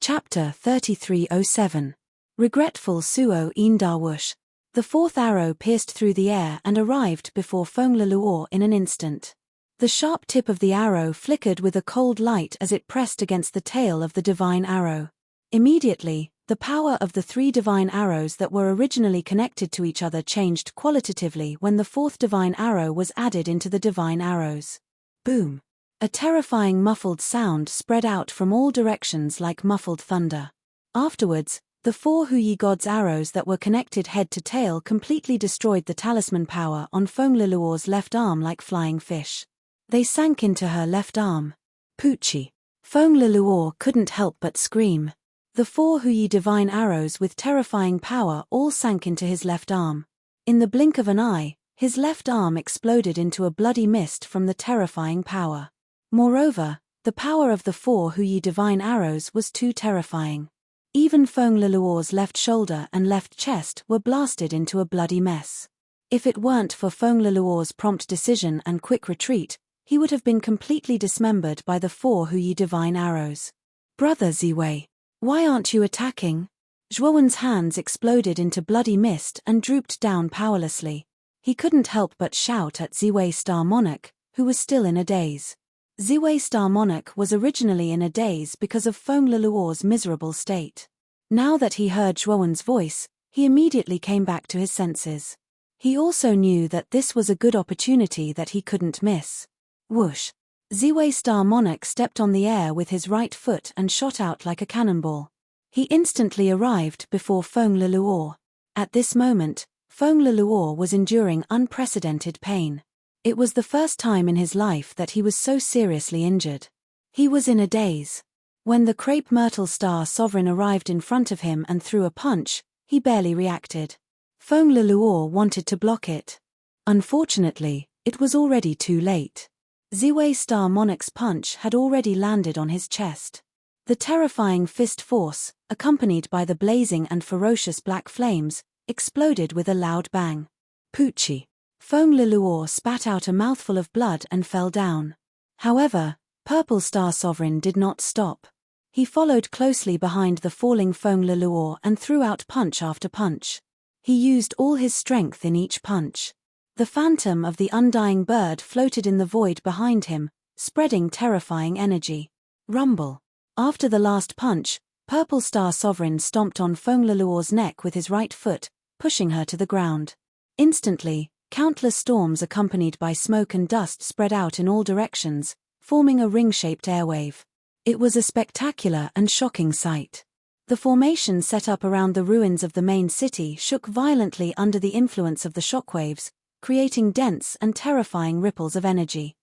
Chapter 3307. Regretful Suo in Darwush. The fourth arrow pierced through the air and arrived before Feng Leluo in an instant. The sharp tip of the arrow flickered with a cold light as it pressed against the tail of the divine arrow. Immediately, the power of the three divine arrows that were originally connected to each other changed qualitatively when the fourth divine arrow was added into the divine arrows. Boom! A terrifying muffled sound spread out from all directions like muffled thunder. Afterwards, the four Huyi god's arrows that were connected head to tail completely destroyed the talisman power on Feng Leluo's left arm like flying fish. They sank into her left arm. Poochie! Feng Leluo couldn't help but scream. The four Huyi divine arrows with terrifying power all sank into his left arm. In the blink of an eye, his left arm exploded into a bloody mist from the terrifying power. Moreover, the power of the four Huyi divine arrows was too terrifying. Even Feng Leluo's left shoulder and left chest were blasted into a bloody mess. If it weren't for Feng Leluo's prompt decision and quick retreat, he would have been completely dismembered by the four Huyi divine arrows. Brother Ziwei, why aren't you attacking? Zhuowen's hands exploded into bloody mist and drooped down powerlessly. He couldn't help but shout at Ziwei Star Monarch, who was still in a daze. Ziwei Star Monarch was originally in a daze because of Feng Leluo's miserable state. Now that he heard Zhuowen's voice, he immediately came back to his senses. He also knew that this was a good opportunity that he couldn't miss. Whoosh! Ziwei Star Monarch stepped on the air with his right foot and shot out like a cannonball. He instantly arrived before Feng Leluo. At this moment, Feng Leluo was enduring unprecedented pain. It was the first time in his life that he was so seriously injured. He was in a daze. When the crepe myrtle star sovereign arrived in front of him and threw a punch, he barely reacted. Feng Leluo wanted to block it. Unfortunately, it was already too late. Ziwei Star Monarch's punch had already landed on his chest. The terrifying fist force, accompanied by the blazing and ferocious black flames, exploded with a loud bang. Poochie! Feng Leluo spat out a mouthful of blood and fell down. However, Purple Star Sovereign did not stop. He followed closely behind the falling Feng Leluo and threw out punch after punch. He used all his strength in each punch. The phantom of the undying bird floated in the void behind him, spreading terrifying energy. Rumble. After the last punch, Purple Star Sovereign stomped on Feng Leluo's neck with his right foot, pushing her to the ground. Instantly, countless storms accompanied by smoke and dust spread out in all directions, forming a ring-shaped airwave. It was a spectacular and shocking sight. The formation set up around the ruins of the main city shook violently under the influence of the shockwaves, creating dense and terrifying ripples of energy.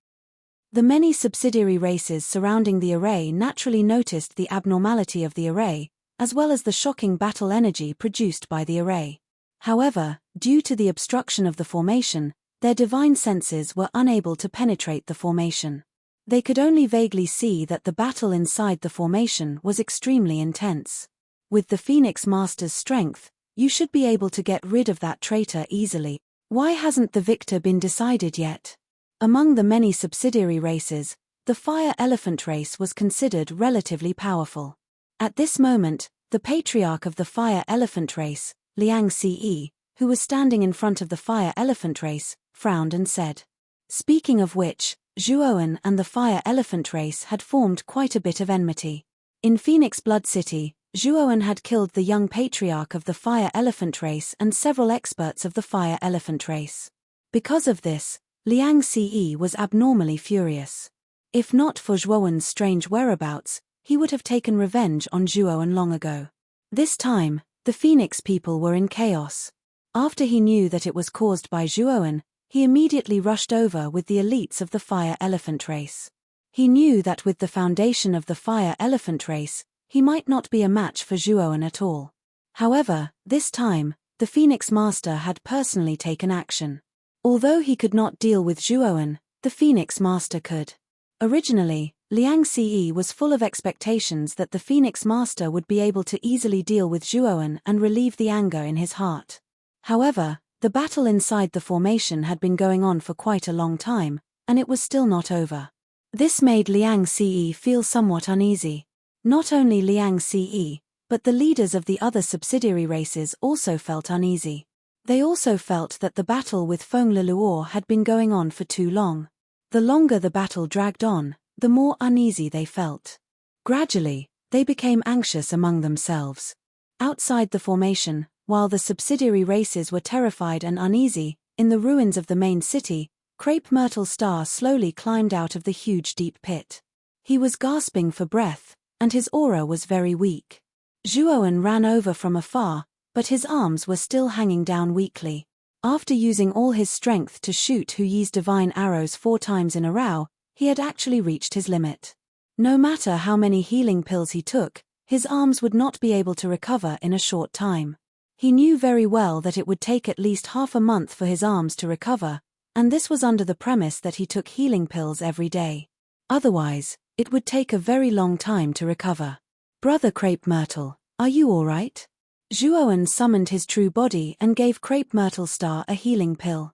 The many subsidiary races surrounding the array naturally noticed the abnormality of the array, as well as the shocking battle energy produced by the array. However, due to the obstruction of the formation, their divine senses were unable to penetrate the formation. They could only vaguely see that the battle inside the formation was extremely intense. With the Phoenix Master's strength, you should be able to get rid of that traitor easily. Why hasn't the victor been decided yet? Among the many subsidiary races, the Fire Elephant race was considered relatively powerful. At this moment, the patriarch of the Fire Elephant race, Liang Ce, who was standing in front of the Fire Elephant race, frowned and said. Speaking of which, Zhuowen and the Fire Elephant race had formed quite a bit of enmity. In Phoenix Blood City, Zhuowen had killed the young patriarch of the Fire Elephant race and several experts of the Fire Elephant race. Because of this, Liang Ce was abnormally furious. If not for Zhuowen's strange whereabouts, he would have taken revenge on Zhuowen long ago. This time, the Phoenix people were in chaos. After he knew that it was caused by Zhuowen, he immediately rushed over with the elites of the Fire Elephant race. He knew that with the foundation of the Fire Elephant race, he might not be a match for Zhuowen at all. However, this time, the Phoenix Master had personally taken action. Although he could not deal with Zhuowen, the Phoenix Master could. Originally, Liang Ce was full of expectations that the Phoenix Master would be able to easily deal with Zhuowen and relieve the anger in his heart. However, the battle inside the formation had been going on for quite a long time, and it was still not over. This made Liang Ce feel somewhat uneasy. Not only Liang Ce, but the leaders of the other subsidiary races also felt uneasy. They also felt that the battle with Feng Leluo had been going on for too long. The longer the battle dragged on, the more uneasy they felt. Gradually, they became anxious among themselves. Outside the formation, while the subsidiary races were terrified and uneasy, in the ruins of the main city, Crepe Myrtle Star slowly climbed out of the huge deep pit. He was gasping for breath, and his aura was very weak. Zhuowen ran over from afar, but his arms were still hanging down weakly. After using all his strength to shoot Hu Yi's divine arrows 4 times in a row, he had actually reached his limit. No matter how many healing pills he took, his arms would not be able to recover in a short time. He knew very well that it would take at least half a month for his arms to recover, and this was under the premise that he took healing pills every day. Otherwise, it would take a very long time to recover. Brother Crepe Myrtle, are you all right? Zhuowen summoned his true body and gave Crepe Myrtle Star a healing pill.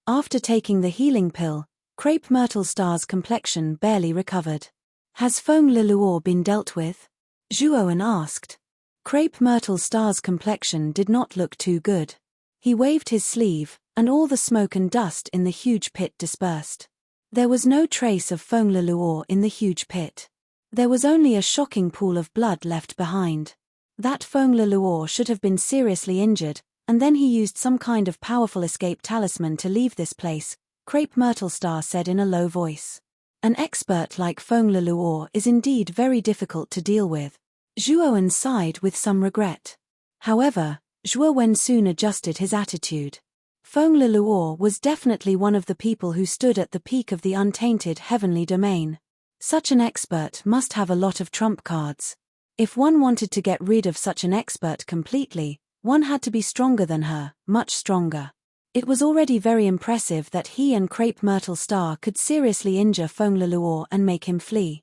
After taking the healing pill, Crepe Myrtle Star's complexion barely recovered. Has Feng Leluo been dealt with? Zhuowen asked. Crepe Myrtle Star's complexion did not look too good. He waved his sleeve, and all the smoke and dust in the huge pit dispersed. There was no trace of Feng Leluo in the huge pit. There was only a shocking pool of blood left behind. That Feng Leluo should have been seriously injured, and then he used some kind of powerful escape talisman to leave this place, Crepe Myrtle Star said in a low voice. An expert like Feng Leluo is indeed very difficult to deal with. Zhuowen sighed with some regret. However, Zhuowen soon adjusted his attitude. Feng Leluo was definitely one of the people who stood at the peak of the untainted heavenly domain. Such an expert must have a lot of trump cards. If one wanted to get rid of such an expert completely, one had to be stronger than her, much stronger. It was already very impressive that he and Crepe Myrtle Star could seriously injure Feng Leluo and make him flee.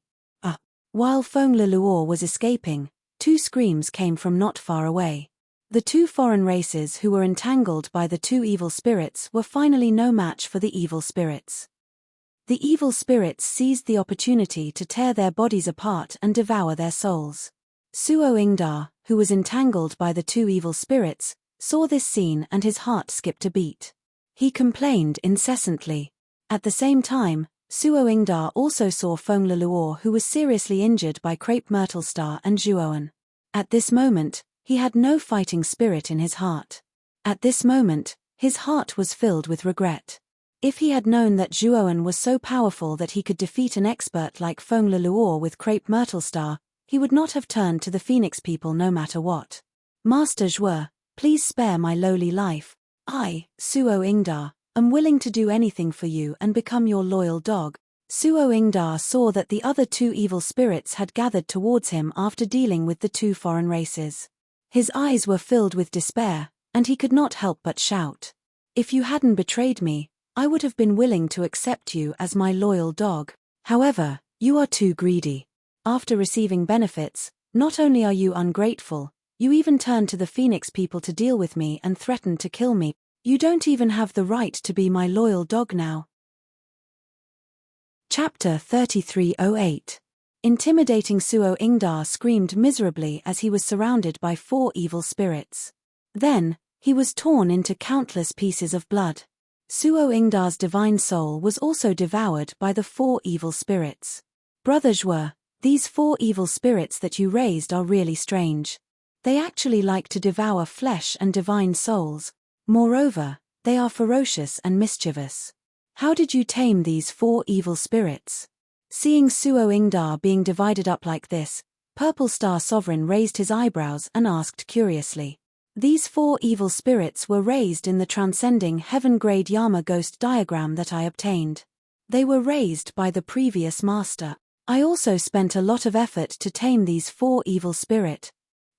While Feng Leluo was escaping, 2 screams came from not far away. The 2 foreign races who were entangled by the 2 evil spirits were finally no match for the evil spirits. The evil spirits seized the opportunity to tear their bodies apart and devour their souls. Suo Ingda, who was entangled by the 2 evil spirits, saw this scene and his heart skipped a beat. He complained incessantly. At the same time, Suo Ingda also saw Feng Leluo, who was seriously injured by Crepe Myrtle Star and Zhuowen. At this moment, he had no fighting spirit in his heart. At this moment, his heart was filled with regret. If he had known that Zhuowen was so powerful that he could defeat an expert like Feng Leluo with Crepe Myrtle Star, he would not have turned to the Phoenix people no matter what. Master Zhuo, please spare my lowly life. I, Suo Ingda, am willing to do anything for you and become your loyal dog. Suo Ingda saw that the other 2 evil spirits had gathered towards him after dealing with the 2 foreign races. His eyes were filled with despair, and he could not help but shout. If you hadn't betrayed me, I would have been willing to accept you as my loyal dog. However, you are too greedy. After receiving benefits, not only are you ungrateful, you even turned to the Phoenix people to deal with me and threatened to kill me. You don't even have the right to be my loyal dog now. Chapter 3308. Intimidating Suo Ingda screamed miserably as he was surrounded by 4 evil spirits. Then, he was torn into countless pieces of blood. Suo Ingda's divine soul was also devoured by the 4 evil spirits. Brother Zhuo, these 4 evil spirits that you raised are really strange. They actually like to devour flesh and divine souls. Moreover, they are ferocious and mischievous. How did you tame these 4 evil spirits? Seeing Suo Ingda being divided up like this, Purple Star Sovereign raised his eyebrows and asked curiously. These 4 evil spirits were raised in the transcending heaven-grade Yama ghost diagram that I obtained. They were raised by the previous master. I also spent a lot of effort to tame these 4 evil spirit.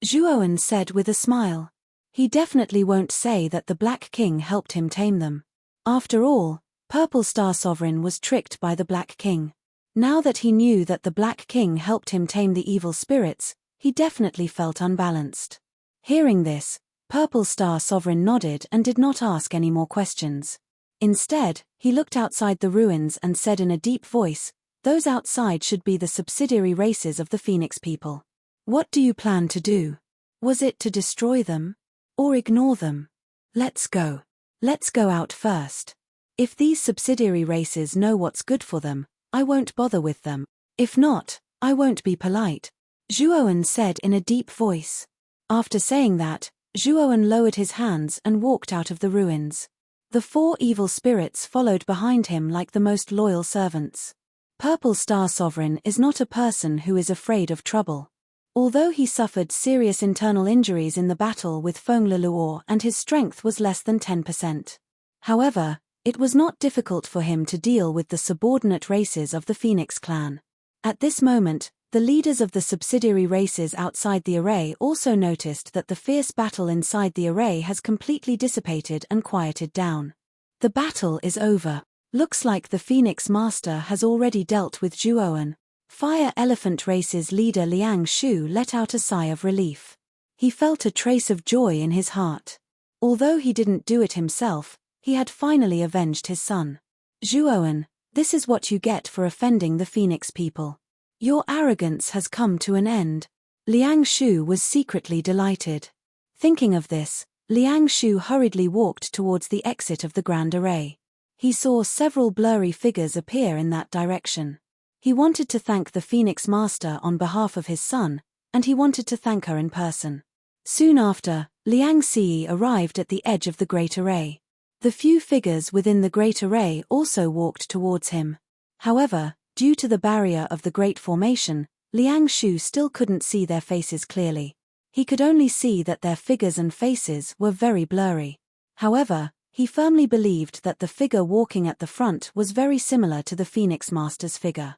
Zhuowen said with a smile. He definitely won't say that the Black King helped him tame them. After all, Purple Star Sovereign was tricked by the Black King. Now that he knew that the Black King helped him tame the evil spirits, he definitely felt unbalanced. Hearing this, Purple Star Sovereign nodded and did not ask any more questions. Instead, he looked outside the ruins and said in a deep voice, Those outside should be the subsidiary races of the Phoenix people. What do you plan to do? Was it to destroy them? Or ignore them? Let's go. Let's go out first. If these subsidiary races know what's good for them, I won't bother with them. If not, I won't be polite, Zhuowen said in a deep voice. After saying that, Zhuowen lowered his hands and walked out of the ruins. The 4 evil spirits followed behind him like the most loyal servants. Purple Star Sovereign is not a person who is afraid of trouble. Although he suffered serious internal injuries in the battle with Feng Leluo and his strength was less than 10%. However, it was not difficult for him to deal with the subordinate races of the Phoenix clan. At this moment, the leaders of the subsidiary races outside the array also noticed that the fierce battle inside the array has completely dissipated and quieted down. The battle is over. Looks like the Phoenix Master has already dealt with Zhuowen. Fire Elephant Race's leader Liang Shu let out a sigh of relief. He felt a trace of joy in his heart. Although he didn't do it himself, he had finally avenged his son. Zhuowen, this is what you get for offending the Phoenix people. Your arrogance has come to an end. Liang Shu was secretly delighted. Thinking of this, Liang Shu hurriedly walked towards the exit of the Grand Array. He saw several blurry figures appear in that direction. He wanted to thank the Phoenix Master on behalf of his son, and he wanted to thank her in person. Soon after, Liang Xi arrived at the edge of the Great Array. The few figures within the Great Array also walked towards him. However, due to the barrier of the Great Formation, Liang Shu still couldn't see their faces clearly. He could only see that their figures and faces were very blurry. However, he firmly believed that the figure walking at the front was very similar to the Phoenix Master's figure.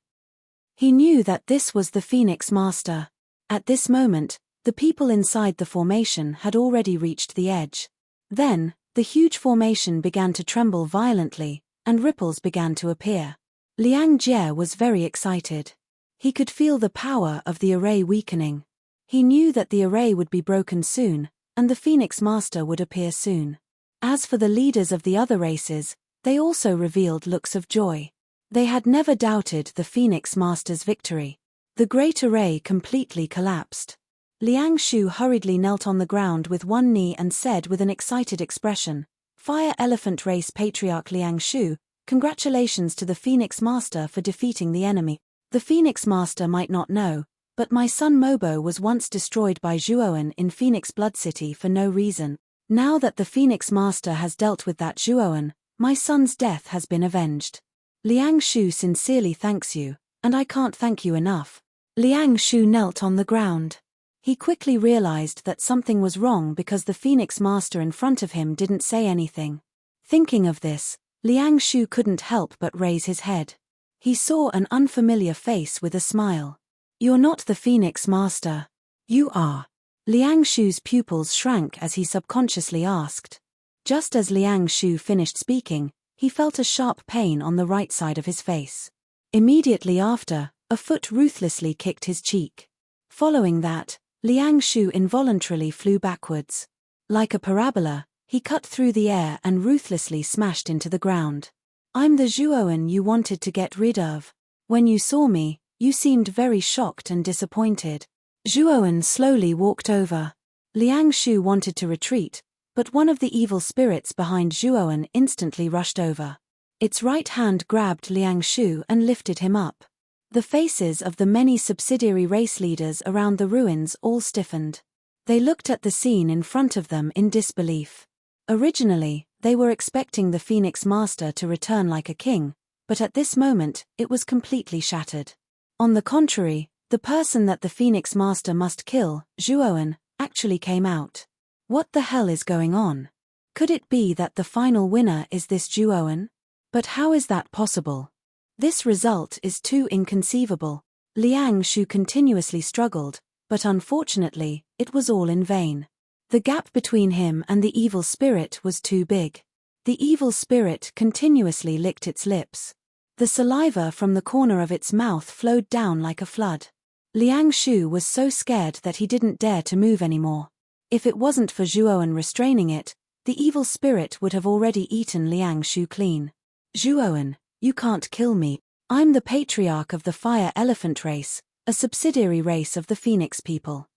He knew that this was the Phoenix Master. At this moment, the people inside the formation had already reached the edge. Then, the huge formation began to tremble violently, and ripples began to appear. Liang Jie was very excited. He could feel the power of the array weakening. He knew that the array would be broken soon, and the Phoenix Master would appear soon. As for the leaders of the other races, they also revealed looks of joy. They had never doubted the Phoenix Master's victory. The Great Array completely collapsed. Liang Shu hurriedly knelt on the ground with one knee and said with an excited expression, "Fire Elephant Race Patriarch Liang Shu, congratulations to the Phoenix Master for defeating the enemy. The Phoenix Master might not know, but my son Mobo was once destroyed by Zhuowen in Phoenix Blood City for no reason. Now that the Phoenix Master has dealt with that Zhuowen, my son's death has been avenged. Liang Shu sincerely thanks you, and I can't thank you enough." Liang Shu knelt on the ground. He quickly realized that something was wrong because the Phoenix Master in front of him didn't say anything. Thinking of this, Liang Shu couldn't help but raise his head. He saw an unfamiliar face with a smile. "You're not the Phoenix Master." "You are." Liang Shu's pupils shrank as he subconsciously asked. Just as Liang Shu finished speaking, he felt a sharp pain on the right side of his face. Immediately after, a foot ruthlessly kicked his cheek. Following that, Liang Shu involuntarily flew backwards. Like a parabola, he cut through the air and ruthlessly smashed into the ground. "I'm the Zhuowen you wanted to get rid of. When you saw me, you seemed very shocked and disappointed." Zhuowen slowly walked over. Liang Shu wanted to retreat, but one of the evil spirits behind Zhuowen instantly rushed over. Its right hand grabbed Liang Shu and lifted him up. The faces of the many subsidiary race leaders around the ruins all stiffened. They looked at the scene in front of them in disbelief. Originally, they were expecting the Phoenix Master to return like a king, but at this moment, it was completely shattered. On the contrary, the person that the Phoenix Master must kill, Zhuowen, actually came out. What the hell is going on? Could it be that the final winner is this Zhuowen? But how is that possible? This result is too inconceivable. Liang Shu continuously struggled, but unfortunately, it was all in vain. The gap between him and the evil spirit was too big. The evil spirit continuously licked its lips. The saliva from the corner of its mouth flowed down like a flood. Liang Shu was so scared that he didn't dare to move anymore. If it wasn't for Zhuowen restraining it, the evil spirit would have already eaten Liang Shu clean. "Zhuowen, you can't kill me." I'm the patriarch of the fire elephant race, a subsidiary race of the Phoenix people.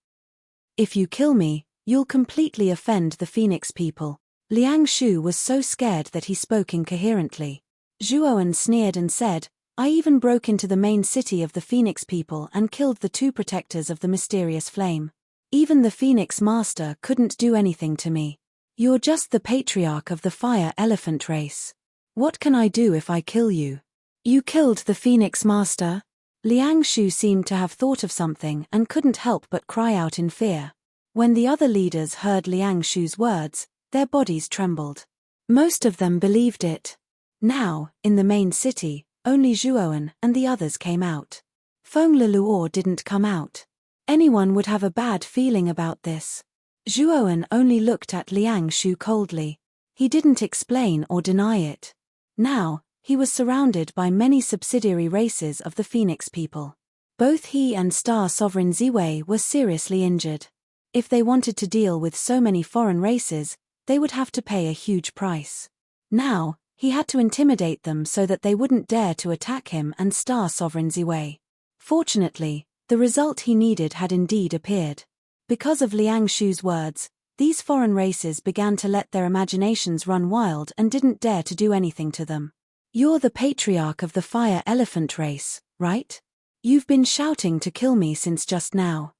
If you kill me, you'll completely offend the Phoenix people. Liang Shu was so scared that he spoke incoherently. Zhuoan sneered and said, I even broke into the main city of the Phoenix people and killed the 2 protectors of the mysterious flame. Even the Phoenix Master couldn't do anything to me. You're just the patriarch of the fire elephant race. What can I do if I kill you? You killed the Phoenix Master? Liang Shu seemed to have thought of something and couldn't help but cry out in fear. When the other leaders heard Liang Shu's words, their bodies trembled. Most of them believed it. Now, in the main city, only Zhuoan and the others came out. Feng Leluo didn't come out. Anyone would have a bad feeling about this. Zhuoan only looked at Liang Shu coldly. He didn't explain or deny it. Now, he was surrounded by many subsidiary races of the Phoenix people. Both he and Star Sovereign Ziwei were seriously injured. If they wanted to deal with so many foreign races, they would have to pay a huge price. Now, he had to intimidate them so that they wouldn't dare to attack him and Star Sovereign Ziwei. Fortunately, the result he needed had indeed appeared. Because of Liang Shu's words, these foreign races began to let their imaginations run wild and didn't dare to do anything to them. You're the patriarch of the fire elephant race, right? You've been shouting to kill me since just now.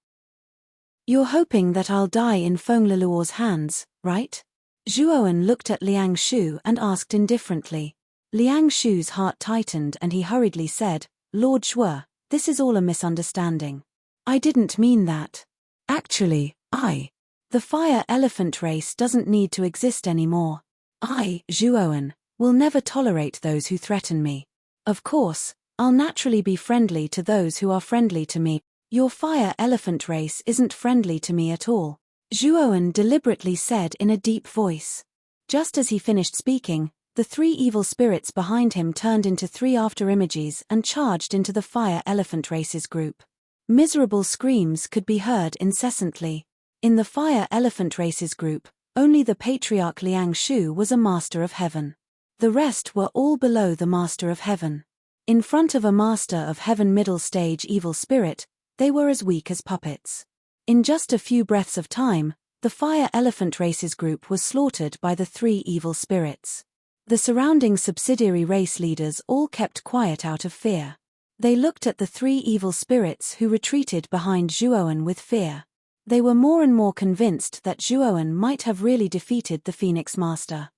You're hoping that I'll die in Feng Leluo's hands, right? Zhuoan looked at Liang Shu and asked indifferently. Liang Shu's heart tightened and he hurriedly said, Lord Zhuo, this is all a misunderstanding. I didn't mean that. Actually, the fire elephant race doesn't need to exist anymore. Zhuoan, will never tolerate those who threaten me. Of course, I'll naturally be friendly to those who are friendly to me. Your fire elephant race isn't friendly to me at all, Zhuoan deliberately said in a deep voice. Just as he finished speaking, the 3 evil spirits behind him turned into 3 afterimages and charged into the fire elephant race's group. Miserable screams could be heard incessantly. In the fire elephant race's group, only the patriarch Liang Shu was a master of heaven. The rest were all below the master of heaven. In front of a master of heaven middle stage evil spirit, they were as weak as puppets. In just a few breaths of time, the fire elephant race's group was slaughtered by the 3 evil spirits. The surrounding subsidiary race leaders all kept quiet out of fear. They looked at the 3 evil spirits who retreated behind Zhuoan with fear. They were more and more convinced that Zhuoan might have really defeated the Phoenix Master.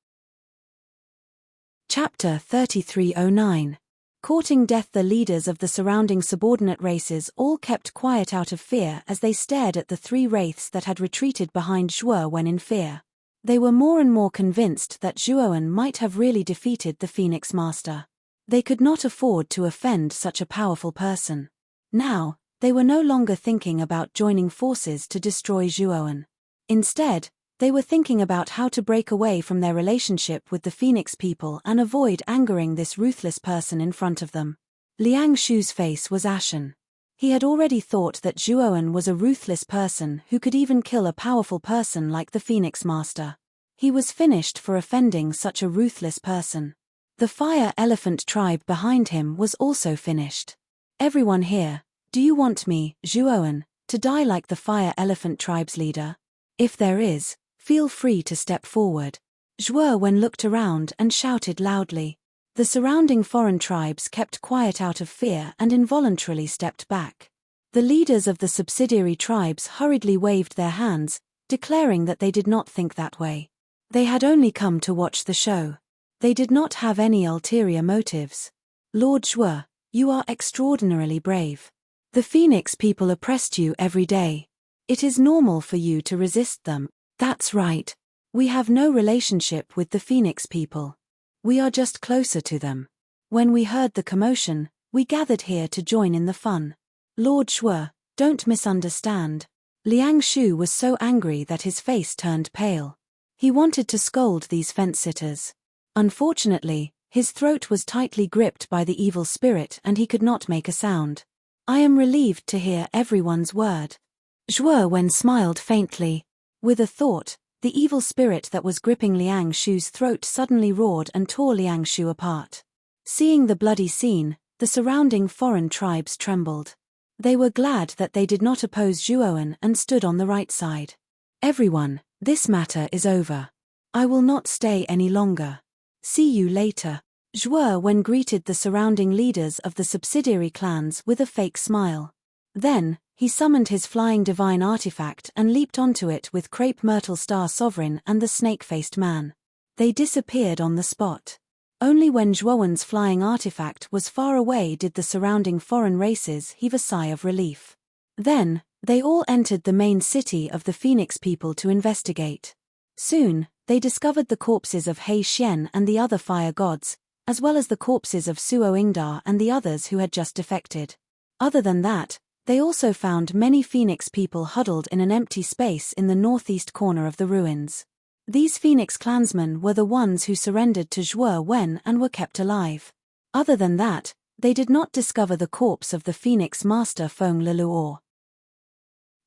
Chapter 3309. Courting death. The leaders of the surrounding subordinate races all kept quiet out of fear as they stared at the 3 wraiths that had retreated behind Zhuo when in fear. They were more and more convinced that Zhuoan might have really defeated the Phoenix Master. They could not afford to offend such a powerful person. Now, they were no longer thinking about joining forces to destroy Zhuoan. Instead, they were thinking about how to break away from their relationship with the Phoenix people and avoid angering this ruthless person in front of them. Liang Shu's face was ashen. He had already thought that Zhuoan was a ruthless person who could even kill a powerful person like the Phoenix Master. He was finished for offending such a ruthless person. The fire elephant tribe behind him was also finished. Everyone here, do you want me, Zhuoan, to die like the fire elephant tribe's leader? If there is, feel free to step forward. Zhuoan looked around and shouted loudly. The surrounding foreign tribes kept quiet out of fear and involuntarily stepped back. The leaders of the subsidiary tribes hurriedly waved their hands, declaring that they did not think that way. They had only come to watch the show. They did not have any ulterior motives. Lord Zhuo, you are extraordinarily brave. The Phoenix people oppressed you every day. It is normal for you to resist them. That's right. We have no relationship with the Phoenix people. We are just closer to them. When we heard the commotion, we gathered here to join in the fun. Lord Zhuo, don't misunderstand. Liang Shu was so angry that his face turned pale. He wanted to scold these fence-sitters. Unfortunately, his throat was tightly gripped by the evil spirit and he could not make a sound. I am relieved to hear everyone's word. Zhuoan smiled faintly. With a thought, the evil spirit that was gripping Liang Shu's throat suddenly roared and tore Liang Shu apart. Seeing the bloody scene, The surrounding foreign tribes trembled. They were glad that they did not oppose Zhuowen and stood on the right side. Everyone, this matter is over. I will not stay any longer. See you later. Zhuowen greeted the surrounding leaders of the subsidiary clans with a fake smile. Then, he summoned his flying divine artifact and leaped onto it with Crepe Myrtle Star Sovereign and the snake-faced man. They disappeared on the spot. Only when Zhuowen's flying artifact was far away did the surrounding foreign races heave a sigh of relief. Then, they all entered the main city of the Phoenix people to investigate. Soon, they discovered the corpses of He Xian and the other fire gods, as well as the corpses of Suo Ingda and the others who had just defected. Other than that, they also found many Phoenix people huddled in an empty space in the northeast corner of the ruins. These Phoenix clansmen were the ones who surrendered to Zhuowen and were kept alive. Other than that, they did not discover the corpse of the Phoenix master Feng Leluo.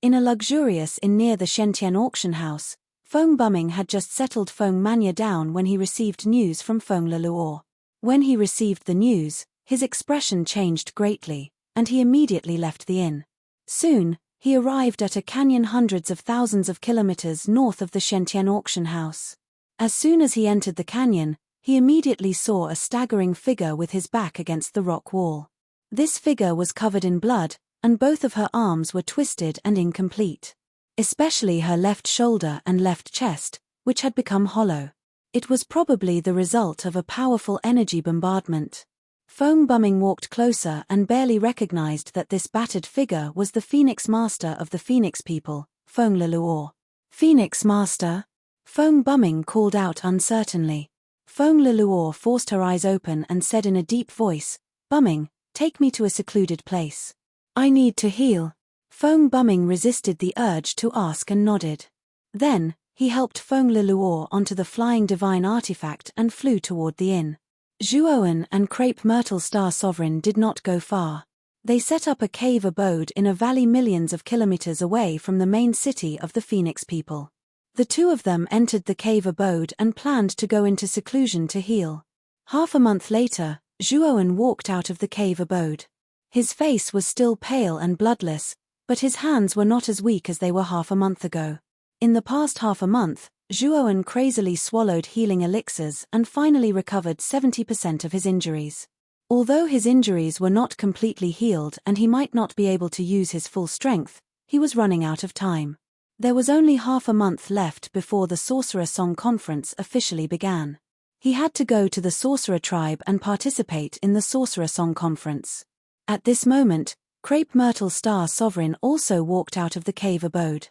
In a luxurious inn near the Shentian auction house, Feng Bumming had just settled Feng Manya down when he received news from Feng Leluo. When he received the news, his expression changed greatly, and he immediately left the inn. Soon, he arrived at a canyon hundreds of thousands of kilometers north of the Shentian auction house. As soon as he entered the canyon, he immediately saw a staggering figure with his back against the rock wall. This figure was covered in blood, and both of her arms were twisted and incomplete. Especially her left shoulder and left chest, which had become hollow. It was probably the result of a powerful energy bombardment. Feng Bumming walked closer and barely recognized that this battered figure was the Phoenix Master of the Phoenix people, Feng Leluo. Phoenix Master? Feng Bumming called out uncertainly. Feng Leluo forced her eyes open and said in a deep voice, "Bumming, take me to a secluded place. I need to heal." Feng Bumming resisted the urge to ask and nodded. Then, he helped Feng Leluo onto the flying divine artifact and flew toward the inn. Zhuowen and Crepe Myrtle Star Sovereign did not go far. They set up a cave abode in a valley millions of kilometers away from the main city of the Phoenix people. The two of them entered the cave abode and planned to go into seclusion to heal. Half a month later, Zhuowen walked out of the cave abode. His face was still pale and bloodless, but his hands were not as weak as they were half a month ago. In the past half a month, Zhuowen crazily swallowed healing elixirs and finally recovered 70% of his injuries. Although his injuries were not completely healed and he might not be able to use his full strength, he was running out of time. There was only half a month left before the Sorcerer Song Conference officially began. He had to go to the Sorcerer Tribe and participate in the Sorcerer Song Conference. At this moment, Crepe Myrtle Star Sovereign also walked out of the cave abode.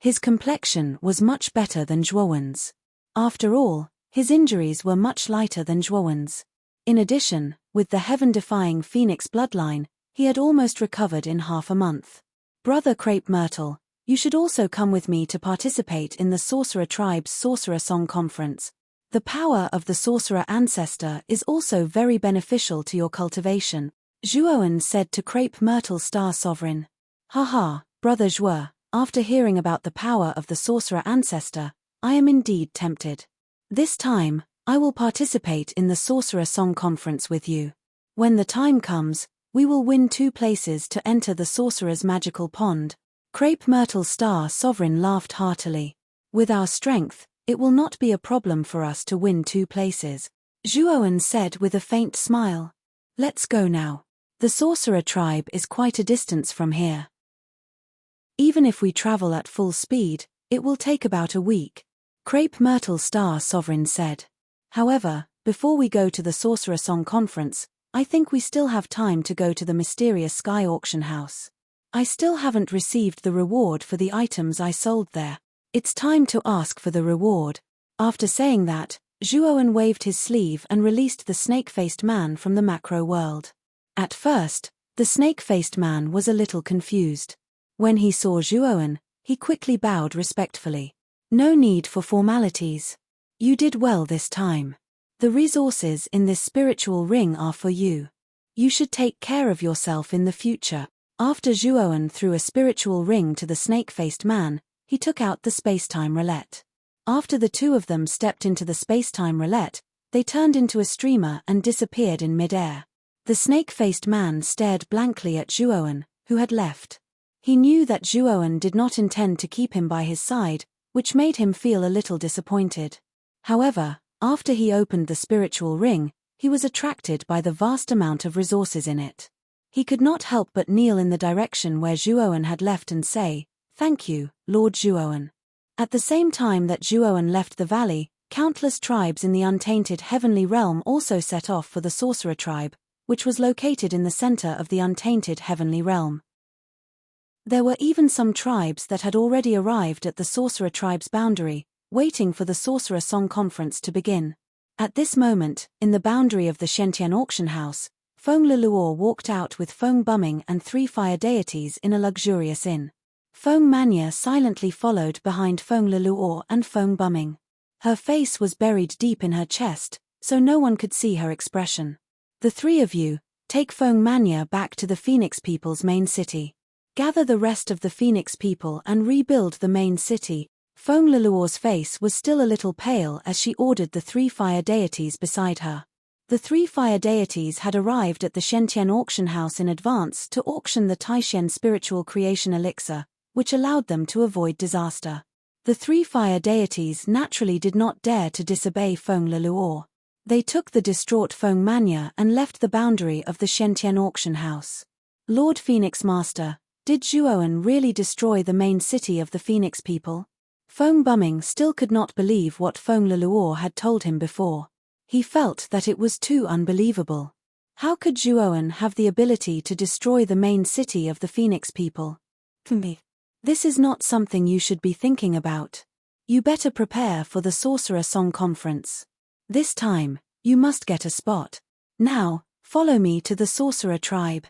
His complexion was much better than Zhuowen's. After all, his injuries were much lighter than Zhuowen's. In addition, with the heaven-defying Phoenix bloodline, he had almost recovered in half a month. Brother Crepe Myrtle, you should also come with me to participate in the Sorcerer Tribe's Sorcerer Song Conference. The power of the Sorcerer Ancestor is also very beneficial to your cultivation, Zhuowen said to Crepe Myrtle Star Sovereign. Haha, Brother Zhuo. After hearing about the power of the Sorcerer Ancestor, I am indeed tempted. This time, I will participate in the Sorcerer Song Conference with you. When the time comes, we will win 2 places to enter the Sorcerer's magical pond. Crepe Myrtle Star Sovereign laughed heartily. With our strength, it will not be a problem for us to win 2 places, Zhuowen said with a faint smile. Let's go now. The Sorcerer Tribe is quite a distance from here. Even if we travel at full speed, it will take about a week, Crepe Myrtle Star Sovereign said. However, before we go to the Sorcerer Song Conference, I think we still have time to go to the mysterious Sky Auction House. I still haven't received the reward for the items I sold there. It's time to ask for the reward. After saying that, Zhuowen waved his sleeve and released the snake-faced man from the macro world. At first, the snake-faced man was a little confused. When he saw Zhuowen, he quickly bowed respectfully. No need for formalities. You did well this time. The resources in this spiritual ring are for you. You should take care of yourself in the future. After Zhuowen threw a spiritual ring to the snake-faced man, he took out the space-time roulette. After the two of them stepped into the space-time roulette, they turned into a streamer and disappeared in mid-air. The snake-faced man stared blankly at Zhuowen, who had left. He knew that Zhuowen did not intend to keep him by his side, which made him feel a little disappointed. However, after he opened the spiritual ring, he was attracted by the vast amount of resources in it. He could not help but kneel in the direction where Zhuowen had left and say, "Thank you, Lord Zhuowen." At the same time that Zhuowen left the valley, countless tribes in the untainted heavenly realm also set off for the sorcerer tribe, which was located in the center of the untainted heavenly realm. There were even some tribes that had already arrived at the sorcerer tribe's boundary, waiting for the sorcerer song conference to begin. At this moment, in the boundary of the Shentian auction house, Feng Leluo walked out with Feng Bumming and 3 fire deities in a luxurious inn. Feng Manya silently followed behind Feng Leluo and Feng Bumming. Her face was buried deep in her chest, so no one could see her expression. "The 3 of you, take Feng Manya back to the Phoenix people's main city. Gather the rest of the Phoenix people and rebuild the main city." Feng Leluo's face was still a little pale as she ordered the 3 fire deities beside her. The 3 fire deities had arrived at the Shentian auction house in advance to auction the Taishen spiritual creation elixir, which allowed them to avoid disaster. The 3 fire deities naturally did not dare to disobey Feng Leluo. They took the distraught Feng Manya and left the boundary of the Shentian auction house. "Lord Phoenix Master, did Zhuowen really destroy the main city of the Phoenix people?" Feng Bumming still could not believe what Feng Leluo had told him before. He felt that it was too unbelievable. How could Zhuowen have the ability to destroy the main city of the Phoenix people? This is not something you should be thinking about. You better prepare for the Sorcerer Song Conference. This time, you must get a spot. Now, follow me to the Sorcerer Tribe.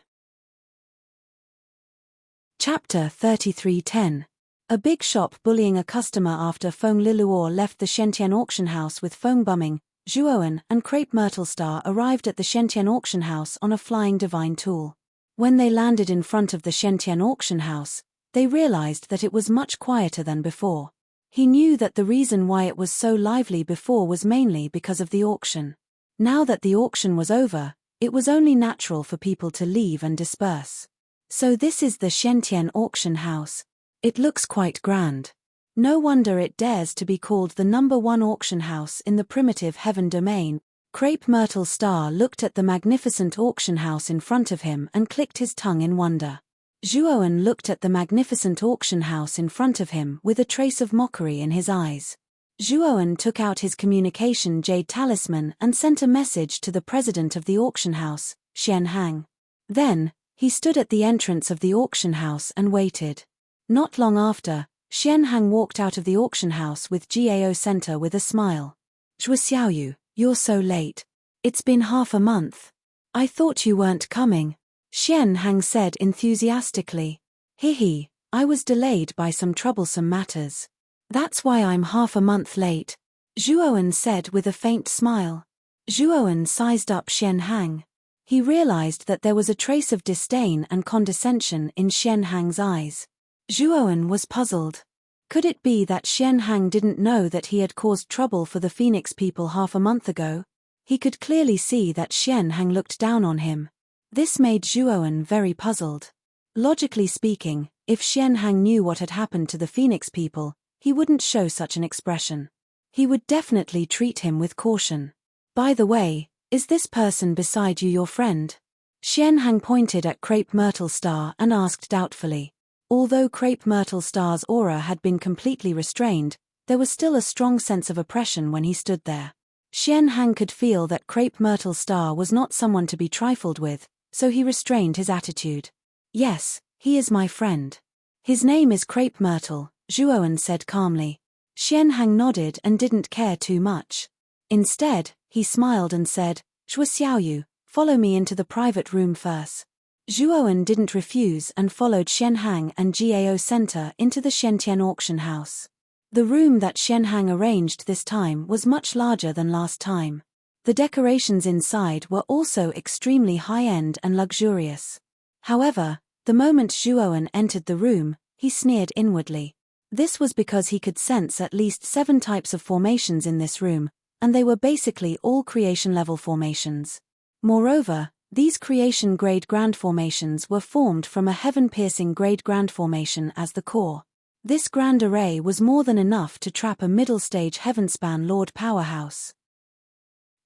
Chapter 33:10. A big shop bullying a customer. After Feng Leluo left the Shentian auction house with Feng Bumming, Zhuowen and Crepe Myrtlestar arrived at the Shentian auction house on a flying divine tool. When they landed in front of the Shentian auction house, they realized that it was much quieter than before. He knew that the reason why it was so lively before was mainly because of the auction. Now that the auction was over, it was only natural for people to leave and disperse. So this is the Shentian auction house. It looks quite grand. No wonder it dares to be called the #1 auction house in the primitive heaven domain. Crepe Myrtlestar looked at the magnificent auction house in front of him and clicked his tongue in wonder. Zhuowen looked at the magnificent auction house in front of him with a trace of mockery in his eyes. Zhuowen took out his communication jade talisman and sent a message to the president of the auction house, Xian Hang. Then, he stood at the entrance of the auction house and waited. Not long after, Xian Hang walked out of the auction house with Gao Center with a smile. "Zhuo Xiaoyu, you're so late. It's been half a month. I thought you weren't coming," Xian Hang said enthusiastically. "Hehe, I was delayed by some troublesome matters. That's why I'm half a month late," Zhuowen said with a faint smile. Zhuowen sized up Xian Hang. He realized that there was a trace of disdain and condescension in Xian Hang's eyes. Zhuowen was puzzled. Could it be that Xian Hang didn't know that he had caused trouble for the Phoenix people half a month ago? He could clearly see that Xian Hang looked down on him. This made Zhuowen very puzzled. Logically speaking, if Xian Hang knew what had happened to the Phoenix people, he wouldn't show such an expression. He would definitely treat him with caution. "By the way, is this person beside you your friend?" Xian Hang pointed at Crepe Myrtlestar and asked doubtfully. Although Crepe Myrtlestar's aura had been completely restrained, there was still a strong sense of oppression when he stood there. Xian Hang could feel that Crepe Myrtlestar was not someone to be trifled with, so he restrained his attitude. "Yes, he is my friend. His name is Crepe Myrtle," Zhuowen said calmly. Xian Hang nodded and didn't care too much. Instead, he smiled and said, "Zhuo Xiaoyu, follow me into the private room first." Zhuowen didn't refuse and followed Xian Hang and Gao Center into the Shentian auction house. The room that Xian Hang arranged this time was much larger than last time. The decorations inside were also extremely high-end and luxurious. However, the moment Zhuowen entered the room, he sneered inwardly. This was because he could sense at least 7 types of formations in this room, and they were basically all creation-level formations. Moreover, These creation-grade grand formations were formed from a heaven-piercing grade grand formation as the core. This grand array was more than enough to trap a middle-stage heavenspan lord powerhouse.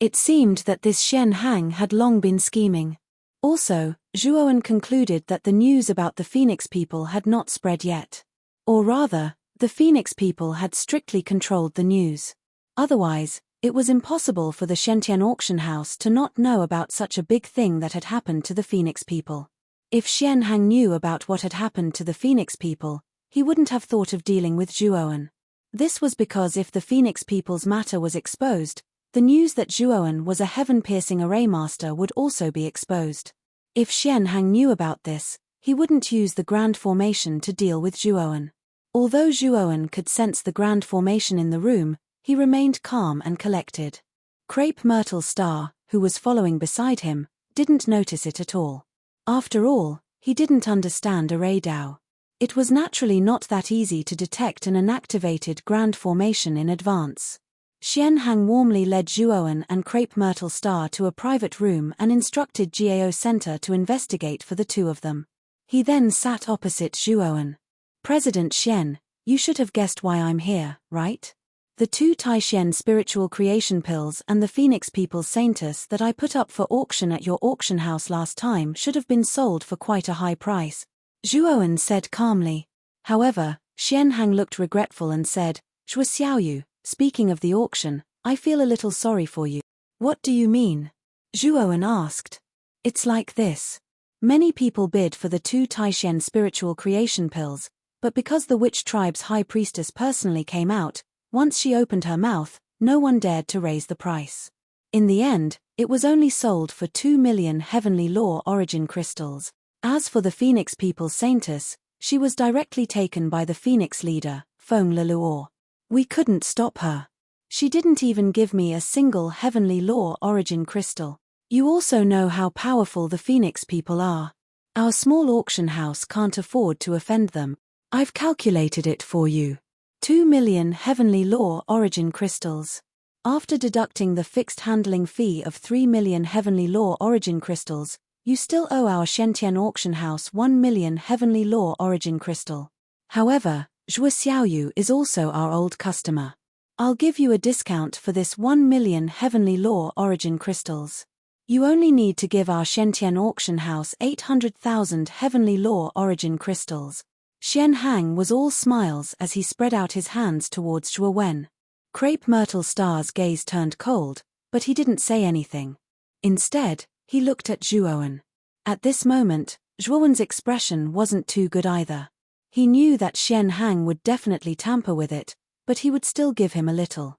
It seemed that this Xian Hang had long been scheming. Also, Zhuowen concluded that the news about the Phoenix people had not spread yet. Or rather, the Phoenix people had strictly controlled the news. Otherwise, it was impossible for the Shentian auction house to not know about such a big thing that had happened to the Phoenix people. If Xian Hang knew about what had happened to the Phoenix people, he wouldn't have thought of dealing with Zhuowen. This was because if the Phoenix people's matter was exposed, the news that Zhuowen was a heaven-piercing array master would also be exposed. If Xian Hang knew about this, he wouldn't use the grand formation to deal with Zhuowen. Although Zhuowen could sense the grand formation in the room, he remained calm and collected. Crepe Myrtle Star, who was following beside him, didn't notice it at all. After all, he didn't understand array Dao. It was naturally not that easy to detect an inactivated grand formation in advance. Xian Hang warmly led Zhuowen and Crepe Myrtle Star to a private room and instructed Gao Center to investigate for the two of them. He then sat opposite Zhuowen. President Xian, you should have guessed why I'm here, right? The 2 Taishen spiritual creation pills and the Phoenix People's Saintus that I put up for auction at your auction house last time should have been sold for quite a high price, Zhuowen said calmly. However, Xian Hang looked regretful and said, Zhuo Xiaoyu, speaking of the auction, I feel a little sorry for you. What do you mean? Zhuowen asked. It's like this. Many people bid for the 2 Taishen spiritual creation pills, but because the witch tribe's high priestess personally came out, once she opened her mouth, no one dared to raise the price. In the end, it was only sold for 2 million heavenly law origin crystals. As for the Phoenix People's Saintus, she was directly taken by the Phoenix leader, Feng Leluo. We couldn't stop her. She didn't even give me a single heavenly law origin crystal. You also know how powerful the Phoenix people are. Our small auction house can't afford to offend them. I've calculated it for you. 2 million heavenly law origin crystals. After deducting the fixed handling fee of 3 million heavenly law origin crystals, you still owe our Shentian auction house 1 million heavenly law origin crystal. However, Zhuo Xiaoyu is also our old customer. I'll give you a discount for this 1 million heavenly law origin crystals. You only need to give our Shentian auction house 800,000 heavenly law origin crystals. Xian Hang was all smiles as he spread out his hands towards Zhuowen. Crepe Myrtle Star's gaze turned cold, but he didn't say anything. Instead, he looked at Zhuowen. At this moment, Zhuowen's expression wasn't too good either. He knew that Xian Hang would definitely tamper with it, but he would still give him a little.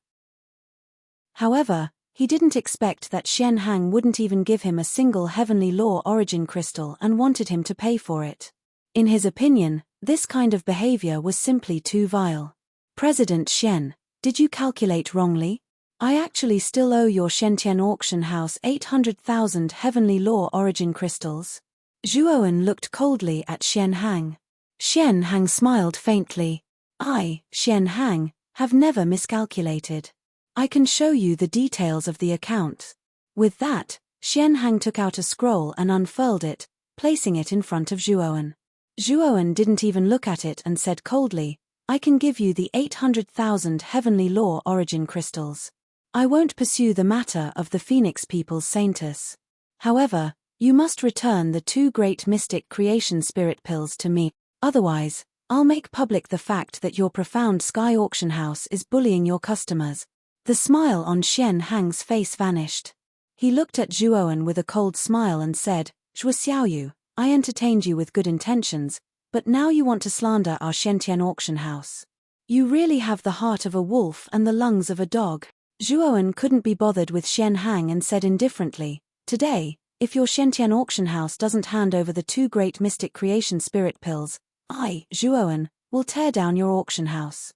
However, he didn't expect that Xian Hang wouldn't even give him a single heavenly law origin crystal and wanted him to pay for it. In his opinion, this kind of behavior was simply too vile. President Xian, did you calculate wrongly? I actually still owe your Shentian auction house 800,000 heavenly law origin crystals. Zhuowen looked coldly at Xian Hang. Xian Hang smiled faintly. I, Xian Hang, have never miscalculated. I can show you the details of the account. With that, Xian Hang took out a scroll and unfurled it, placing it in front of Zhuowen. Zhuowen didn't even look at it and said coldly, I can give you the 800,000 heavenly law origin crystals. I won't pursue the matter of the Phoenix People's Saintus. However, you must return the 2 great mystic creation spirit pills to me, otherwise, I'll make public the fact that your profound sky auction house is bullying your customers. The smile on Xian Hang's face vanished. He looked at Zhuowen with a cold smile and said, Zhuo Xiaoyu, I entertained you with good intentions, but now you want to slander our Shentian auction house. You really have the heart of a wolf and the lungs of a dog. Zhuowen couldn't be bothered with Xian Hang and said indifferently, Today, if your Shentian auction house doesn't hand over the 2 great mystic creation spirit pills, I, Zhuowen, will tear down your auction house.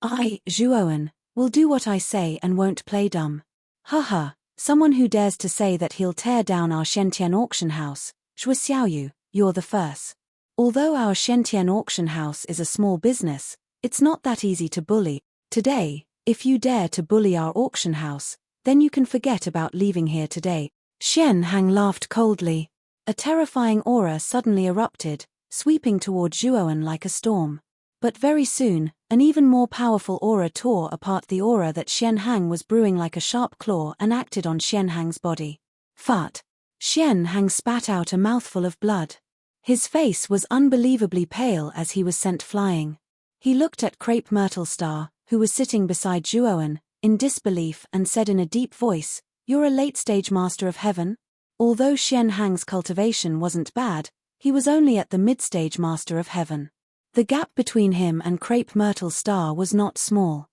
I, Zhuowen, will do what I say and won't play dumb. Haha, someone who dares to say that he'll tear down our Shentian auction house, Zhuo Xiaoyu, you're the first. Although our Shentian auction house is a small business, it's not that easy to bully. Today, if you dare to bully our auction house, then you can forget about leaving here today. Xian Hang laughed coldly. A terrifying aura suddenly erupted, sweeping toward Zhuowen like a storm. But very soon, an even more powerful aura tore apart the aura that Xian Hang was brewing like a sharp claw and acted on Xian Hang's body. Fart! Xian Hang spat out a mouthful of blood. His face was unbelievably pale as he was sent flying. He looked at Crepe Myrtle Star, who was sitting beside Zhuowen, in disbelief and said in a deep voice, "You're a late-stage master of heaven?" Although Xian Hang's cultivation wasn't bad, he was only at the mid-stage master of heaven. The gap between him and Crepe Myrtle Star was not small.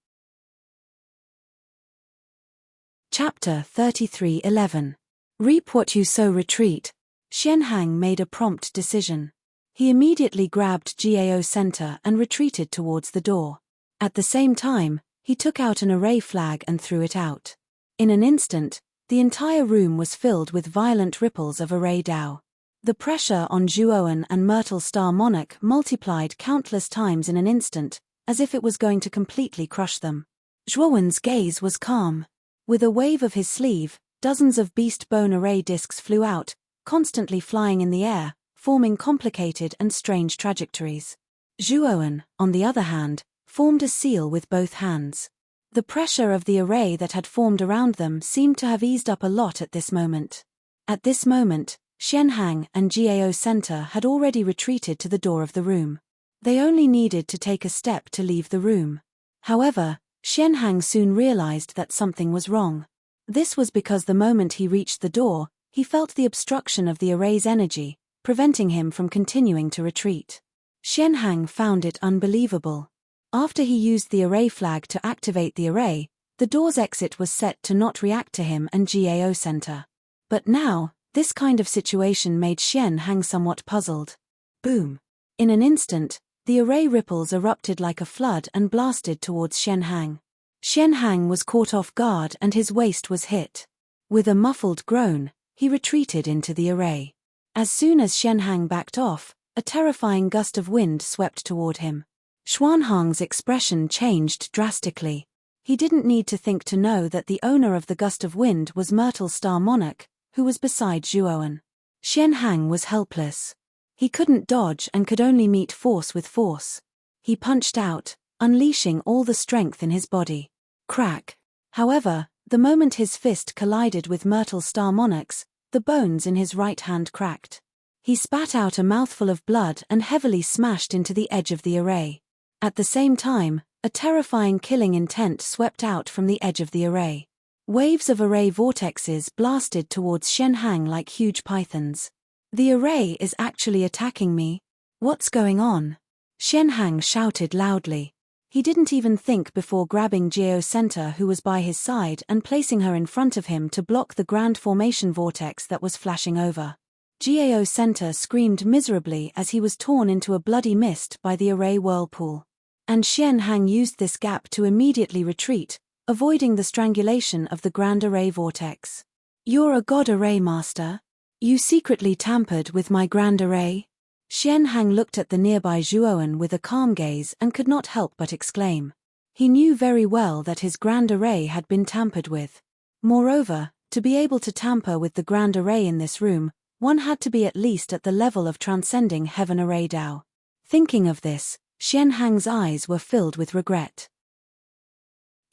Chapter 33:11. Reap what you sow. Retreat. Xian Hang made a prompt decision. He immediately grabbed Gao Center and retreated towards the door. At the same time, he took out an array flag and threw it out. In an instant, the entire room was filled with violent ripples of array Dao. The pressure on Zhuowen and Myrtle Star Monarch multiplied countless times in an instant, as if it was going to completely crush them. Zhuowen's gaze was calm. With a wave of his sleeve, dozens of beast bone array discs flew out, constantly flying in the air, forming complicated and strange trajectories. Zhuowen, on the other hand, formed a seal with both hands. The pressure of the array that had formed around them seemed to have eased up a lot at this moment. At this moment, Xian Hang and Gao Center had already retreated to the door of the room. They only needed to take a step to leave the room. However, Xian Hang soon realized that something was wrong. This was because the moment he reached the door, he felt the obstruction of the array's energy, preventing him from continuing to retreat. Xian Hang found it unbelievable. After he used the array flag to activate the array, the door's exit was set to not react to him and Gao Center. But now, this kind of situation made Xian Hang somewhat puzzled. Boom! In an instant, the array ripples erupted like a flood and blasted towards Xian Hang. Xian Hang was caught off guard and his waist was hit. With a muffled groan, he retreated into the array. As soon as Xian Hang backed off, a terrifying gust of wind swept toward him. Xuanhang's expression changed drastically. He didn't need to think to know that the owner of the gust of wind was Myrtle Star Monarch, who was beside Zhuowen. Xian Hang was helpless. He couldn't dodge and could only meet force with force. He punched out, unleashing all the strength in his body. Crack! However, the moment his fist collided with Myrtle Star Monarch's, the bones in his right hand cracked. He spat out a mouthful of blood and heavily smashed into the edge of the array. At the same time, a terrifying killing intent swept out from the edge of the array. Waves of array vortexes blasted towards Xian Hang like huge pythons. The array is actually attacking me. What's going on? Xian Hang shouted loudly. He didn't even think before grabbing Gao Center, who was by his side, and placing her in front of him to block the grand formation vortex that was flashing over. Gao Center screamed miserably as he was torn into a bloody mist by the array whirlpool. And Xian Hang used this gap to immediately retreat, avoiding the strangulation of the grand array vortex. "You're a god array master? You secretly tampered with my grand array?" Xian Hang looked at the nearby Zhuowen with a calm gaze and could not help but exclaim. He knew very well that his grand array had been tampered with. Moreover, to be able to tamper with the grand array in this room, one had to be at least at the level of transcending heaven array Dao. Thinking of this, Xian Hang's eyes were filled with regret.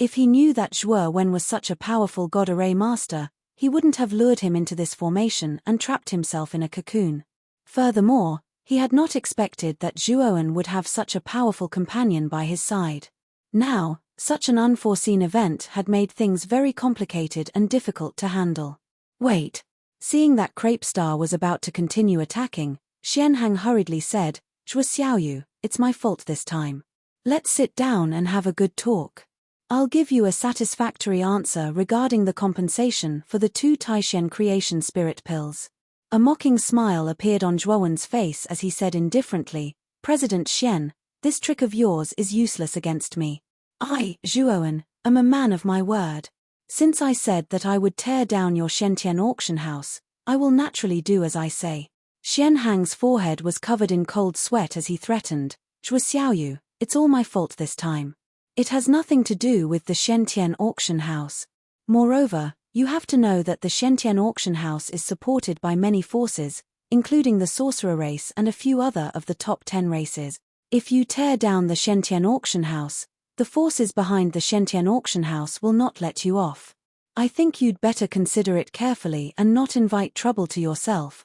If he knew that Zhuowen was such a powerful god array master, he wouldn't have lured him into this formation and trapped himself in a cocoon. Furthermore, he had not expected that Zhuowen would have such a powerful companion by his side. Now, such an unforeseen event had made things very complicated and difficult to handle. Wait. Seeing that Crepe Star was about to continue attacking, Xian Hang hurriedly said, "Zhuo Xiaoyu, it's my fault this time. Let's sit down and have a good talk. I'll give you a satisfactory answer regarding the compensation for the 2 Taishen creation spirit pills." A mocking smile appeared on Zhuowen's face as he said indifferently, "President Xian, this trick of yours is useless against me. I, Zhuowen, am a man of my word. Since I said that I would tear down your Shentian auction house, I will naturally do as I say." Xian Hang's forehead was covered in cold sweat as he threatened, "Zhuo Xiaoyu, it's all my fault this time. It has nothing to do with the Shentian auction house. Moreover, You have to know that the Shentian auction house is supported by many forces, including the sorcerer race and a few other of the top 10 races. If you tear down the Shentian auction house, the forces behind the Shentian auction house will not let you off. I think you'd better consider it carefully and not invite trouble to yourself.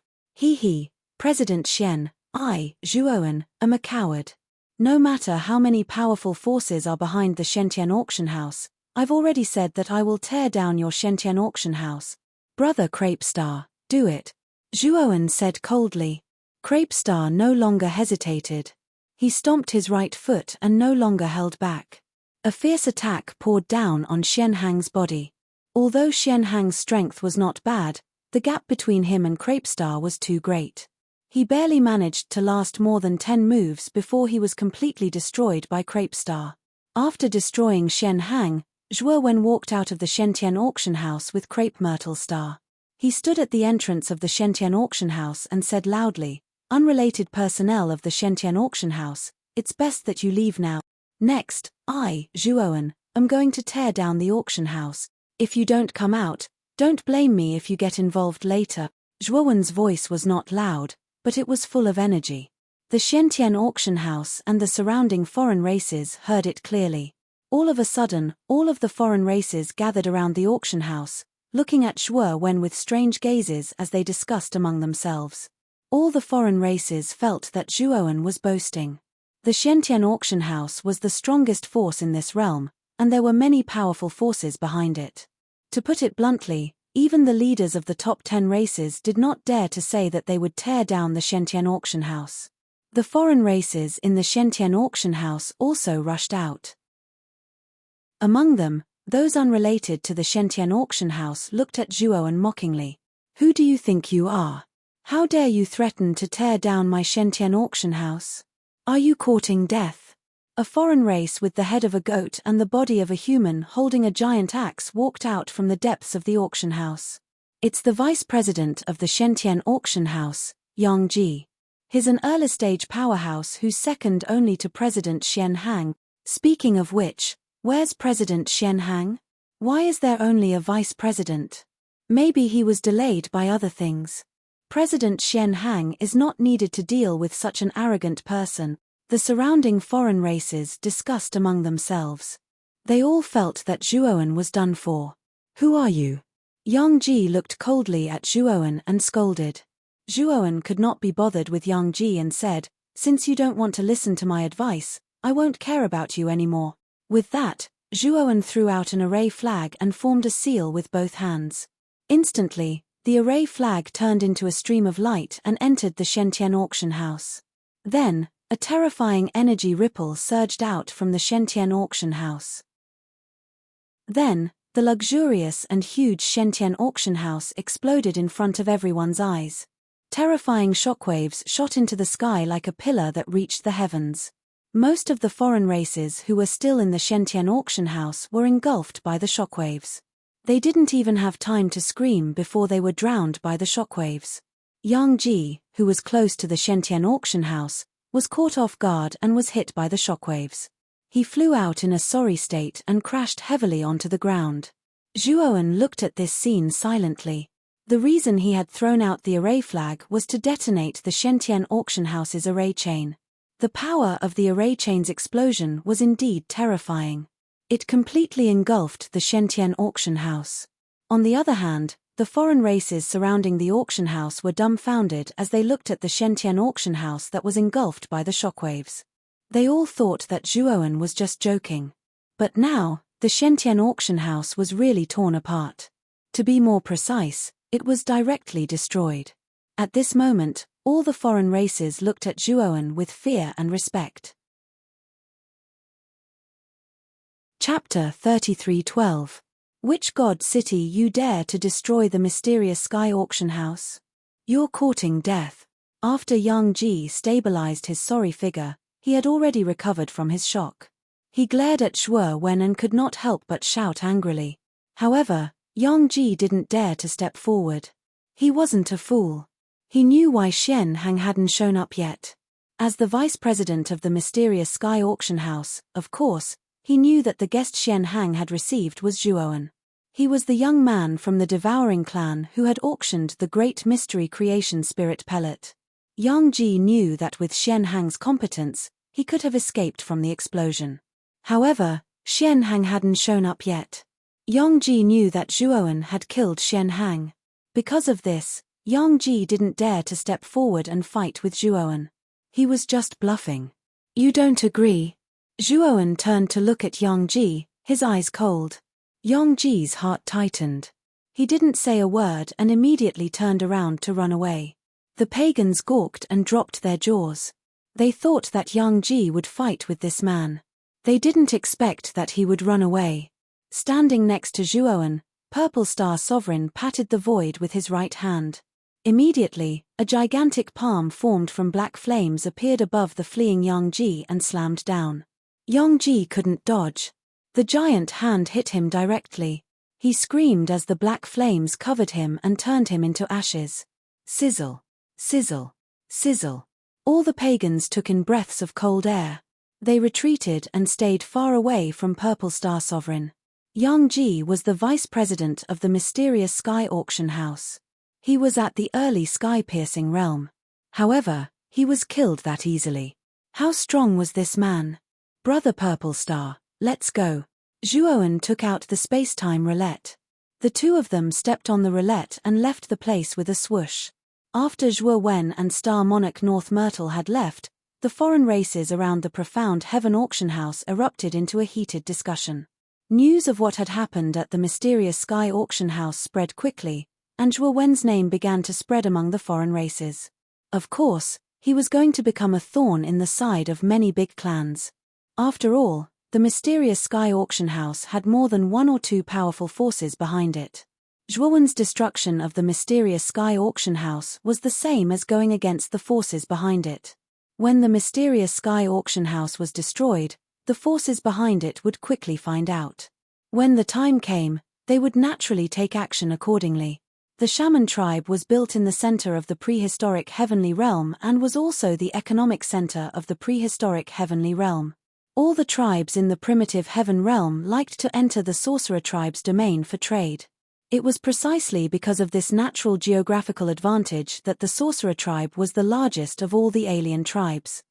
President Shen, I, Zhuowen, am a coward. No matter how many powerful forces are behind the Shentian auction house, I've already said that I will tear down your Shentian auction house. Brother Crepestar, do it. Zhuowen said coldly. Crepestar no longer hesitated. He stomped his right foot and no longer held back. A fierce attack poured down on Xianhang's body. Although Xianhang's strength was not bad, the gap between him and Crepestar was too great. He barely managed to last more than 10 moves before he was completely destroyed by Crepestar. After destroying Xianhang, Zhuowen walked out of the Shentian auction house with Crepe Myrtle Star. He stood at the entrance of the Shentian auction house and said loudly, "Unrelated personnel of the Shentian auction house, it's best that you leave now. Next, I, Zhuowen, am going to tear down the auction house. If you don't come out, don't blame me if you get involved later." Zhuowen's voice was not loud, but it was full of energy. The Shentian auction house and the surrounding foreign races heard it clearly. All of a sudden, all of the foreign races gathered around the auction house, looking at Zhuowen with strange gazes as they discussed among themselves. All the foreign races felt that Zhuowen was boasting. The Shentian auction house was the strongest force in this realm, and there were many powerful forces behind it. To put it bluntly, even the leaders of the top 10 races did not dare to say that they would tear down the Shentian auction house. The foreign races in the Shentian auction house also rushed out. Among them, those unrelated to the Shentian auction house looked at Zhuowen mockingly. "Who do you think you are? How dare you threaten to tear down my Shentian auction house? Are you courting death?" A foreign race with the head of a goat and the body of a human holding a giant axe walked out from the depths of the auction house. It's the vice president of the Shentian auction house, Yang Ji. He's an early-stage powerhouse who's second only to President Xianhang. Speaking of which, where's President Xianhang? Why is there only a vice president? Maybe he was delayed by other things. President Xianhang is not needed to deal with such an arrogant person. The surrounding foreign races discussed among themselves. They all felt that Zhuowen was done for. "Who are you?" Yang Ji looked coldly at Zhuowen and scolded. Zhuowen could not be bothered with Yang Ji and said, "Since you don't want to listen to my advice, I won't care about you anymore." With that, Zhuowen threw out an array flag and formed a seal with both hands. Instantly, the array flag turned into a stream of light and entered the Shentian auction house. Then, a terrifying energy ripple surged out from the Shentian auction house. Then, the luxurious and huge Shentian auction house exploded in front of everyone's eyes. Terrifying shockwaves shot into the sky like a pillar that reached the heavens. Most of the foreign races who were still in the Shentian auction house were engulfed by the shockwaves. They didn't even have time to scream before they were drowned by the shockwaves. Yang Ji, who was close to the Shentian auction house, was caught off guard and was hit by the shockwaves. He flew out in a sorry state and crashed heavily onto the ground. Zhuowen looked at this scene silently. The reason he had thrown out the array flag was to detonate the Shentian auction house's array chain. The power of the array chain's explosion was indeed terrifying. It completely engulfed the Shentian auction house. On the other hand, the foreign races surrounding the auction house were dumbfounded as they looked at the Shentian auction house that was engulfed by the shockwaves. They all thought that Zhuowen was just joking. But now, the Shentian auction house was really torn apart. To be more precise, it was directly destroyed. At this moment, all the foreign races looked at Zhuowen with fear and respect. Chapter 33:12. Which god city you dare to destroy the mysterious sky auction house? You're courting death. After Yang Ji stabilized his sorry figure, he had already recovered from his shock. He glared at Zhuowen and could not help but shout angrily. However, Yang Ji didn't dare to step forward. He wasn't a fool. He knew why Xianhang hadn't shown up yet. As the vice president of the mysterious sky auction house, of course, he knew that the guest Xianhang had received was Zhuowen. He was the young man from the Devouring clan who had auctioned the great mystery creation spirit pellet. Yang Ji knew that with Xian Hang's competence, he could have escaped from the explosion. However, Xian Hang hadn't shown up yet. Yang Ji knew that Zhuowen had killed Xian Hang. Because of this, Yang Ji didn't dare to step forward and fight with Zhuowen. He was just bluffing. You don't agree? Zhuowen turned to look at Yang Ji, his eyes cold. Yang Ji's heart tightened. He didn't say a word and immediately turned around to run away. The pagans gawked and dropped their jaws. They thought that Yang Ji would fight with this man. They didn't expect that he would run away. Standing next to Zhuowen, Purple Star Sovereign patted the void with his right hand. Immediately, a gigantic palm formed from black flames appeared above the fleeing Yang Ji and slammed down. Yang Ji couldn't dodge. The giant hand hit him directly. He screamed as the black flames covered him and turned him into ashes. Sizzle, sizzle, sizzle. All the pagans took in breaths of cold air. They retreated and stayed far away from Purple Star Sovereign. Yang Ji was the vice president of the mysterious sky auction house. He was at the early sky-piercing realm. However, he was killed that easily. How strong was this man? Brother Purple Star, let's go. Zhuowen took out the space-time roulette. The two of them stepped on the roulette and left the place with a swoosh. After Zhuowen and Star Monarch North Myrtle had left, the foreign races around the Profound Heaven auction house erupted into a heated discussion. News of what had happened at the mysterious sky auction house spread quickly, and Zhuowen's name began to spread among the foreign races. Of course, he was going to become a thorn in the side of many big clans. After all, the mysterious sky auction house had more than one or two powerful forces behind it. Zhuowen's destruction of the mysterious sky auction house was the same as going against the forces behind it. When the mysterious sky auction house was destroyed, the forces behind it would quickly find out. When the time came, they would naturally take action accordingly. The shaman tribe was built in the center of the prehistoric heavenly realm and was also the economic center of the prehistoric heavenly realm. All the tribes in the primitive heaven realm liked to enter the sorcerer tribe's domain for trade. It was precisely because of this natural geographical advantage that the sorcerer tribe was the largest of all the alien tribes.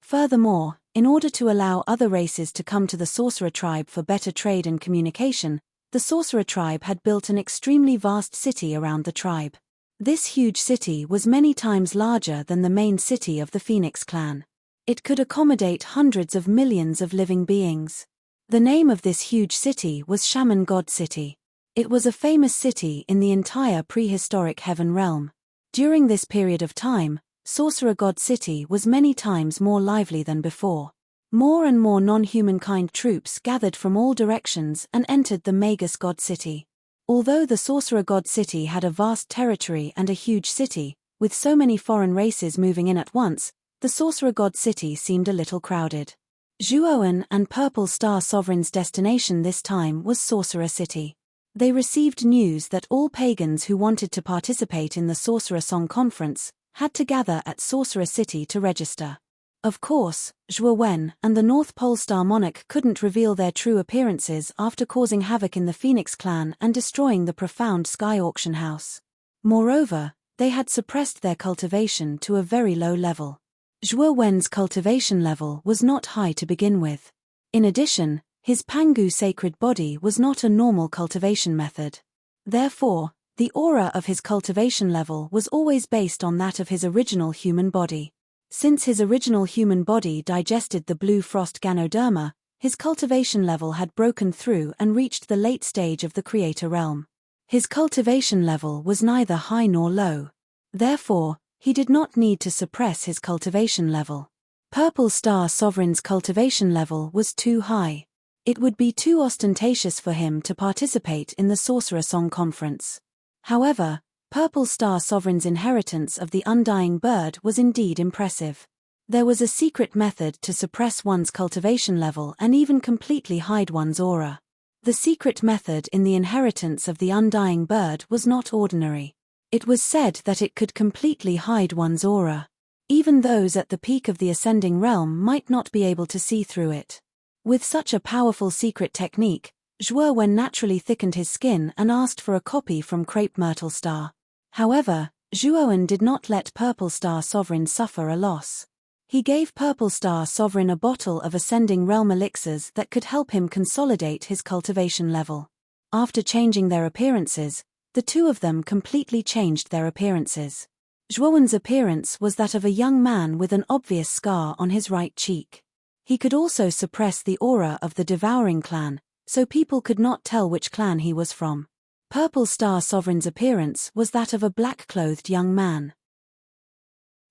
Furthermore, in order to allow other races to come to the sorcerer tribe for better trade and communication, the sorcerer tribe had built an extremely vast city around the tribe. This huge city was many times larger than the main city of the Phoenix clan. It could accommodate hundreds of millions of living beings. The name of this huge city was Shaman God City. It was a famous city in the entire prehistoric heaven realm. During this period of time, Sorcerer God City was many times more lively than before. More and more non-humankind troops gathered from all directions and entered the Magus God City. Although the Sorcerer God City had a vast territory and a huge city, with so many foreign races moving in at once, the Sorcerer God City seemed a little crowded. Zhuowen and Purple Star Sovereign's destination this time was Sorcerer City. They received news that all pagans who wanted to participate in the Sorcerer Song Conference had to gather at Sorcerer City to register. Of course, Zhuowen and the North Pole Star Monarch couldn't reveal their true appearances after causing havoc in the Phoenix clan and destroying the Profound Sky Auction House. Moreover, they had suppressed their cultivation to a very low level. Zhuowen's cultivation level was not high to begin with. In addition, his Pangu sacred body was not a normal cultivation method. Therefore, the aura of his cultivation level was always based on that of his original human body. Since his original human body digested the blue frost Ganoderma, his cultivation level had broken through and reached the late stage of the creator realm. His cultivation level was neither high nor low. Therefore, he did not need to suppress his cultivation level. Purple Star Sovereign's cultivation level was too high. It would be too ostentatious for him to participate in the Sorcerer Song Conference. However, Purple Star Sovereign's inheritance of the undying bird was indeed impressive. There was a secret method to suppress one's cultivation level and even completely hide one's aura. The secret method in the inheritance of the undying bird was not ordinary. It was said that it could completely hide one's aura. Even those at the peak of the ascending realm might not be able to see through it. With such a powerful secret technique, Zhuo Wen naturally thickened his skin and asked for a copy from Crepe Myrtle Star. However, Zhuo Wen did not let Purple Star Sovereign suffer a loss. He gave Purple Star Sovereign a bottle of Ascending Realm elixirs that could help him consolidate his cultivation level. After changing their appearances, the two of them completely changed their appearances. Zhuo Wen's appearance was that of a young man with an obvious scar on his right cheek. He could also suppress the aura of the Devouring clan, so people could not tell which clan he was from. Purple Star Sovereign's appearance was that of a black-clothed young man.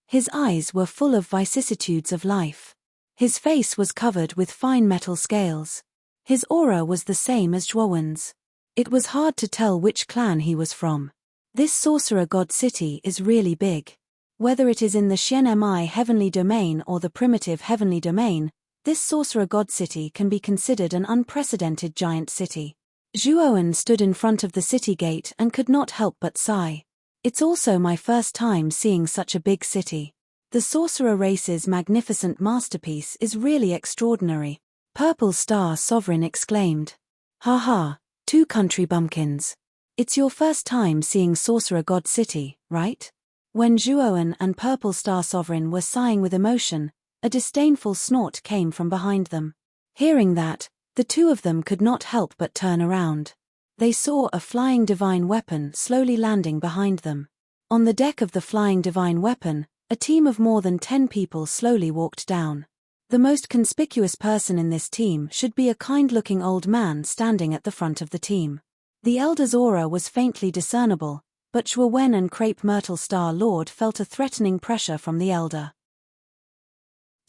His eyes were full of vicissitudes of life. His face was covered with fine metal scales. His aura was the same as Zhuo Wen's. It was hard to tell which clan he was from. This Sorcerer God City is really big. Whether it is in the Xianmi Heavenly Domain or the primitive Heavenly Domain, this Sorcerer God City can be considered an unprecedented giant city. Zhuo Wen stood in front of the city gate and could not help but sigh. It's also my first time seeing such a big city. The sorcerer race's magnificent masterpiece is really extraordinary. Purple Star Sovereign exclaimed. Ha ha, two country bumpkins. It's your first time seeing Sorcerer God City, right? When Zhuo Wen and Purple Star Sovereign were sighing with emotion, a disdainful snort came from behind them. Hearing that, the two of them could not help but turn around. They saw a flying divine weapon slowly landing behind them. On the deck of the flying divine weapon, a team of more than 10 people slowly walked down. The most conspicuous person in this team should be a kind-looking old man standing at the front of the team. The elder's aura was faintly discernible, but Zhuo Wen and Crepe Myrtle Star Lord felt a threatening pressure from the elder.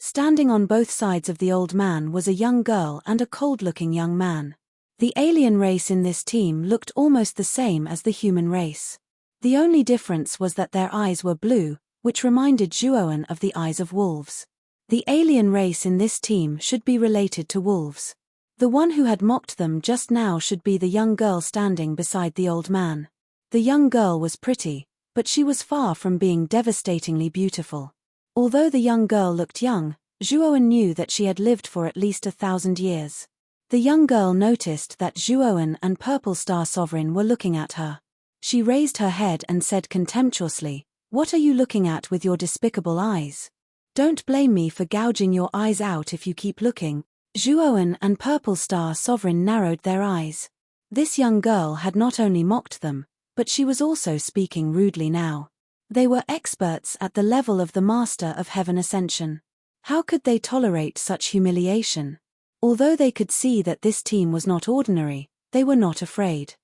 Standing on both sides of the old man was a young girl and a cold-looking young man. The alien race in this team looked almost the same as the human race. The only difference was that their eyes were blue, which reminded Zhuo Wen of the eyes of wolves. The alien race in this team should be related to wolves. The one who had mocked them just now should be the young girl standing beside the old man. The young girl was pretty, but she was far from being devastatingly beautiful. Although the young girl looked young, Zhuo Wen knew that she had lived for at least 1,000 years. The young girl noticed that Zhuo Wen and Purple Star Sovereign were looking at her. She raised her head and said contemptuously, "What are you looking at with your despicable eyes? Don't blame me for gouging your eyes out if you keep looking." Zhuo Wen and Purple Star Sovereign narrowed their eyes. This young girl had not only mocked them, but she was also speaking rudely now. They were experts at the level of the Master of Heaven Ascension. How could they tolerate such humiliation? Although they could see that this team was not ordinary, they were not afraid.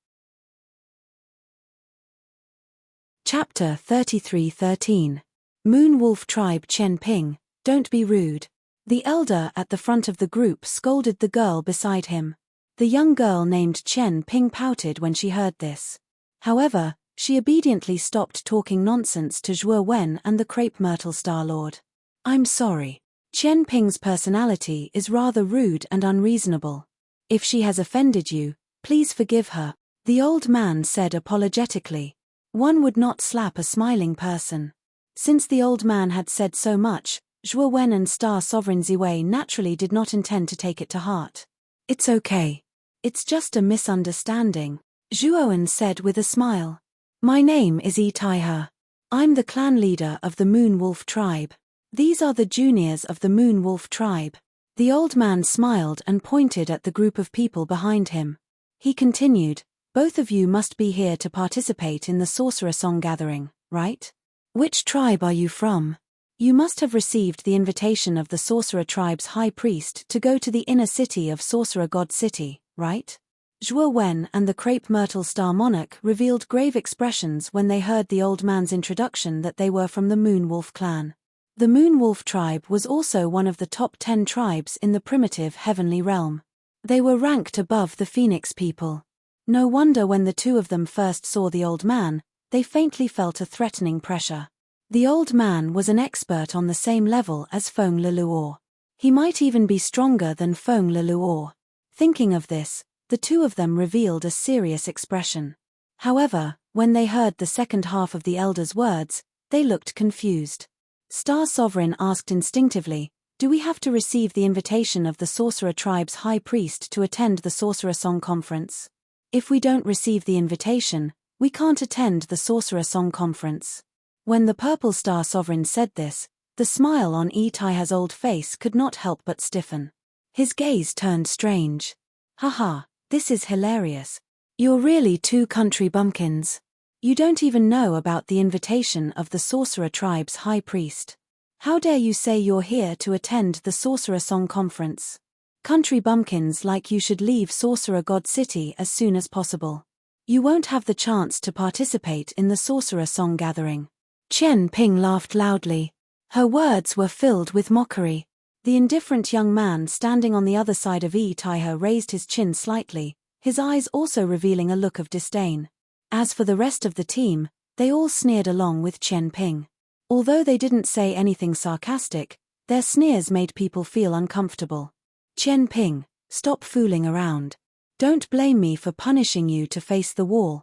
Chapter 33:13. Moon Wolf Tribe Chen Ping, don't be rude. The elder at the front of the group scolded the girl beside him. The young girl named Chen Ping pouted when she heard this. However, she obediently stopped talking nonsense to Zhuo Wen and the Crepe Myrtle Star Lord. I'm sorry. Chen Ping's personality is rather rude and unreasonable. If she has offended you, please forgive her, the old man said apologetically. One would not slap a smiling person. Since the old man had said so much, Zhuo Wen and Star Sovereign Ziwei naturally did not intend to take it to heart. It's okay. It's just a misunderstanding, Zhuo Wen said with a smile. My name is Yi Taihe. I'm the clan leader of the Moon Wolf Tribe. These are the juniors of the Moon Wolf Tribe. The old man smiled and pointed at the group of people behind him. He continued, both of you must be here to participate in the Sorcerer Song Gathering, right? Which tribe are you from? You must have received the invitation of the Sorcerer Tribe's High Priest to go to the inner city of Sorcerer God City, right? Zhuo Wen and the Crepe Myrtle Star Monarch revealed grave expressions when they heard the old man's introduction that they were from the Moon Wolf clan. The Moon Wolf tribe was also one of the top 10 tribes in the primitive heavenly realm. They were ranked above the Phoenix people. No wonder when the two of them first saw the old man, they faintly felt a threatening pressure. The old man was an expert on the same level as Feng Leluo. He might even be stronger than Feng Leluo. Thinking of this, the two of them revealed a serious expression. However, when they heard the second half of the elder's words, they looked confused. Star Sovereign asked instinctively, Do we have to receive the invitation of the Sorcerer Tribe's High Priest to attend the Sorcerer Song Conference? If we don't receive the invitation, we can't attend the Sorcerer Song Conference. When the Purple Star Sovereign said this, the smile on Taiha's old face could not help but stiffen. His gaze turned strange. Haha, this is hilarious. You're really two country bumpkins. You don't even know about the invitation of the Sorcerer Tribe's High Priest. How dare you say you're here to attend the Sorcerer Song Conference? Country bumpkins like you should leave Sorcerer God City as soon as possible. You won't have the chance to participate in the Sorcerer Song gathering. Chen Ping laughed loudly. Her words were filled with mockery. The indifferent young man standing on the other side of Taiha raised his chin slightly, his eyes also revealing a look of disdain. As for the rest of the team, they all sneered along with Chen Ping. Although they didn't say anything sarcastic, their sneers made people feel uncomfortable. Chen Ping, stop fooling around. Don't blame me for punishing you to face the wall.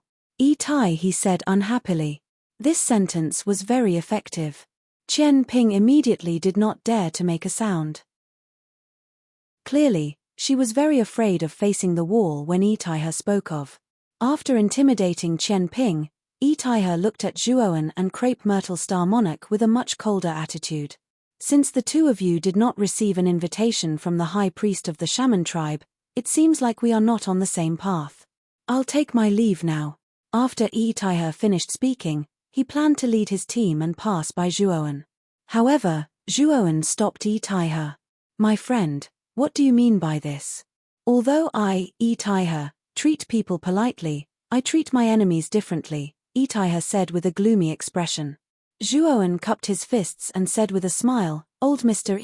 Tai, he said unhappily. This sentence was very effective. Chen Ping immediately did not dare to make a sound. Clearly, she was very afraid of facing the wall when Taiha spoke of. After intimidating Chen Ping, Taiha looked at Zhuoan and Crepe Myrtle Star Monarch with a much colder attitude. Since the two of you did not receive an invitation from the High Priest of the Shaman tribe, it seems like we are not on the same path. I'll take my leave now. After Taiha finished speaking, he planned to lead his team and pass by Zhuoan. However, Zhuoan stopped Taiha. My friend, what do you mean by this? Although I, Taiha, treat people politely, I treat my enemies differently, Taiha said with a gloomy expression. Zhuoan cupped his fists and said with a smile, Old Mr.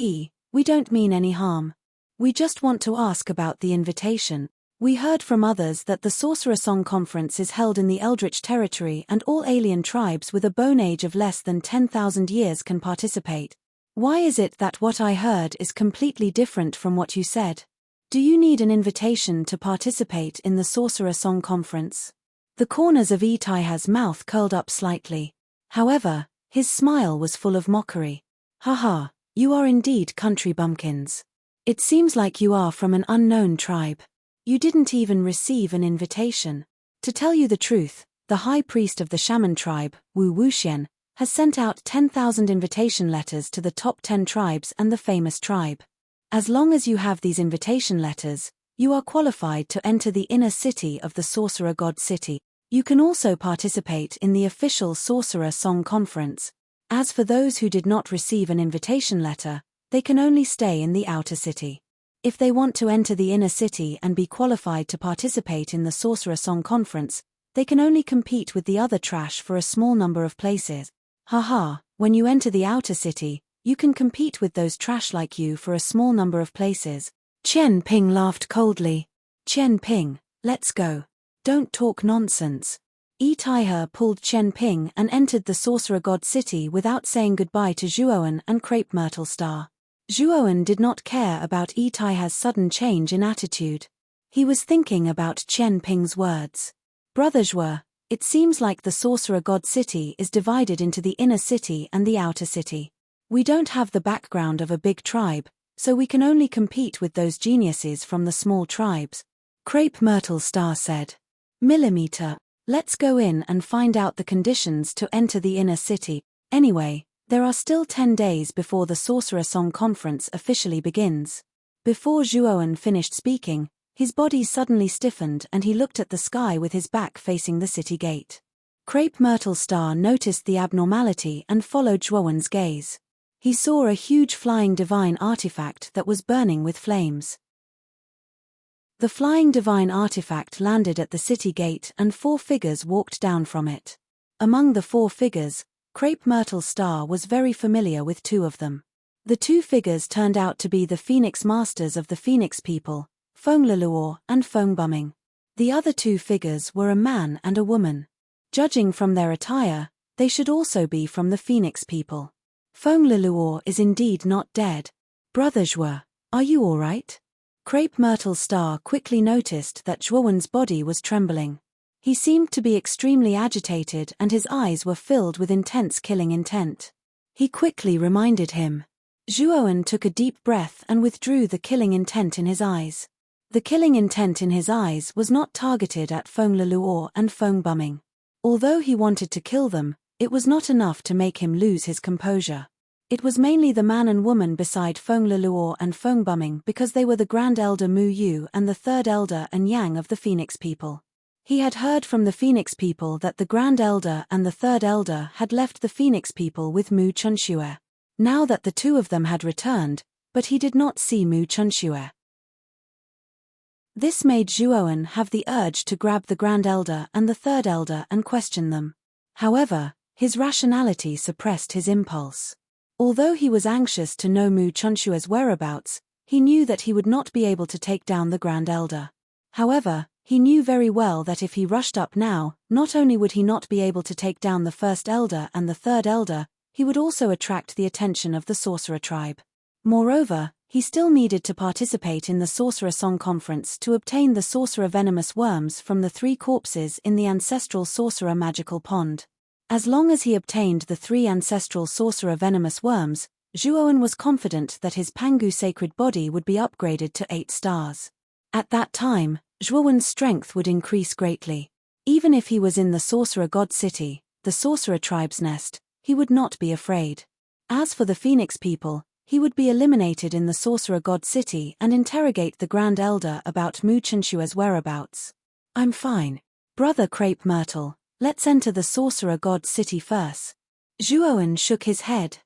We don't mean any harm. We just want to ask about the invitation. We heard from others that the Sorcerer Song Conference is held in the Eldritch territory and all alien tribes with a bone age of less than 10,000 years can participate. Why is it that what I heard is completely different from what you said? Do you need an invitation to participate in the Sorcerer Song Conference? The corners of Taiha's mouth curled up slightly. However, his smile was full of mockery. Haha, you are indeed country bumpkins. It seems like you are from an unknown tribe. You didn't even receive an invitation. To tell you the truth, the High Priest of the Shaman tribe, Wu Wuxian, has sent out 10,000 invitation letters to the top 10 tribes and the famous tribe. As long as you have these invitation letters, you are qualified to enter the inner city of the Sorcerer God City. You can also participate in the official Sorcerer Song Conference. As for those who did not receive an invitation letter, they can only stay in the outer city. If they want to enter the inner city and be qualified to participate in the Sorcerer Song Conference, they can only compete with the other trash for a small number of places. Haha, when you enter the outer city, you can compete with those trash like you for a small number of places. Chen Ping laughed coldly. Chen Ping, let's go. Don't talk nonsense. Taiha pulled Chen Ping and entered the Sorcerer God City without saying goodbye to Zhuoan and Crepe Myrtle Star. Zhuoan did not care about Taiha's sudden change in attitude. He was thinking about Chen Ping's words. Brother Zhuo, it seems like the Sorcerer God City is divided into the inner city and the outer city. We don't have the background of a big tribe, so we can only compete with those geniuses from the small tribes. Crepe Myrtle Star said. Millimeter, let's go in and find out the conditions to enter the inner city. Anyway, there are still 10 days before the Sorcerer Song Conference officially begins. Before Zhuoan finished speaking, his body suddenly stiffened and he looked at the sky with his back facing the city gate. Crepe Myrtle Star noticed the abnormality and followed Zhuoan's gaze. He saw a huge flying divine artifact that was burning with flames. The flying divine artifact landed at the city gate and 4 figures walked down from it. Among the 4 figures, Crepe Myrtle Star was very familiar with 2 of them. The 2 figures turned out to be the Phoenix Masters of the Phoenix people, Feng Leluo and Feng Bumming. The other 2 figures were a man and a woman. Judging from their attire, they should also be from the Phoenix people. Feng Leluo is indeed not dead. Brother Zhuo, are you alright? Crepe Myrtle Star quickly noticed that Zhuoan's body was trembling. He seemed to be extremely agitated and his eyes were filled with intense killing intent. He quickly reminded him. Zhuowen took a deep breath and withdrew the killing intent in his eyes. The killing intent in his eyes was not targeted at Feng Leluo and Feng Bumming. Although he wanted to kill them, it was not enough to make him lose his composure. It was mainly the man and woman beside Feng Leluo and Feng Bumming because they were the Grand Elder Mu Yu and the Third Elder and Yang of the Phoenix people. He had heard from the Phoenix people that the Grand Elder and the Third Elder had left the Phoenix people with Mu Chunxue. Now that the two of them had returned, but he did not see Mu Chunxue. This made Zhuowen have the urge to grab the Grand Elder and the Third Elder and question them. However, his rationality suppressed his impulse. Although he was anxious to know Mu Chunxue's whereabouts, he knew that he would not be able to take down the Grand Elder. However, he knew very well that if he rushed up now, not only would he not be able to take down the First Elder and the Third Elder, he would also attract the attention of the Sorcerer tribe. Moreover, he still needed to participate in the Sorcerer Song Conference to obtain the Sorcerer Venomous Worms from the 3 corpses in the Ancestral Sorcerer Magical Pond. As long as he obtained the 3 Ancestral Sorcerer Venomous Worms, Zhuowen was confident that his Pangu Sacred Body would be upgraded to 8 stars. At that time, Zhuowen's strength would increase greatly. Even if he was in the Sorcerer God City, the Sorcerer Tribe's nest, he would not be afraid. As for the Phoenix people, he would be eliminated in the Sorcerer God City and interrogate the Grand Elder about Mu Chunxue's whereabouts. I'm fine. Brother Crepe Myrtle, let's enter the Sorcerer God City first. Zhuowen shook his head.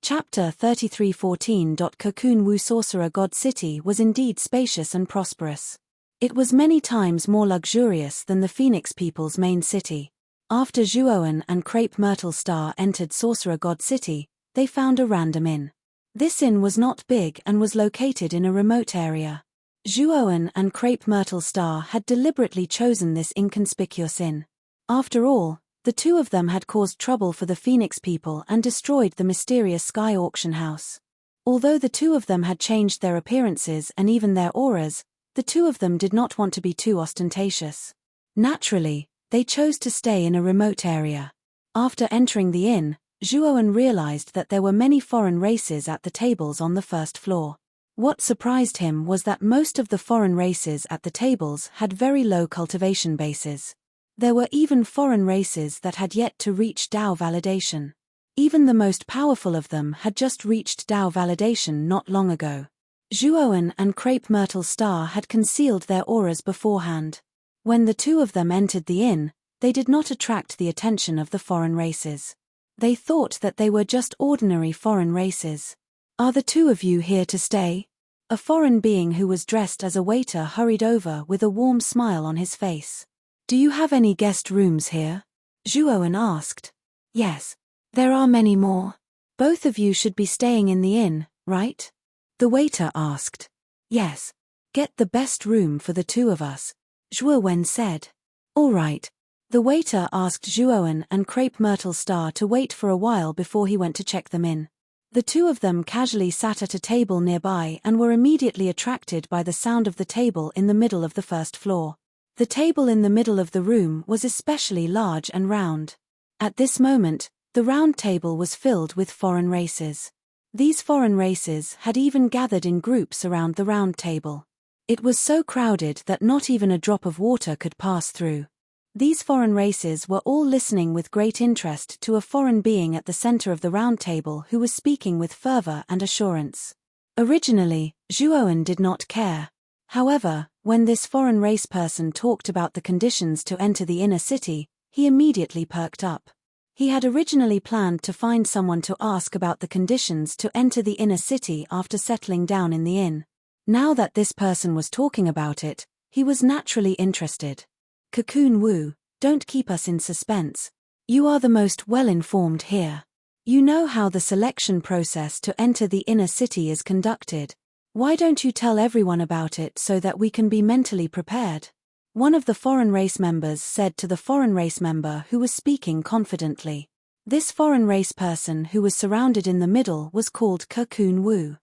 Chapter 33:14. Cocoon Wu Sorcerer God City was indeed spacious and prosperous. It was many times more luxurious than the Phoenix people's main city. After Zhuowen and Crepe Myrtle Star entered Sorcerer God City, they found a random inn. This inn was not big and was located in a remote area. Zhuowen and Crepe Myrtle Star had deliberately chosen this inconspicuous inn. After all, the two of them had caused trouble for the Phoenix people and destroyed the mysterious Sky Auction House. Although the two of them had changed their appearances and even their auras, the two of them did not want to be too ostentatious. Naturally, they chose to stay in a remote area. After entering the inn, Zhuowen realized that there were many foreign races at the tables on the first floor. What surprised him was that most of the foreign races at the tables had very low cultivation bases. There were even foreign races that had yet to reach Dao validation. Even the most powerful of them had just reached Dao validation not long ago. Zhuowen and Crepe Myrtle Star had concealed their auras beforehand. When the two of them entered the inn, they did not attract the attention of the foreign races. They thought that they were just ordinary foreign races. Are the two of you here to stay? A foreign being who was dressed as a waiter hurried over with a warm smile on his face. Do you have any guest rooms here? Zhuowen asked. Yes. There are many more. Both of you should be staying in the inn, right? The waiter asked. Yes. Get the best room for the two of us, Zhuowen said. All right. The waiter asked Zhuowen and Crepe Myrtle Star to wait for a while before he went to check them in. The two of them casually sat at a table nearby and were immediately attracted by the sound of the table in the middle of the first floor. The table in the middle of the room was especially large and round. At this moment, the round table was filled with foreign races. These foreign races had even gathered in groups around the round table. It was so crowded that not even a drop of water could pass through. These foreign races were all listening with great interest to a foreign being at the center of the round table who was speaking with fervor and assurance. Originally, Zhuowen did not care. However, when this foreign race person talked about the conditions to enter the inner city, he immediately perked up. He had originally planned to find someone to ask about the conditions to enter the inner city after settling down in the inn. Now that this person was talking about it, he was naturally interested. Cocoon Wu, don't keep us in suspense. You are the most well-informed here. You know how the selection process to enter the inner city is conducted. Why don't you tell everyone about it so that we can be mentally prepared? One of the foreign race members said to the foreign race member who was speaking confidently. This foreign race person who was surrounded in the middle was called Cocoon Wu.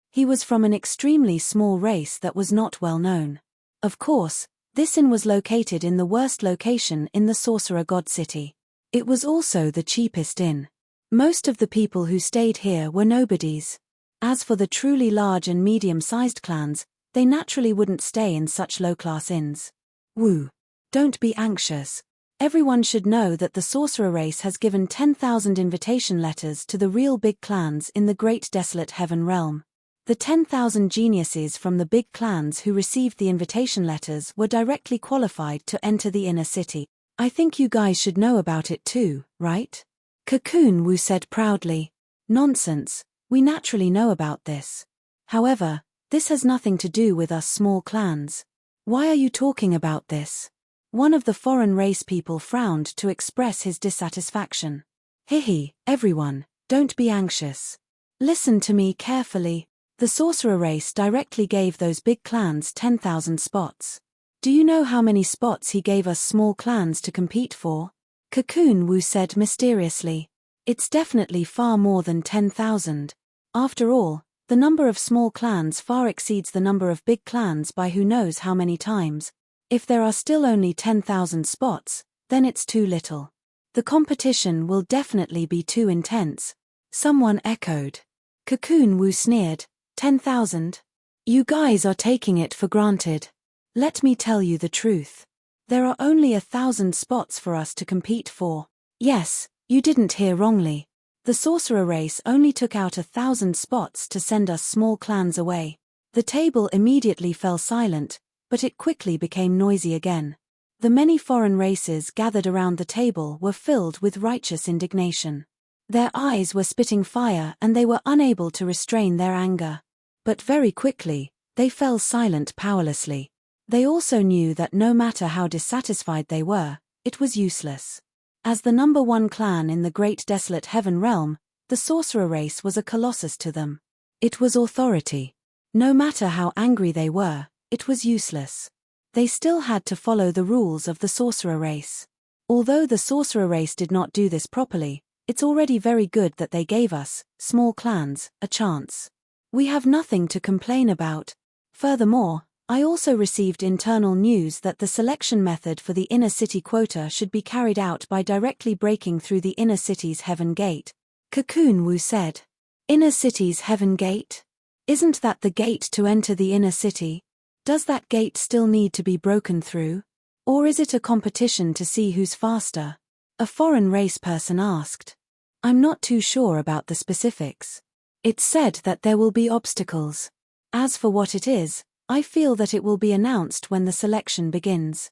He was from an extremely small race that was not well known. Of course, this inn was located in the worst location in the Sorcerer God City. It was also the cheapest inn. Most of the people who stayed here were nobodies. As for the truly large and medium-sized clans, they naturally wouldn't stay in such low-class inns. Woo. Don't be anxious. Everyone should know that the sorcerer race has given 10,000 invitation letters to the real big clans in the Great Desolate Heaven realm. The 10,000 geniuses from the big clans who received the invitation letters were directly qualified to enter the inner city. I think you guys should know about it too, right? Cocoon Wu said proudly. Nonsense, we naturally know about this. However, this has nothing to do with us small clans. Why are you talking about this? One of the foreign race people frowned to express his dissatisfaction. Hihi, everyone, don't be anxious. Listen to me carefully. The sorcerer race directly gave those big clans 10,000 spots. Do you know how many spots he gave us small clans to compete for? Cocoon Wu said mysteriously. It's definitely far more than 10,000. After all, the number of small clans far exceeds the number of big clans by who knows how many times. If there are still only 10,000 spots, then it's too little. The competition will definitely be too intense. Someone echoed. Cocoon Wu sneered. 10,000? You guys are taking it for granted. Let me tell you the truth. There are only 1,000 spots for us to compete for. Yes, you didn't hear wrongly. The sorcerer race only took out 1,000 spots to send us small clans away. The table immediately fell silent, but it quickly became noisy again. The many foreign races gathered around the table were filled with righteous indignation. Their eyes were spitting fire and they were unable to restrain their anger. But very quickly, they fell silent powerlessly. They also knew that no matter how dissatisfied they were, it was useless. As the number one clan in the Great Desolate Heaven realm, the sorcerer race was a colossus to them. It was authority. No matter how angry they were, it was useless. They still had to follow the rules of the sorcerer race. Although the sorcerer race did not do this properly, it's already very good that they gave us, small clans, a chance. We have nothing to complain about. Furthermore, I also received internal news that the selection method for the inner city quota should be carried out by directly breaking through the inner city's heaven gate. Cocoon Wu said. Inner city's heaven gate? Isn't that the gate to enter the inner city? Does that gate still need to be broken through? Or is it a competition to see who's faster? A foreign race person asked. I'm not too sure about the specifics. It's said that there will be obstacles. As for what it is, I feel that it will be announced when the selection begins.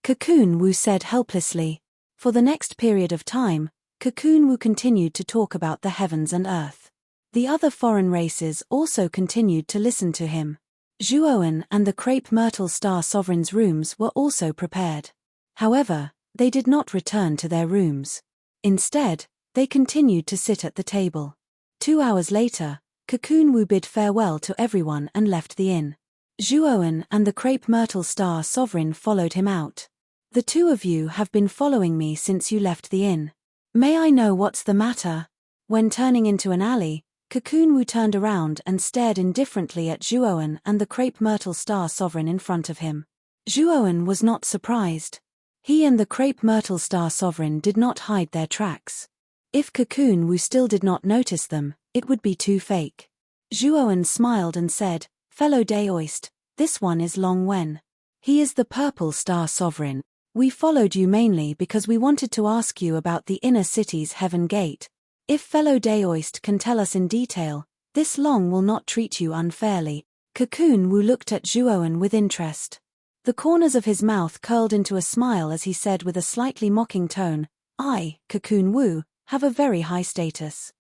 Cocoon Wu said helplessly. For the next period of time, Cocoon Wu continued to talk about the heavens and earth. The other foreign races also continued to listen to him. Zhuoan and the Crepe Myrtle Star Sovereign's rooms were also prepared. However, they did not return to their rooms. Instead, they continued to sit at the table. 2 hours later, Cocoon Wu bid farewell to everyone and left the inn. Zhuoan and the Crepe Myrtle Star Sovereign followed him out. The two of you have been following me since you left the inn. May I know what's the matter? When turning into an alley, Cocoon Wu turned around and stared indifferently at Zhuoan and the Crepe Myrtle Star Sovereign in front of him. Zhuoan was not surprised. He and the Crepe Myrtle Star Sovereign did not hide their tracks. If Cocoon Wu still did not notice them, it would be too fake. Zhuoan smiled and said, Fellow Daoist, this one is Long Wen. He is the Purple Star Sovereign. We followed you mainly because we wanted to ask you about the inner city's heaven gate. If fellow Daoist can tell us in detail, this Long will not treat you unfairly. Cocoon Wu looked at Zhuoan with interest. The corners of his mouth curled into a smile as he said with a slightly mocking tone, I, Cocoon Wu, have a very high status.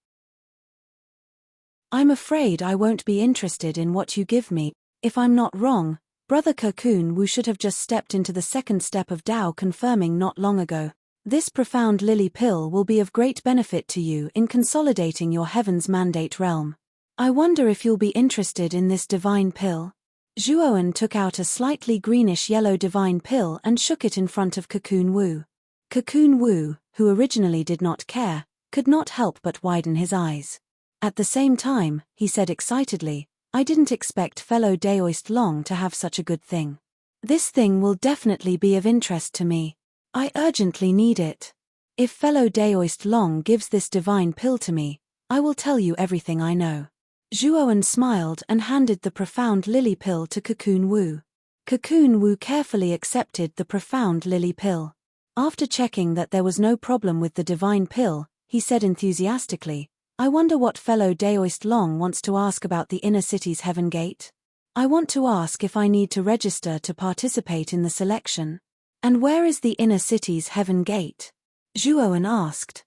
I'm afraid I won't be interested in what you give me. If I'm not wrong, Brother Cocoon Wu should have just stepped into the second step of Dao confirming not long ago. This profound lily pill will be of great benefit to you in consolidating your heaven's mandate realm. I wonder if you'll be interested in this divine pill. Zhuoan took out a slightly greenish-yellow divine pill and shook it in front of Cocoon Wu. Cocoon Wu, who originally did not care, could not help but widen his eyes. At the same time, he said excitedly, I didn't expect fellow Daoist Long to have such a good thing. This thing will definitely be of interest to me. I urgently need it. If fellow Daoist Long gives this divine pill to me, I will tell you everything I know. Zhuowen smiled and handed the profound lily pill to Cocoon Wu. Cocoon Wu carefully accepted the profound lily pill. After checking that there was no problem with the divine pill, he said enthusiastically, I wonder what fellow Daoist Long wants to ask about the inner city's heaven gate? I want to ask if I need to register to participate in the selection. And where is the inner city's heaven gate? Zhuowen asked.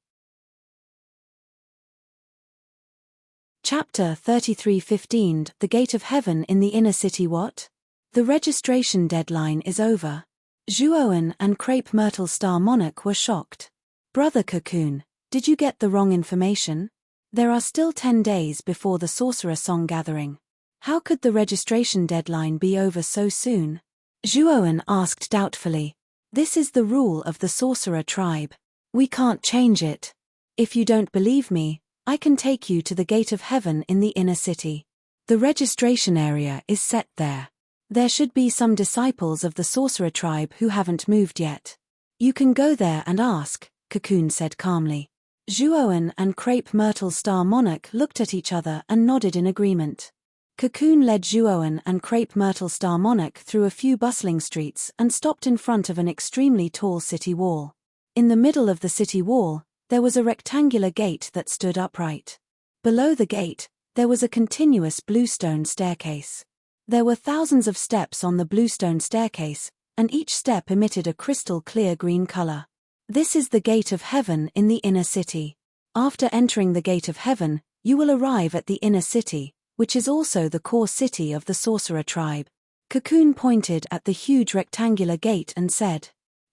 Chapter 33:15 The Gate of Heaven in the Inner City. What? The registration deadline is over. Zhuowen and Crepe Myrtle Star Monarch were shocked. Brother Cocoon, did you get the wrong information? There are still 10 days before the Sorcerer Song Gathering. How could the registration deadline be over so soon? Zhuowen asked doubtfully. This is the rule of the Sorcerer Tribe. We can't change it. If you don't believe me, I can take you to the Gate of Heaven in the inner city. The registration area is set there. There should be some disciples of the Sorcerer Tribe who haven't moved yet. You can go there and ask, Cocoon said calmly. Zhuowen and Crepe Myrtle Star Monarch looked at each other and nodded in agreement. Cocoon led Zhuowen and Crepe Myrtle Star Monarch through a few bustling streets and stopped in front of an extremely tall city wall. In the middle of the city wall, there was a rectangular gate that stood upright. Below the gate, there was a continuous bluestone staircase. There were thousands of steps on the bluestone staircase, and each step emitted a crystal-clear green color. This is the Gate of Heaven in the inner city. After entering the Gate of Heaven, you will arrive at the inner city, which is also the core city of the Sorcerer Tribe. Cocoon pointed at the huge rectangular gate and said.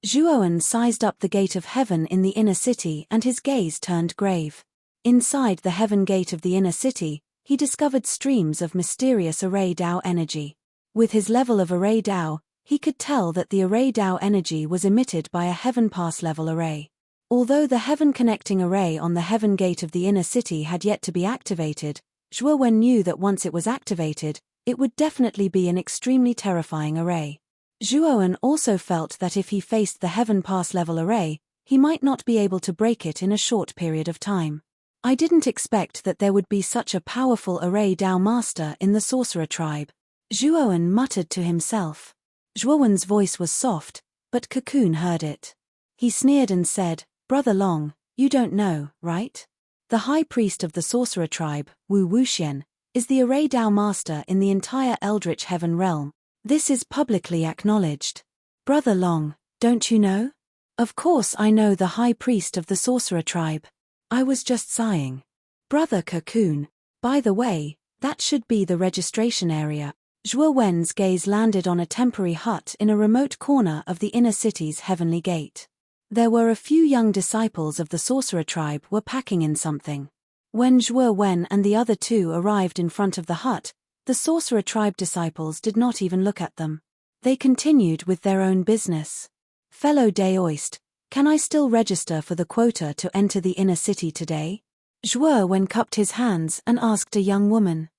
Zhuowen sized up the Gate of Heaven in the inner city and his gaze turned grave. Inside the Heaven Gate of the inner city, he discovered streams of mysterious Array Dao energy. With his level of Array Dao, he could tell that the Array Dao energy was emitted by a Heaven Pass level array. Although the Heaven Connecting Array on the Heaven Gate of the inner city had yet to be activated, Zhuowen knew that once it was activated, it would definitely be an extremely terrifying array. Zhuowen also felt that if he faced the Heaven Pass level array, he might not be able to break it in a short period of time. I didn't expect that there would be such a powerful Array Dao master in the Sorcerer Tribe. Zhuowen muttered to himself. Zhuowen's voice was soft, but Cocoon heard it. He sneered and said, Brother Long, you don't know, right? The High Priest of the Sorcerer Tribe, Wu Wuxian, is the Array Dao master in the entire Eldritch Heaven realm. This is publicly acknowledged. Brother Long, don't you know? Of course I know the High Priest of the Sorcerer Tribe. I was just sighing. Brother Cocoon, by the way, that should be the registration area. Zhuowen's gaze landed on a temporary hut in a remote corner of the inner city's heavenly gate. There were a few young disciples of the Sorcerer Tribe were packing in something. When Zhuowen and the other two arrived in front of the hut, the Sorcerer Tribe disciples did not even look at them. They continued with their own business. Fellow Daoist, can I still register for the quota to enter the inner city today? Zhuowen cupped his hands and asked a young woman.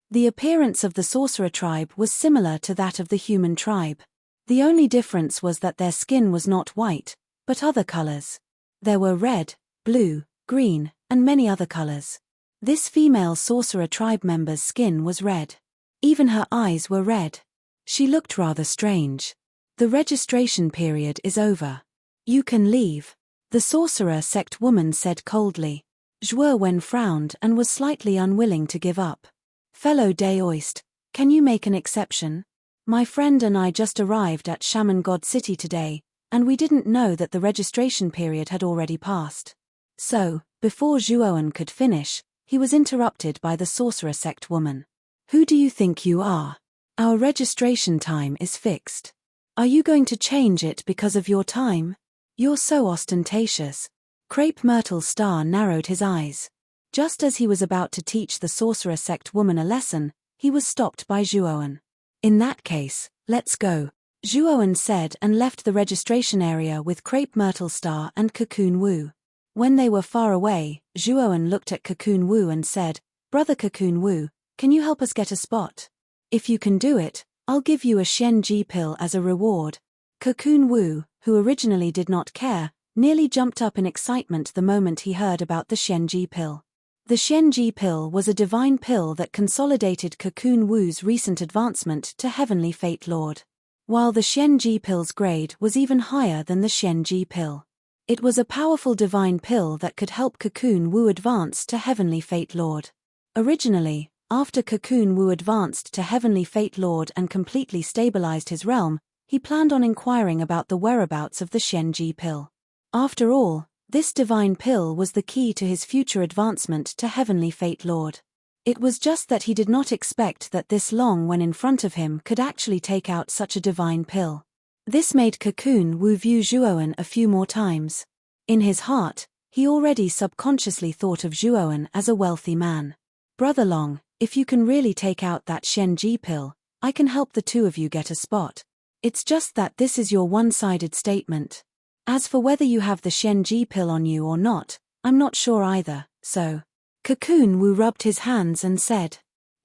The appearance of the Sorcerer Tribe was similar to that of the human tribe. The only difference was that their skin was not white, but other colors. There were red, blue, green, and many other colors. This female Sorcerer Tribe member's skin was red. Even her eyes were red. She looked rather strange. The registration period is over. You can leave. The Sorcerer Sect woman said coldly. Zhuowen frowned and was slightly unwilling to give up. Fellow Daoist, can you make an exception? My friend and I just arrived at Shaman God City today, and we didn't know that the registration period had already passed. So, before Zhuowen could finish, he was interrupted by the Sorcerer Sect woman. Who do you think you are? Our registration time is fixed. Are you going to change it because of your time? You're so ostentatious. Crepe Myrtle Star narrowed his eyes. Just as he was about to teach the Sorcerer Sect woman a lesson, he was stopped by Zhuowen. In that case, let's go, Zhuowen said and left the registration area with Crepe Myrtle Star and Cocoon Wu. When they were far away, Zhuowen looked at Cocoon Wu and said, Brother Cocoon Wu, can you help us get a spot? If you can do it, I'll give you a Xian Ji pill as a reward. Cocoon Wu, who originally did not care, nearly jumped up in excitement the moment he heard about the Xianji pill. The Xianji pill was a divine pill that consolidated Cocoon Wu's recent advancement to Heavenly Fate Lord. While the Xianji pill's grade was even higher than the Xianji pill. It was a powerful divine pill that could help Cocoon Wu advance to Heavenly Fate Lord. Originally, after Cocoon Wu advanced to Heavenly Fate Lord and completely stabilized his realm, he planned on inquiring about the whereabouts of the Xianji pill. After all, this divine pill was the key to his future advancement to Heavenly Fate Lord. It was just that he did not expect that this Long Wen in front of him could actually take out such a divine pill. This made Cocoon Wu view Zhuowen a few more times. In his heart, he already subconsciously thought of Zhuowen as a wealthy man. Brother Long, if you can really take out that Xianji pill, I can help the two of you get a spot. It's just that this is your one-sided statement. As for whether you have the Xianji pill on you or not, I'm not sure either, so. Cocoon Wu rubbed his hands and said.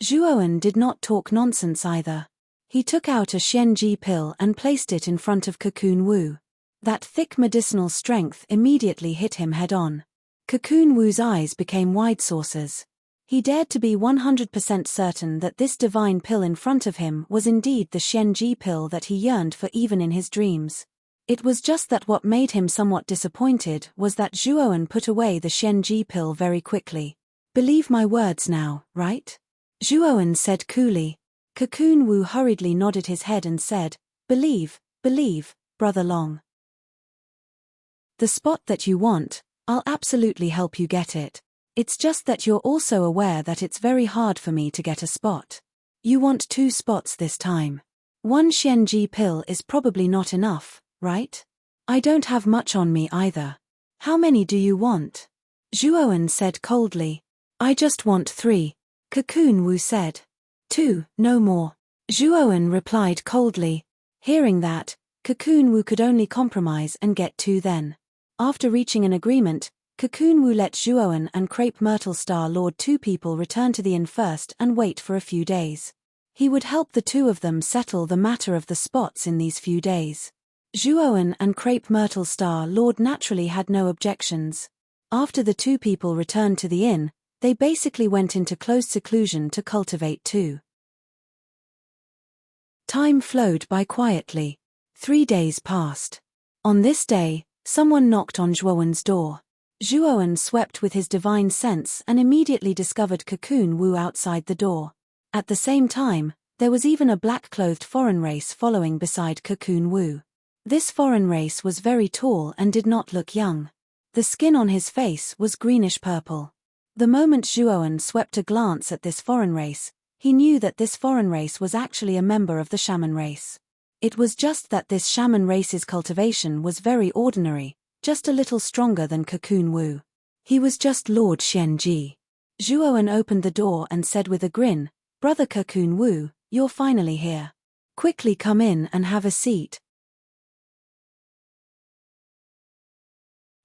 Zhuowen did not talk nonsense either. He took out a Xianji pill and placed it in front of Cocoon Wu. That thick medicinal strength immediately hit him head-on. Cocoon Wu's eyes became wide saucers. He dared to be 100% certain that this divine pill in front of him was indeed the Xianji pill that he yearned for even in his dreams. It was just that what made him somewhat disappointed was that Zhuowen put away the Xianji pill very quickly. Believe my words now, right? Zhuowen said coolly. Cocoon Wu hurriedly nodded his head and said, believe, Brother Long. The spot that you want, I'll absolutely help you get it. It's just that you're also aware that it's very hard for me to get a spot. You want 2 spots this time. 1 Xianji pill is probably not enough, right? I don't have much on me either. How many do you want? Zhuowen said coldly. I just want 3. Cocoon Wu said. 2, no more. Zhuowen replied coldly. Hearing that, Cocoon Wu could only compromise and get 2 then. After reaching an agreement, Cocoon Wu let Zhuowen and Crepe Myrtle Star Lord 2 people return to the inn first and wait for a few days. He would help the 2 of them settle the matter of the spots in these few days. Zhuowen and Crepe Myrtle Star Lord naturally had no objections. After the 2 people returned to the inn, they basically went into close seclusion to cultivate too. Time flowed by quietly. 3 days passed. On this day, someone knocked on Zhuowen's door. Zhuowen swept with his divine sense and immediately discovered Cocoon Wu outside the door. At the same time, there was even a black-clothed foreign race following beside Cocoon Wu. This foreign race was very tall and did not look young. The skin on his face was greenish-purple. The moment Zhuowen swept a glance at this foreign race, he knew that this foreign race was actually a member of the shaman race. It was just that this shaman race's cultivation was very ordinary, just a little stronger than Cocoon Wu. He was just Lord Xianji. Zhuowen opened the door and said with a grin, Brother Cocoon Wu, you're finally here. Quickly come in and have a seat.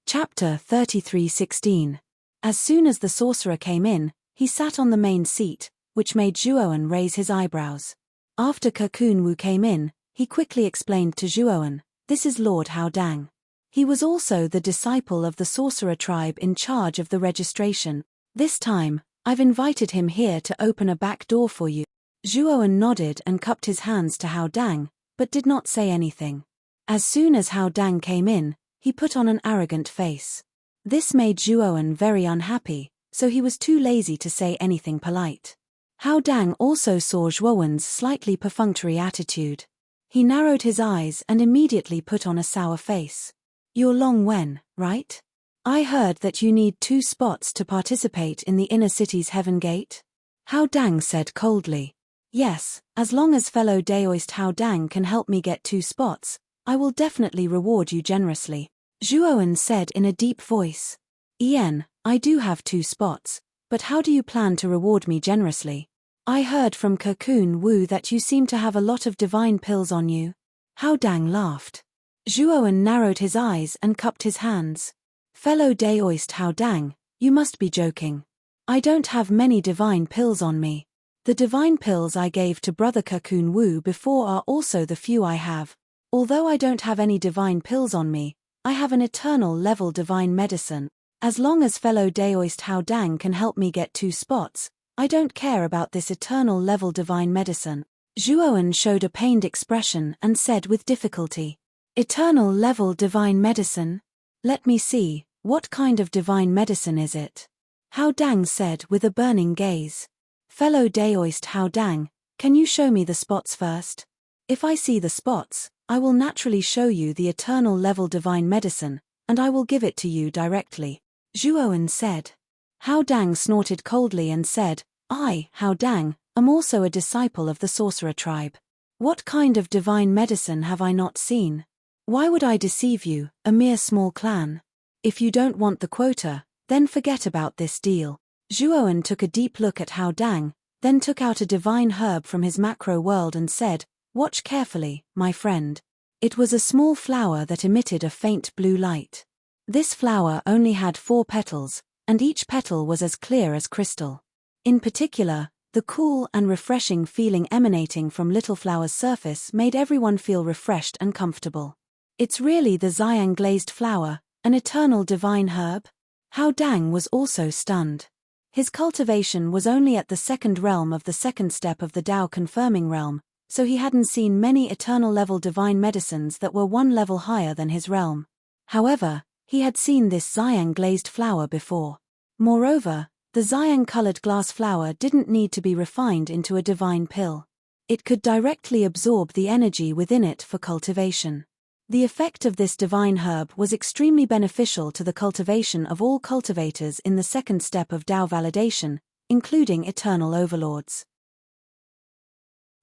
Chapter 33:16. As soon as the sorcerer came in, he sat on the main seat, which made Zhuowen raise his eyebrows. After Cocoon Wu came in, he quickly explained to Zhuowen, this is Lord Hao Dang. He was also the disciple of the sorcerer tribe in charge of the registration. This time, I've invited him here to open a back door for you. Zhuowen nodded and cupped his hands to Hao Dang, but did not say anything. As soon as Hao Dang came in, he put on an arrogant face. This made Zhuowen very unhappy, so he was too lazy to say anything polite. Hao Dang also saw Zhuowen's slightly perfunctory attitude. He narrowed his eyes and immediately put on a sour face. You're Long Wen, right? I heard that you need 2 spots to participate in the inner city's Heaven Gate. Hao Dang said coldly. Yes, as long as fellow Daoist Hao Dang can help me get 2 spots, I will definitely reward you generously. Zhuowen said in a deep voice. Ian, I do have 2 spots, but how do you plan to reward me generously? I heard from Cocoon Wu that you seem to have a lot of divine pills on you. Hao Dang laughed. Zhuowen narrowed his eyes and cupped his hands. Fellow Daoist Hao Dang, you must be joking. I don't have many divine pills on me. The divine pills I gave to Brother Cocoon Wu before are also the few I have. Although I don't have any divine pills on me, I have an eternal level divine medicine. As long as fellow Daoist Hao Dang can help me get 2 spots, I don't care about this eternal level divine medicine. Zhuowen showed a pained expression and said with difficulty, "Eternal level divine medicine? Let me see, what kind of divine medicine is it?" Hao Dang said with a burning gaze. "Fellow Daoist Hao Dang, can you show me the spots first? If I see the spots, I will naturally show you the eternal level divine medicine, and I will give it to you directly," Zhuowen said. Hao Dang snorted coldly and said, "I, Hao Dang, am also a disciple of the sorcerer tribe. What kind of divine medicine have I not seen? Why would I deceive you, a mere small clan? If you don't want the quota, then forget about this deal." Zhuowen took a deep look at Hao Dang, then took out a divine herb from his macro world and said, "Watch carefully, my friend." It was a small flower that emitted a faint blue light. This flower only had 4 petals, and each petal was as clear as crystal. In particular, the cool and refreshing feeling emanating from Little Flower's surface made everyone feel refreshed and comfortable. "It's really the Xiang glazed flower, an eternal divine herb?" Hao Dang was also stunned. His cultivation was only at the 2nd realm of the 2nd step of the Tao confirming realm, so he hadn't seen many eternal level divine medicines that were 1 level higher than his realm. However, he had seen this Xiang glazed flower before. Moreover, the Xiang-colored glass flower didn't need to be refined into a divine pill. It could directly absorb the energy within it for cultivation. The effect of this divine herb was extremely beneficial to the cultivation of all cultivators in the 2nd step of Tao validation, including eternal overlords.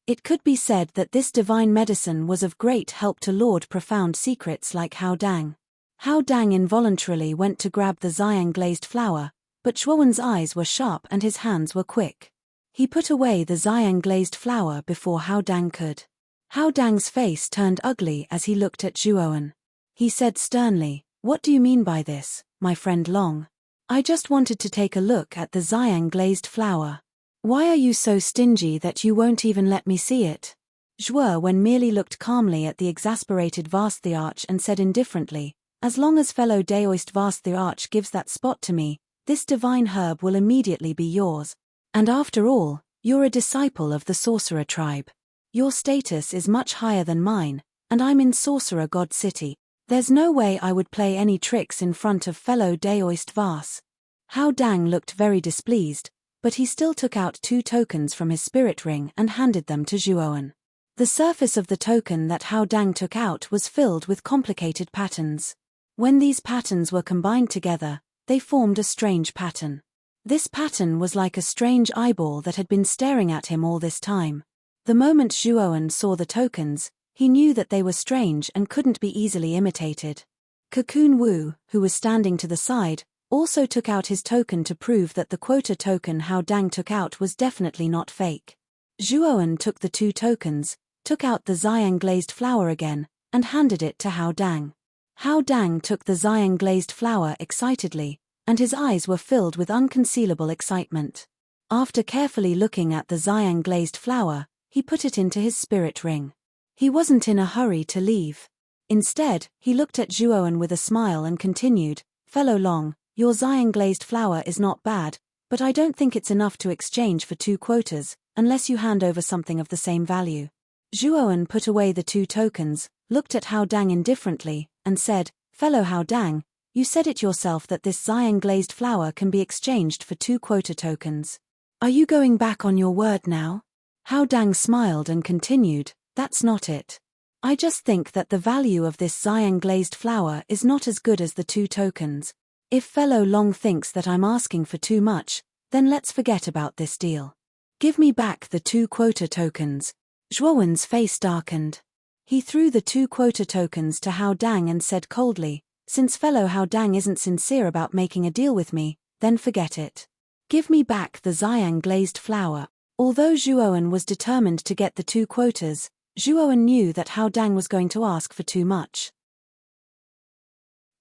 It could be said that this divine medicine was of great help to Lord Profound Secrets like Hao Dang. Hao Dang involuntarily went to grab the Xiang glazed flower, but Zhuowen's eyes were sharp and his hands were quick. He put away the Xiang glazed flower before Hao Dang could. Hao Dang's face turned ugly as he looked at Zhuowen. He said sternly, "What do you mean by this, my friend Long? I just wanted to take a look at the Xiang glazed flower. Why are you so stingy that you won't even let me see it?" Zhuowen merely looked calmly at the exasperated Vast the Arch and said indifferently, "As long as fellow Daoist Vast the Arch gives that spot to me, this divine herb will immediately be yours. And after all, you're a disciple of the sorcerer tribe. Your status is much higher than mine, and I'm in Sorcerer God City. There's no way I would play any tricks in front of fellow Daoist Vas." Hao Dang looked very displeased, but he still took out 2 tokens from his spirit ring and handed them to Zhuowen. The surface of the token that Hao Dang took out was filled with complicated patterns. When these patterns were combined together, they formed a strange pattern. This pattern was like a strange eyeball that had been staring at him all this time. The moment Zhuowen saw the tokens, he knew that they were strange and couldn't be easily imitated. Cocoon Wu, who was standing to the side, also took out his token to prove that the quota token Hao Dang took out was definitely not fake. Zhuowen took the 2 tokens, took out the Xiang glazed flower again, and handed it to Hao Dang. Hao Dang took the Xiang glazed flower excitedly, and his eyes were filled with unconcealable excitement. After carefully looking at the Xiang glazed flower, he put it into his spirit ring. He wasn't in a hurry to leave. Instead, he looked at Zhuowen with a smile and continued, "Fellow Long, your Xiang glazed flower is not bad, but I don't think it's enough to exchange for 2 quotas, unless you hand over something of the same value." Zhuowen put away the 2 tokens, looked at Hao Dang indifferently, and said, "Fellow Hao Dang, you said it yourself that this Xiang glazed flower can be exchanged for 2 quota tokens. Are you going back on your word now?" Hao Dang smiled and continued, "That's not it. I just think that the value of this Xiang glazed flower is not as good as the 2 tokens. If fellow Long thinks that I'm asking for too much, then let's forget about this deal. Give me back the 2 quota tokens." Zhuowen's face darkened. He threw the 2 quota tokens to Hao Dang and said coldly, "Since fellow Hao Dang isn't sincere about making a deal with me, then forget it. Give me back the Xiang glazed flower." Although Zhuowen was determined to get the 2 quotas, Zhuowen knew that Hao Dang was going to ask for too much.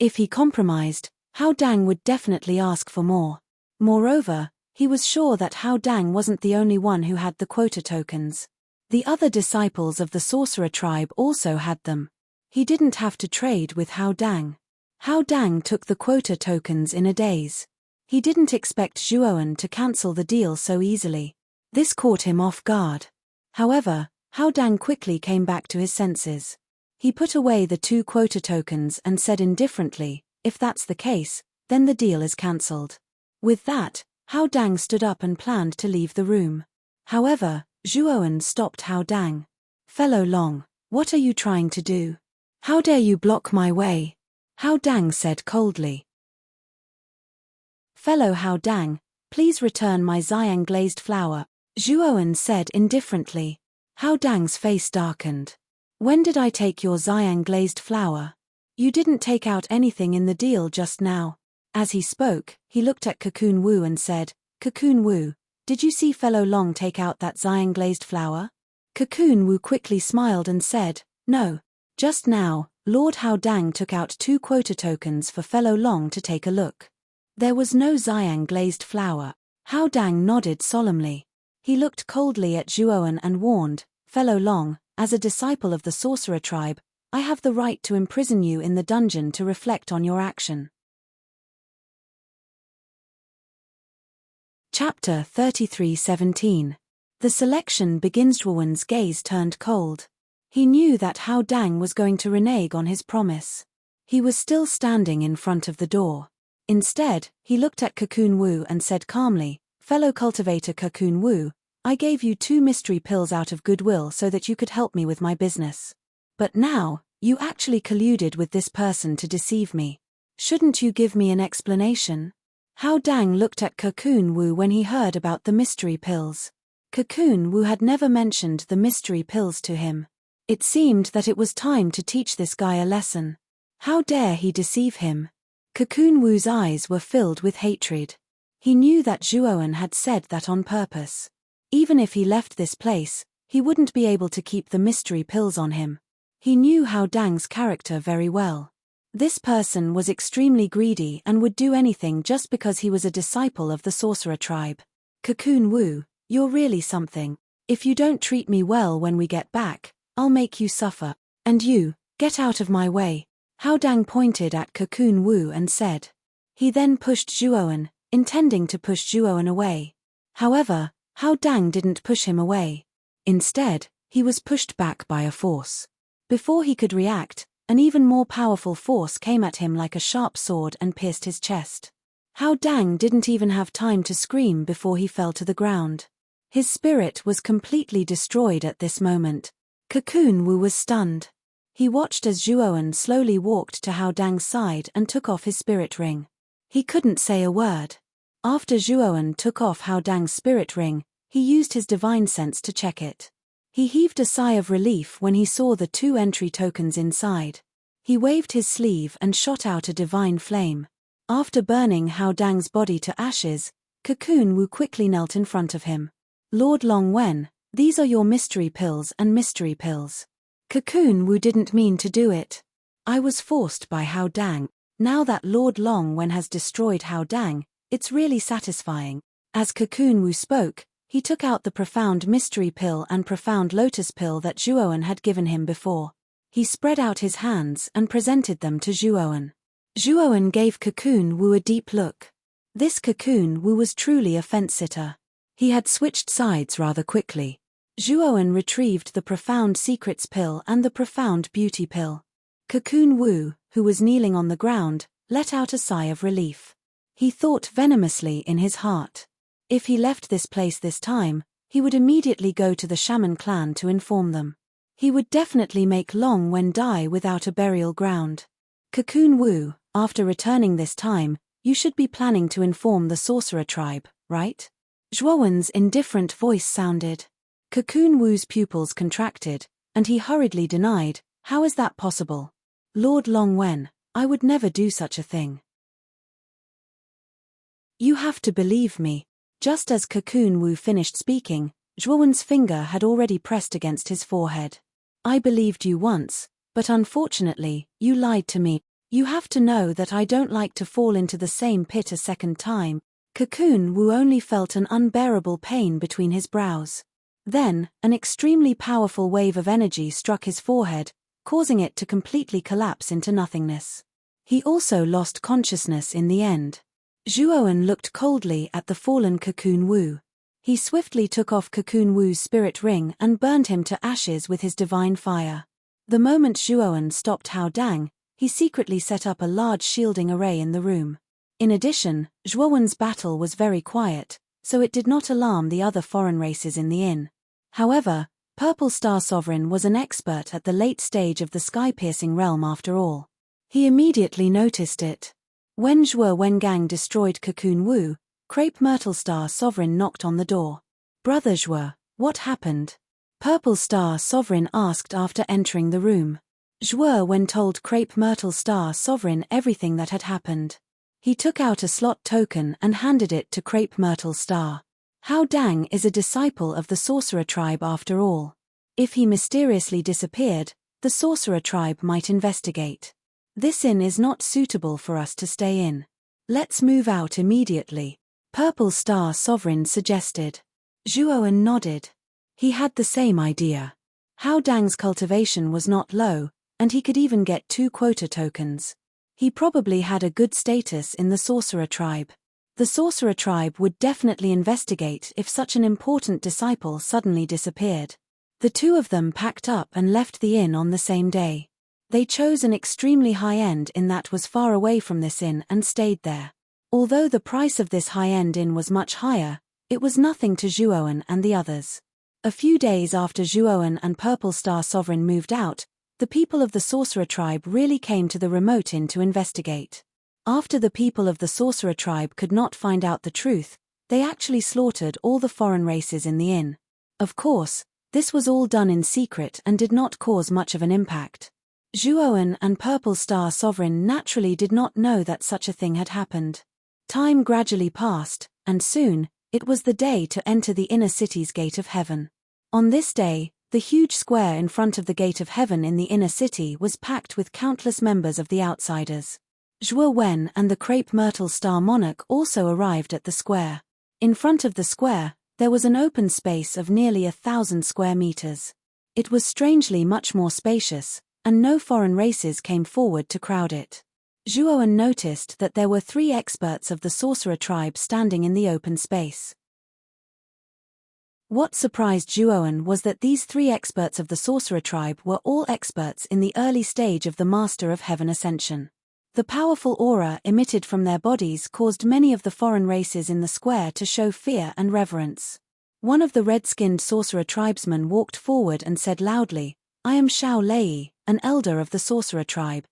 If he compromised, Hao Dang would definitely ask for more. Moreover, he was sure that Hao Dang wasn't the only one who had the quota tokens. The other disciples of the sorcerer tribe also had them. He didn't have to trade with Hao Dang. Hao Dang took the quota tokens in a daze. He didn't expect Zhuowen to cancel the deal so easily. This caught him off guard. However, Hao Dang quickly came back to his senses. He put away the 2 quota tokens and said indifferently, "If that's the case, then the deal is cancelled." With that, Hao Dang stood up and planned to leave the room. However, Zhuowen stopped Hao Dang. "Fellow Long, what are you trying to do? How dare you block my way?" Hao Dang said coldly. "Fellow Hao Dang, please return my Xiang glazed flower," Zhuowen said indifferently. Hao Dang's face darkened. "When did I take your Xiang glazed flower? You didn't take out anything in the deal just now." As he spoke, he looked at Cocoon Wu and said, "Cocoon Wu, did you see Fellow Long take out that Xiang glazed flower?" Cocoon Wu quickly smiled and said, "No. Just now, Lord Hao Dang took out 2 quota tokens for Fellow Long to take a look. There was no Xiang glazed flower." Hao Dang nodded solemnly. He looked coldly at Zhuowen and warned, "Fellow Long, as a disciple of the sorcerer tribe, I have the right to imprison you in the dungeon to reflect on your action." Chapter 33:17. The selection begins. Zhuowen's gaze turned cold. He knew that Hao Dang was going to renege on his promise. He was still standing in front of the door. Instead, he looked at Cocoon Wu and said calmly, "Fellow cultivator Cocoon Wu, I gave you 2 mystery pills out of goodwill so that you could help me with my business. But now, you actually colluded with this person to deceive me. Shouldn't you give me an explanation?" Hao Dang looked at Cocoon Wu when he heard about the mystery pills. Cocoon Wu had never mentioned the mystery pills to him. It seemed that it was time to teach this guy a lesson. How dare he deceive him? Cocoon Wu's eyes were filled with hatred. He knew that Zhuowen had said that on purpose. Even if he left this place, he wouldn't be able to keep the mystery pills on him. He knew Hao Dang's character very well. This person was extremely greedy and would do anything just because he was a disciple of the sorcerer tribe. "Cocoon Wu, you're really something. If you don't treat me well when we get back, I'll make you suffer. And you, get out of my way." Hao Dang pointed at Cocoon Wu and said. He then pushed Zhuowen, intending to push Zhuowen away. However, Hao Dang didn't push him away. Instead, he was pushed back by a force. Before he could react, an even more powerful force came at him like a sharp sword and pierced his chest. Hao Dang didn't even have time to scream before he fell to the ground. His spirit was completely destroyed at this moment. Cocoon Wu was stunned. He watched as Zhuowen slowly walked to Hao Dang's side and took off his spirit ring. He couldn't say a word. After Zhuowen took off Hao Dang's spirit ring, he used his divine sense to check it. He heaved a sigh of relief when he saw the 2 entry tokens inside. He waved his sleeve and shot out a divine flame. After burning Hao Dang's body to ashes, Cocoon Wu quickly knelt in front of him. "Lord Long Wen, these are your mystery pills and mystery pills." Cocoon Wu didn't mean to do it. "I was forced by Hao Dang. Now that Lord Long Wen has destroyed Hao Dang, it's really satisfying." As Cocoon Wu spoke, he took out the profound mystery pill and profound lotus pill that Zhuowen had given him before. He spread out his hands and presented them to Zhuowen. Zhuowen gave Cocoon Wu a deep look. This Cocoon Wu was truly a fence-sitter. He had switched sides rather quickly. Zhuowen retrieved the profound secrets pill and the profound beauty pill. Cocoon Wu, who was kneeling on the ground, let out a sigh of relief. He thought venomously in his heart. If he left this place this time, he would immediately go to the shaman clan to inform them. He would definitely make Long Wen die without a burial ground. "Cocoon Wu, after returning this time, you should be planning to inform the sorcerer tribe, right?" Zhuowen's indifferent voice sounded. Cocoon Wu's pupils contracted, and he hurriedly denied, "How is that possible? Lord Long Wen, I would never do such a thing." "You have to believe me." Just as Cocoon Wu finished speaking, Zhuowen's finger had already pressed against his forehead. "I believed you once, but unfortunately, you lied to me. You have to know that I don't like to fall into the same pit a second time." Cocoon Wu only felt an unbearable pain between his brows. Then, an extremely powerful wave of energy struck his forehead, causing it to completely collapse into nothingness. He also lost consciousness in the end. Zhuowen looked coldly at the fallen Cocoon Wu. He swiftly took off Cocoon Wu's spirit ring and burned him to ashes with his divine fire. The moment Zhuowen stopped Hao Dang, he secretly set up a large shielding array in the room. In addition, Zhuowen's battle was very quiet, so it did not alarm the other foreign races in the inn. However, Purple Star Sovereign was an expert at the late stage of the sky-piercing realm after all. He immediately noticed it. When Zhuo Wengang destroyed Cocoon Wu, Crepe Myrtle Star Sovereign knocked on the door. "Brother Zhuo, what happened?" Purple Star Sovereign asked after entering the room. Zhuo Wen told Crepe Myrtle Star Sovereign everything that had happened. He took out a slot token and handed it to Crepe Myrtle Star. Hao Dang is a disciple of the Sorcerer tribe after all. If he mysteriously disappeared, the Sorcerer tribe might investigate. "This inn is not suitable for us to stay in. Let's move out immediately," Purple Star Sovereign suggested. Zhuowen nodded. He had the same idea. Hao Dang's cultivation was not low, and he could even get 2 quota tokens. He probably had a good status in the Sorcerer tribe. The Sorcerer tribe would definitely investigate if such an important disciple suddenly disappeared. The two of them packed up and left the inn on the same day. They chose an extremely high-end inn that was far away from this inn and stayed there. Although the price of this high-end inn was much higher, it was nothing to Zhuowen and the others. A few days after Zhuowen and Purple Star Sovereign moved out, the people of the Sorcerer tribe really came to the remote inn to investigate. After the people of the Sorcerer tribe could not find out the truth, they actually slaughtered all the foreign races in the inn. Of course, this was all done in secret and did not cause much of an impact. Zhuowen and Purple Star Sovereign naturally did not know that such a thing had happened. Time gradually passed, and soon, it was the day to enter the inner city's gate of heaven. On this day, the huge square in front of the gate of heaven in the inner city was packed with countless members of the outsiders. Zhuo Wen and the Crepe Myrtle Star Monarch also arrived at the square. In front of the square, there was an open space of nearly 1,000 square meters. It was strangely much more spacious, and no foreign races came forward to crowd it. Zhuowen noticed that there were 3 experts of the Sorcerer tribe standing in the open space. What surprised Zhuowen was that these 3 experts of the Sorcerer tribe were all experts in the early stage of the Master of Heaven Ascension. The powerful aura emitted from their bodies caused many of the foreign races in the square to show fear and reverence. One of the red-skinned Sorcerer tribesmen walked forward and said loudly, "I am Xiao Lei, an elder of the Sorcerer tribe.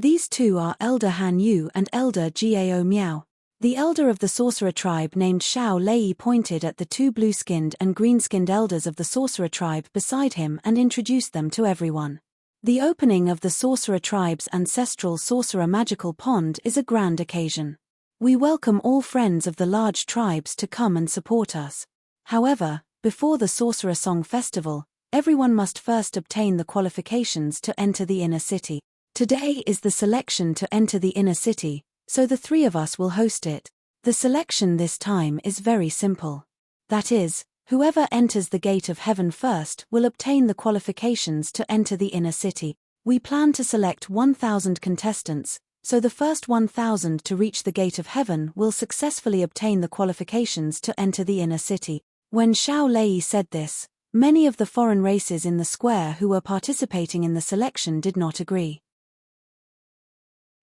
These two are Elder Han Yu and Elder Gao Miao." The elder of the Sorcerer tribe named Xiao Lei pointed at the 2 blue-skinned and green-skinned elders of the Sorcerer tribe beside him and introduced them to everyone. The opening of the Sorcerer tribe's ancestral Sorcerer Magical Pond is a grand occasion. We welcome all friends of the large tribes to come and support us. However, before the Sorcerer Song Festival, everyone must first obtain the qualifications to enter the inner city. Today is the selection to enter the inner city, so the 3 of us will host it. The selection this time is very simple. That is, whoever enters the gate of heaven first will obtain the qualifications to enter the inner city. We plan to select 1,000 contestants, so the first 1,000 to reach the gate of heaven will successfully obtain the qualifications to enter the inner city. When Xiao Lei said this, many of the foreign races in the square who were participating in the selection did not agree.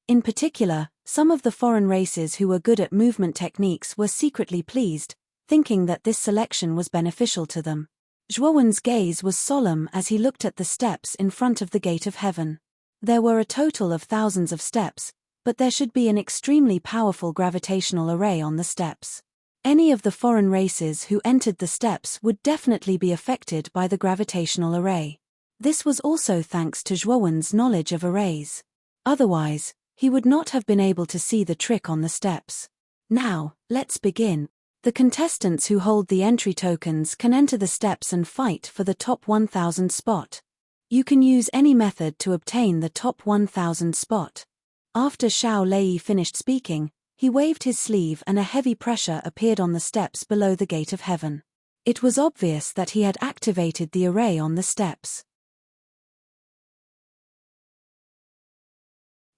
In particular, some of the foreign races who were good at movement techniques were secretly pleased, thinking that this selection was beneficial to them. Zhuowen's gaze was solemn as he looked at the steps in front of the gate of heaven. There were a total of thousands of steps, but there should be an extremely powerful gravitational array on the steps. Any of the foreign races who entered the steps would definitely be affected by the gravitational array. This was also thanks to Zhuowen's knowledge of arrays. Otherwise, he would not have been able to see the trick on the steps. Now, let's begin. The contestants who hold the entry tokens can enter the steps and fight for the top 1,000 spot. You can use any method to obtain the top 1,000 spot. After Xiao Lei finished speaking, he waved his sleeve and a heavy pressure appeared on the steps below the gate of heaven. It was obvious that he had activated the array on the steps.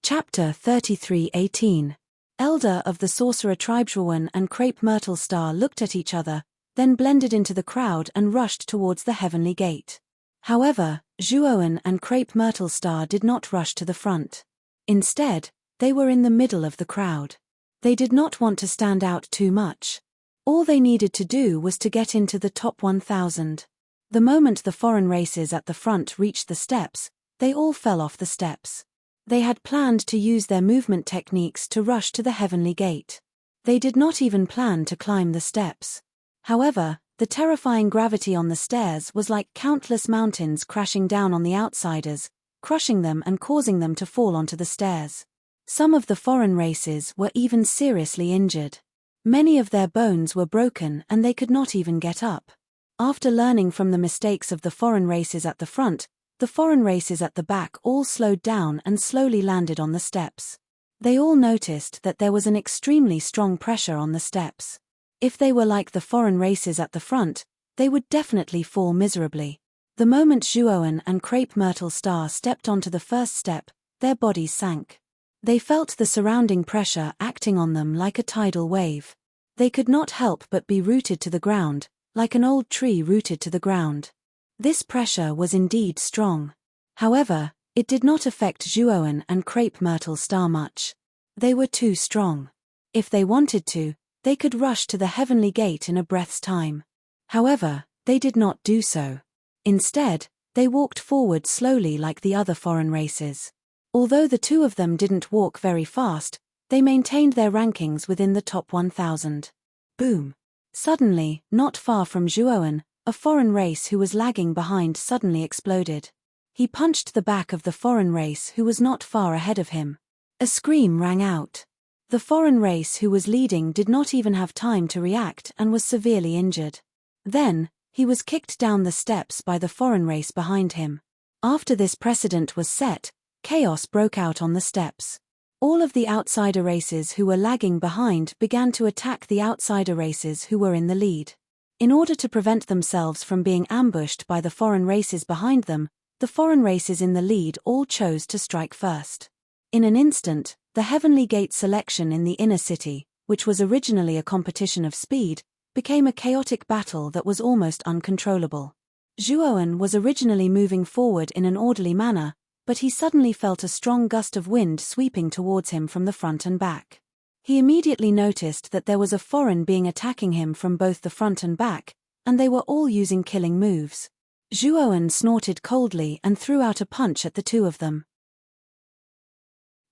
Chapter 33:18. Elder of the sorcerer tribe Zhuowen and Crepe Myrtle Star looked at each other, then blended into the crowd and rushed towards the heavenly gate. However, Zhuowen and Crepe Myrtle Star did not rush to the front. Instead, they were in the middle of the crowd. They did not want to stand out too much. All they needed to do was to get into the top 1,000. The moment the foreign races at the front reached the steps, they all fell off the steps. They had planned to use their movement techniques to rush to the heavenly gate. They did not even plan to climb the steps. However, the terrifying gravity on the stairs was like countless mountains crashing down on the outsiders, crushing them and causing them to fall onto the stairs. Some of the foreign races were even seriously injured. Many of their bones were broken and they could not even get up. After learning from the mistakes of the foreign races at the front, the foreign races at the back all slowed down and slowly landed on the steps. They all noticed that there was an extremely strong pressure on the steps. If they were like the foreign races at the front, they would definitely fall miserably. The moment Zhuowen and Crepe Myrtle Star stepped onto the first step, their bodies sank. They felt the surrounding pressure acting on them like a tidal wave. They could not help but be rooted to the ground, like an old tree rooted to the ground. This pressure was indeed strong. However, it did not affect Zhuowen and Crepe Myrtle Star much. They were too strong. If they wanted to, they could rush to the heavenly gate in a breath's time. However, they did not do so. Instead, they walked forward slowly like the other foreign races. Although the two of them didn't walk very fast, they maintained their rankings within the top 1,000. Boom! Suddenly, not far from Zhuowen, a foreign race who was lagging behind suddenly exploded. He punched the back of the foreign race who was not far ahead of him. A scream rang out. The foreign race who was leading did not even have time to react and was severely injured. Then, he was kicked down the steps by the foreign race behind him. After this precedent was set, chaos broke out on the steps. All of the outsider races who were lagging behind began to attack the outsider races who were in the lead. In order to prevent themselves from being ambushed by the foreign races behind them, the foreign races in the lead all chose to strike first. In an instant, the Heavenly Gate selection in the inner city, which was originally a competition of speed, became a chaotic battle that was almost uncontrollable. Zhuowen was originally moving forward in an orderly manner, but he suddenly felt a strong gust of wind sweeping towards him from the front and back. He immediately noticed that there was a foreign being attacking him from both the front and back, and they were all using killing moves. Zhuowen snorted coldly and threw out a punch at the two of them.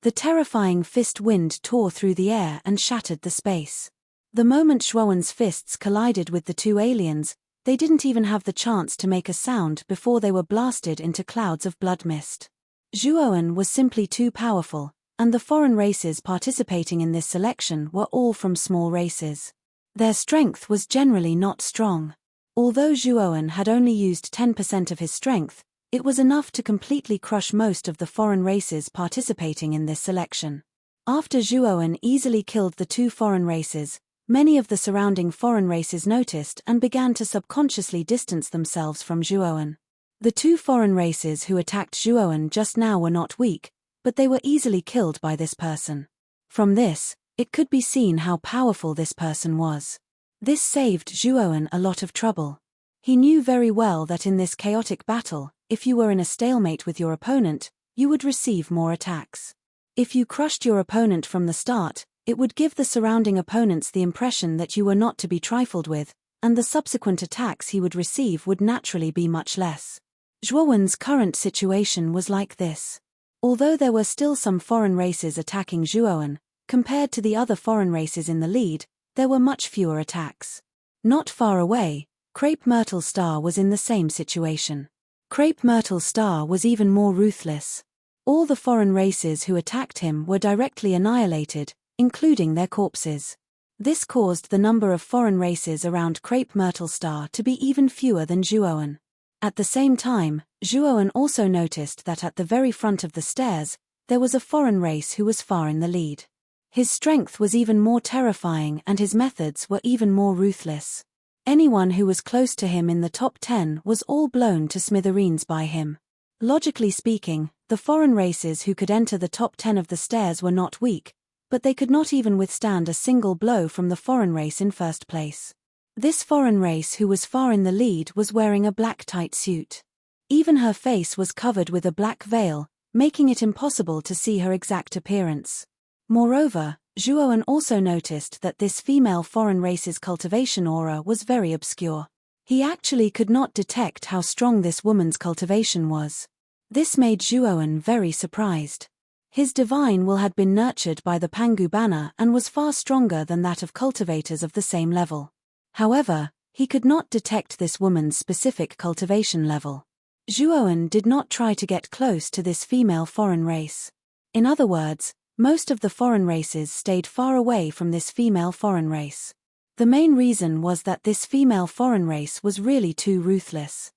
The terrifying fist wind tore through the air and shattered the space. The moment Zhuowen's fists collided with the two aliens, they didn't even have the chance to make a sound before they were blasted into clouds of blood mist. Zhuowen was simply too powerful, and the foreign races participating in this selection were all from small races. Their strength was generally not strong. Although Zhuowen had only used 10% of his strength, it was enough to completely crush most of the foreign races participating in this selection. After Zhuowen easily killed the two foreign races, many of the surrounding foreign races noticed and began to subconsciously distance themselves from Zhuowen. The two foreign races who attacked Zhuowen just now were not weak, but they were easily killed by this person. From this, it could be seen how powerful this person was. This saved Zhuowen a lot of trouble. He knew very well that in this chaotic battle, if you were in a stalemate with your opponent, you would receive more attacks. If you crushed your opponent from the start, it would give the surrounding opponents the impression that you were not to be trifled with, and the subsequent attacks he would receive would naturally be much less. Zhuowen's current situation was like this. Although there were still some foreign races attacking Zhuowen, compared to the other foreign races in the lead, there were much fewer attacks. Not far away, Crepe Myrtle Star was in the same situation. Crepe Myrtle Star was even more ruthless. All the foreign races who attacked him were directly annihilated, including their corpses. This caused the number of foreign races around Crepe Myrtle Star to be even fewer than Zhuowen. At the same time, Zhuowen also noticed that at the very front of the stairs, there was a foreign race who was far in the lead. His strength was even more terrifying and his methods were even more ruthless. Anyone who was close to him in the top 10 was all blown to smithereens by him. Logically speaking, the foreign races who could enter the top 10 of the stairs were not weak, but they could not even withstand a single blow from the foreign race in first place. This foreign race who was far in the lead was wearing a black tight suit. Even her face was covered with a black veil, making it impossible to see her exact appearance. Moreover, Zhuoan also noticed that this female foreign race's cultivation aura was very obscure. He actually could not detect how strong this woman's cultivation was. This made Zhuoan very surprised. His divine will had been nurtured by the Pangu banner and was far stronger than that of cultivators of the same level. However, he could not detect this woman's specific cultivation level. Zhuoan did not try to get close to this female foreign race. In other words, most of the foreign races stayed far away from this female foreign race. The main reason was that this female foreign race was really too ruthless.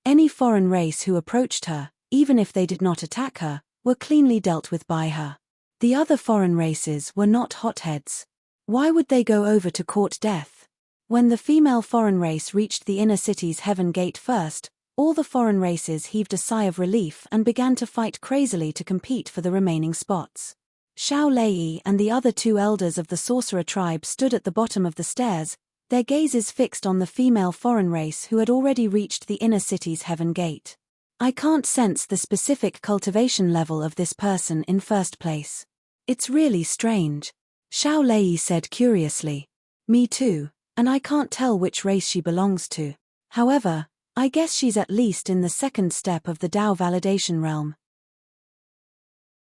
Any foreign race who approached her, even if they did not attack her, were cleanly dealt with by her. The other foreign races were not hotheads. Why would they go over to court death? When the female foreign race reached the inner city's heaven gate first, all the foreign races heaved a sigh of relief and began to fight crazily to compete for the remaining spots. Xiao Lei and the other two elders of the sorcerer tribe stood at the bottom of the stairs, their gazes fixed on the female foreign race who had already reached the inner city's heaven gate. I can't sense the specific cultivation level of this person in first place. It's really strange. Xiao Lei said curiously. Me too, and I can't tell which race she belongs to. However, I guess she's at least in the second step of the Dao validation realm.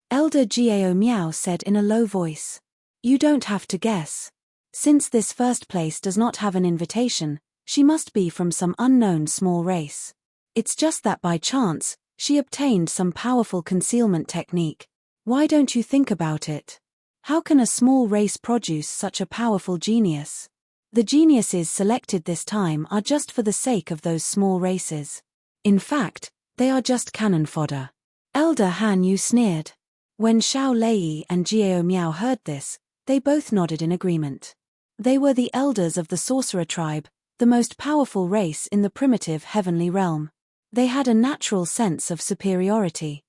Elder Jiao Miao said in a low voice. You don't have to guess. Since this first place does not have an invitation, she must be from some unknown small race. It's just that by chance, she obtained some powerful concealment technique. Why don't you think about it? How can a small race produce such a powerful genius? The geniuses selected this time are just for the sake of those small races. In fact, they are just cannon fodder. Elder Han Yu sneered. When Xiao Lei and Jiao Miao heard this, they both nodded in agreement. They were the elders of the sorcerer tribe, the most powerful race in the primitive heavenly realm. They had a natural sense of superiority.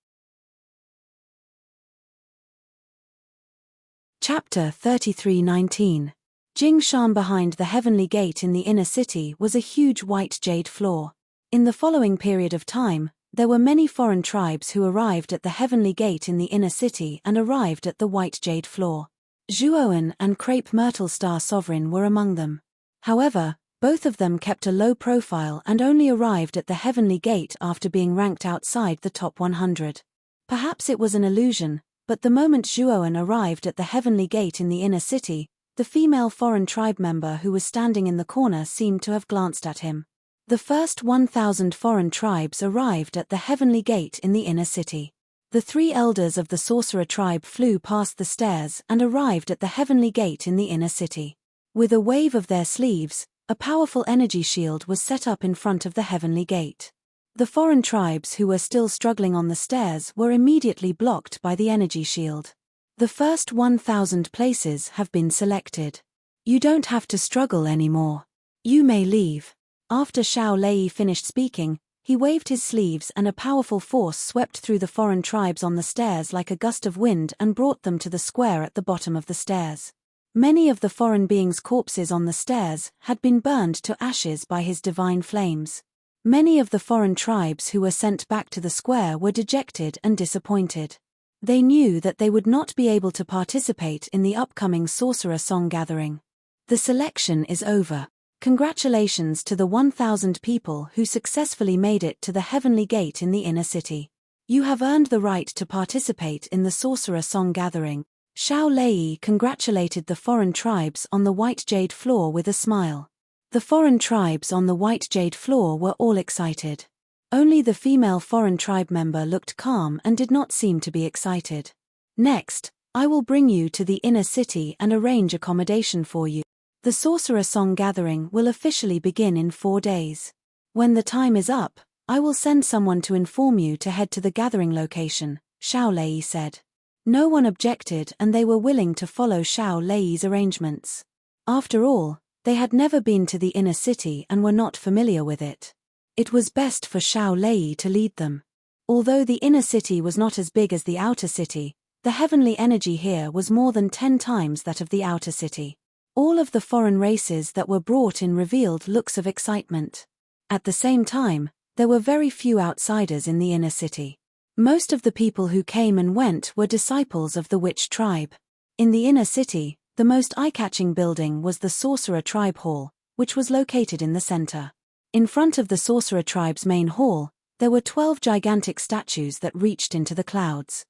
Chapter 33:19. Jingshan. Behind the heavenly gate in the inner city was a huge white jade floor. In the following period of time, there were many foreign tribes who arrived at the heavenly gate in the inner city and arrived at the white jade floor. Zhuoan and Crepe Myrtle Star Sovereign were among them. However, both of them kept a low profile and only arrived at the heavenly gate after being ranked outside the top 100. Perhaps it was an illusion, but the moment Zhuoan arrived at the heavenly gate in the inner city, the female foreign tribe member who was standing in the corner seemed to have glanced at him. The first 1,000 foreign tribes arrived at the heavenly gate in the inner city. The 3 elders of the sorcerer tribe flew past the stairs and arrived at the heavenly gate in the inner city. With a wave of their sleeves, a powerful energy shield was set up in front of the heavenly gate. The foreign tribes who were still struggling on the stairs were immediately blocked by the energy shield. The first 1,000 places have been selected. You don't have to struggle anymore. You may leave. After Xiao Lei finished speaking, he waved his sleeves and a powerful force swept through the foreign tribes on the stairs like a gust of wind and brought them to the square at the bottom of the stairs. Many of the foreign beings' corpses on the stairs had been burned to ashes by his divine flames. Many of the foreign tribes who were sent back to the square were dejected and disappointed. They knew that they would not be able to participate in the upcoming Sorcerer Song Gathering. The selection is over. Congratulations to the 1,000 people who successfully made it to the heavenly gate in the inner city. You have earned the right to participate in the Sorcerer Song Gathering. Xiao Lei congratulated the foreign tribes on the white jade floor with a smile. The foreign tribes on the white jade floor were all excited. Only the female foreign tribe member looked calm and did not seem to be excited. Next, I will bring you to the inner city and arrange accommodation for you. The Sorcerer Song Gathering will officially begin in 4 days. When the time is up, I will send someone to inform you to head to the gathering location, Xiao Lei said. No one objected and they were willing to follow Xiao Lei's arrangements. After all, they had never been to the inner city and were not familiar with it. It was best for Xiao Lei to lead them. Although the inner city was not as big as the outer city, the heavenly energy here was more than 10 times that of the outer city. All of the foreign races that were brought in revealed looks of excitement. At the same time, there were very few outsiders in the inner city. Most of the people who came and went were disciples of the witch tribe. In the inner city, the most eye-catching building was the Sorcerer Tribe Hall, which was located in the center. In front of the Sorcerer Tribe's main hall, there were 12 gigantic statues that reached into the clouds.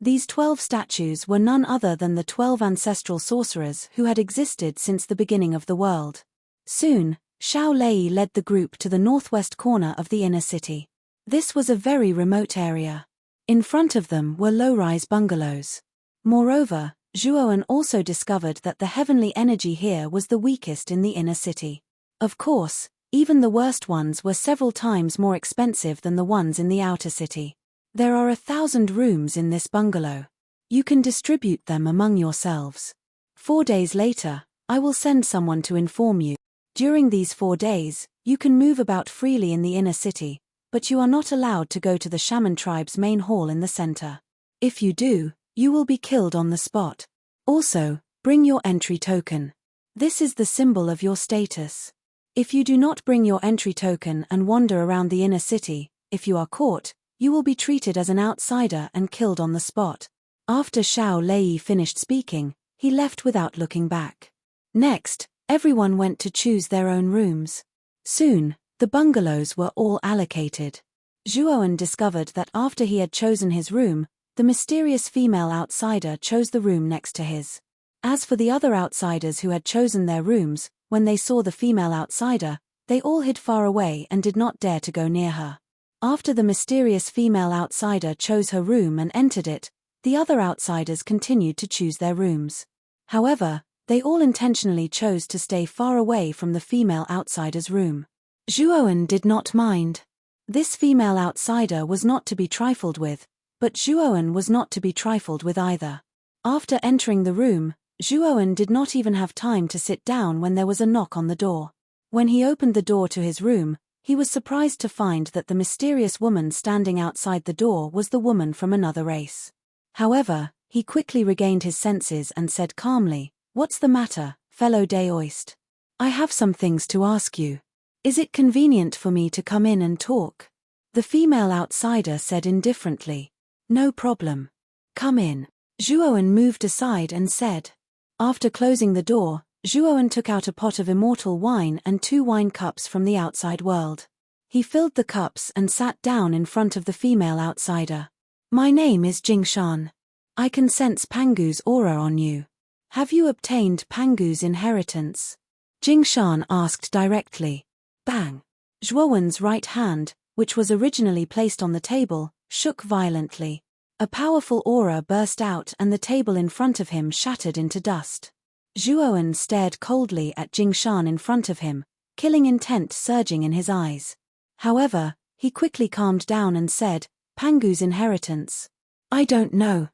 These 12 statues were none other than the 12 ancestral sorcerers who had existed since the beginning of the world. Soon, Xiao Lei led the group to the northwest corner of the inner city. This was a very remote area. In front of them were low-rise bungalows. Moreover, Zhuowen also discovered that the heavenly energy here was the weakest in the inner city. Of course, even the worst ones were several times more expensive than the ones in the outer city. There are 1,000 rooms in this bungalow. You can distribute them among yourselves. 4 days later, I will send someone to inform you. During these 4 days, you can move about freely in the inner city, but you are not allowed to go to the shaman tribe's main hall in the center. If you do, you will be killed on the spot. Also, bring your entry token. This is the symbol of your status. If you do not bring your entry token and wander around the inner city, if you are caught, you will be treated as an outsider and killed on the spot. After Xiao Lei finished speaking, he left without looking back. Next, everyone went to choose their own rooms. Soon, the bungalows were all allocated. Zhuowen discovered that after he had chosen his room, the mysterious female outsider chose the room next to his. As for the other outsiders who had chosen their rooms, when they saw the female outsider, they all hid far away and did not dare to go near her. After the mysterious female outsider chose her room and entered it, the other outsiders continued to choose their rooms. However, they all intentionally chose to stay far away from the female outsider's room. Zhuowen did not mind. This female outsider was not to be trifled with, but Zhuowen was not to be trifled with either. After entering the room, Zhuowen did not even have time to sit down when there was a knock on the door. When he opened the door to his room, he was surprised to find that the mysterious woman standing outside the door was the woman from another race. However, he quickly regained his senses and said calmly, "What's the matter, fellow Daoist? I have some things to ask you. Is it convenient for me to come in and talk?" The female outsider said indifferently, "No problem. Come in." Zhuowen moved aside and said. After closing the door, Zhuowen took out a pot of immortal wine and 2 wine cups from the outside world. He filled the cups and sat down in front of the female outsider. "My name is Jingshan. I can sense Pangu's aura on you. Have you obtained Pangu's inheritance?" Jingshan asked directly. Bang! Zhuowen's right hand, which was originally placed on the table, shook violently. A powerful aura burst out and the table in front of him shattered into dust. Zhuowen stared coldly at Jingshan in front of him, killing intent surging in his eyes. However, he quickly calmed down and said, "Pangu's inheritance? I don't know."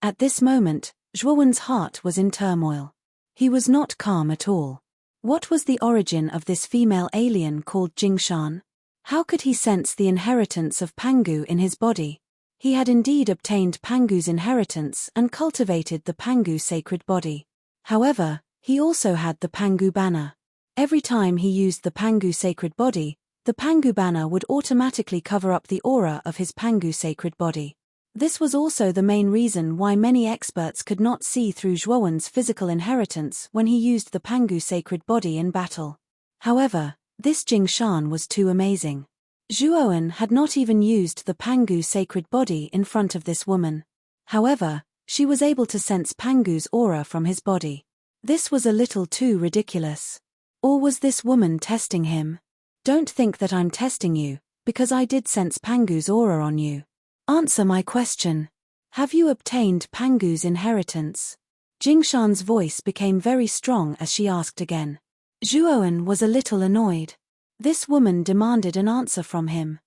At this moment, Zhuowen's heart was in turmoil. He was not calm at all. What was the origin of this female alien called Jingshan? How could he sense the inheritance of Pangu in his body? He had indeed obtained Pangu's inheritance and cultivated the Pangu sacred body. However, he also had the Pangu banner. Every time he used the Pangu sacred body, the Pangu banner would automatically cover up the aura of his Pangu sacred body. This was also the main reason why many experts could not see through Zhuowen's physical inheritance when he used the Pangu sacred body in battle. However, this Jingshan was too amazing. Zhuowen had not even used the Pangu sacred body in front of this woman. However, she was able to sense Pangu's aura from his body. This was a little too ridiculous. Or was this woman testing him? Don't think that I'm testing you, because I did sense Pangu's aura on you. Answer my question. Have you obtained Pangu's inheritance? Jingshan's voice became very strong as she asked again. Zhuowen was a little annoyed. This woman demanded an answer from him.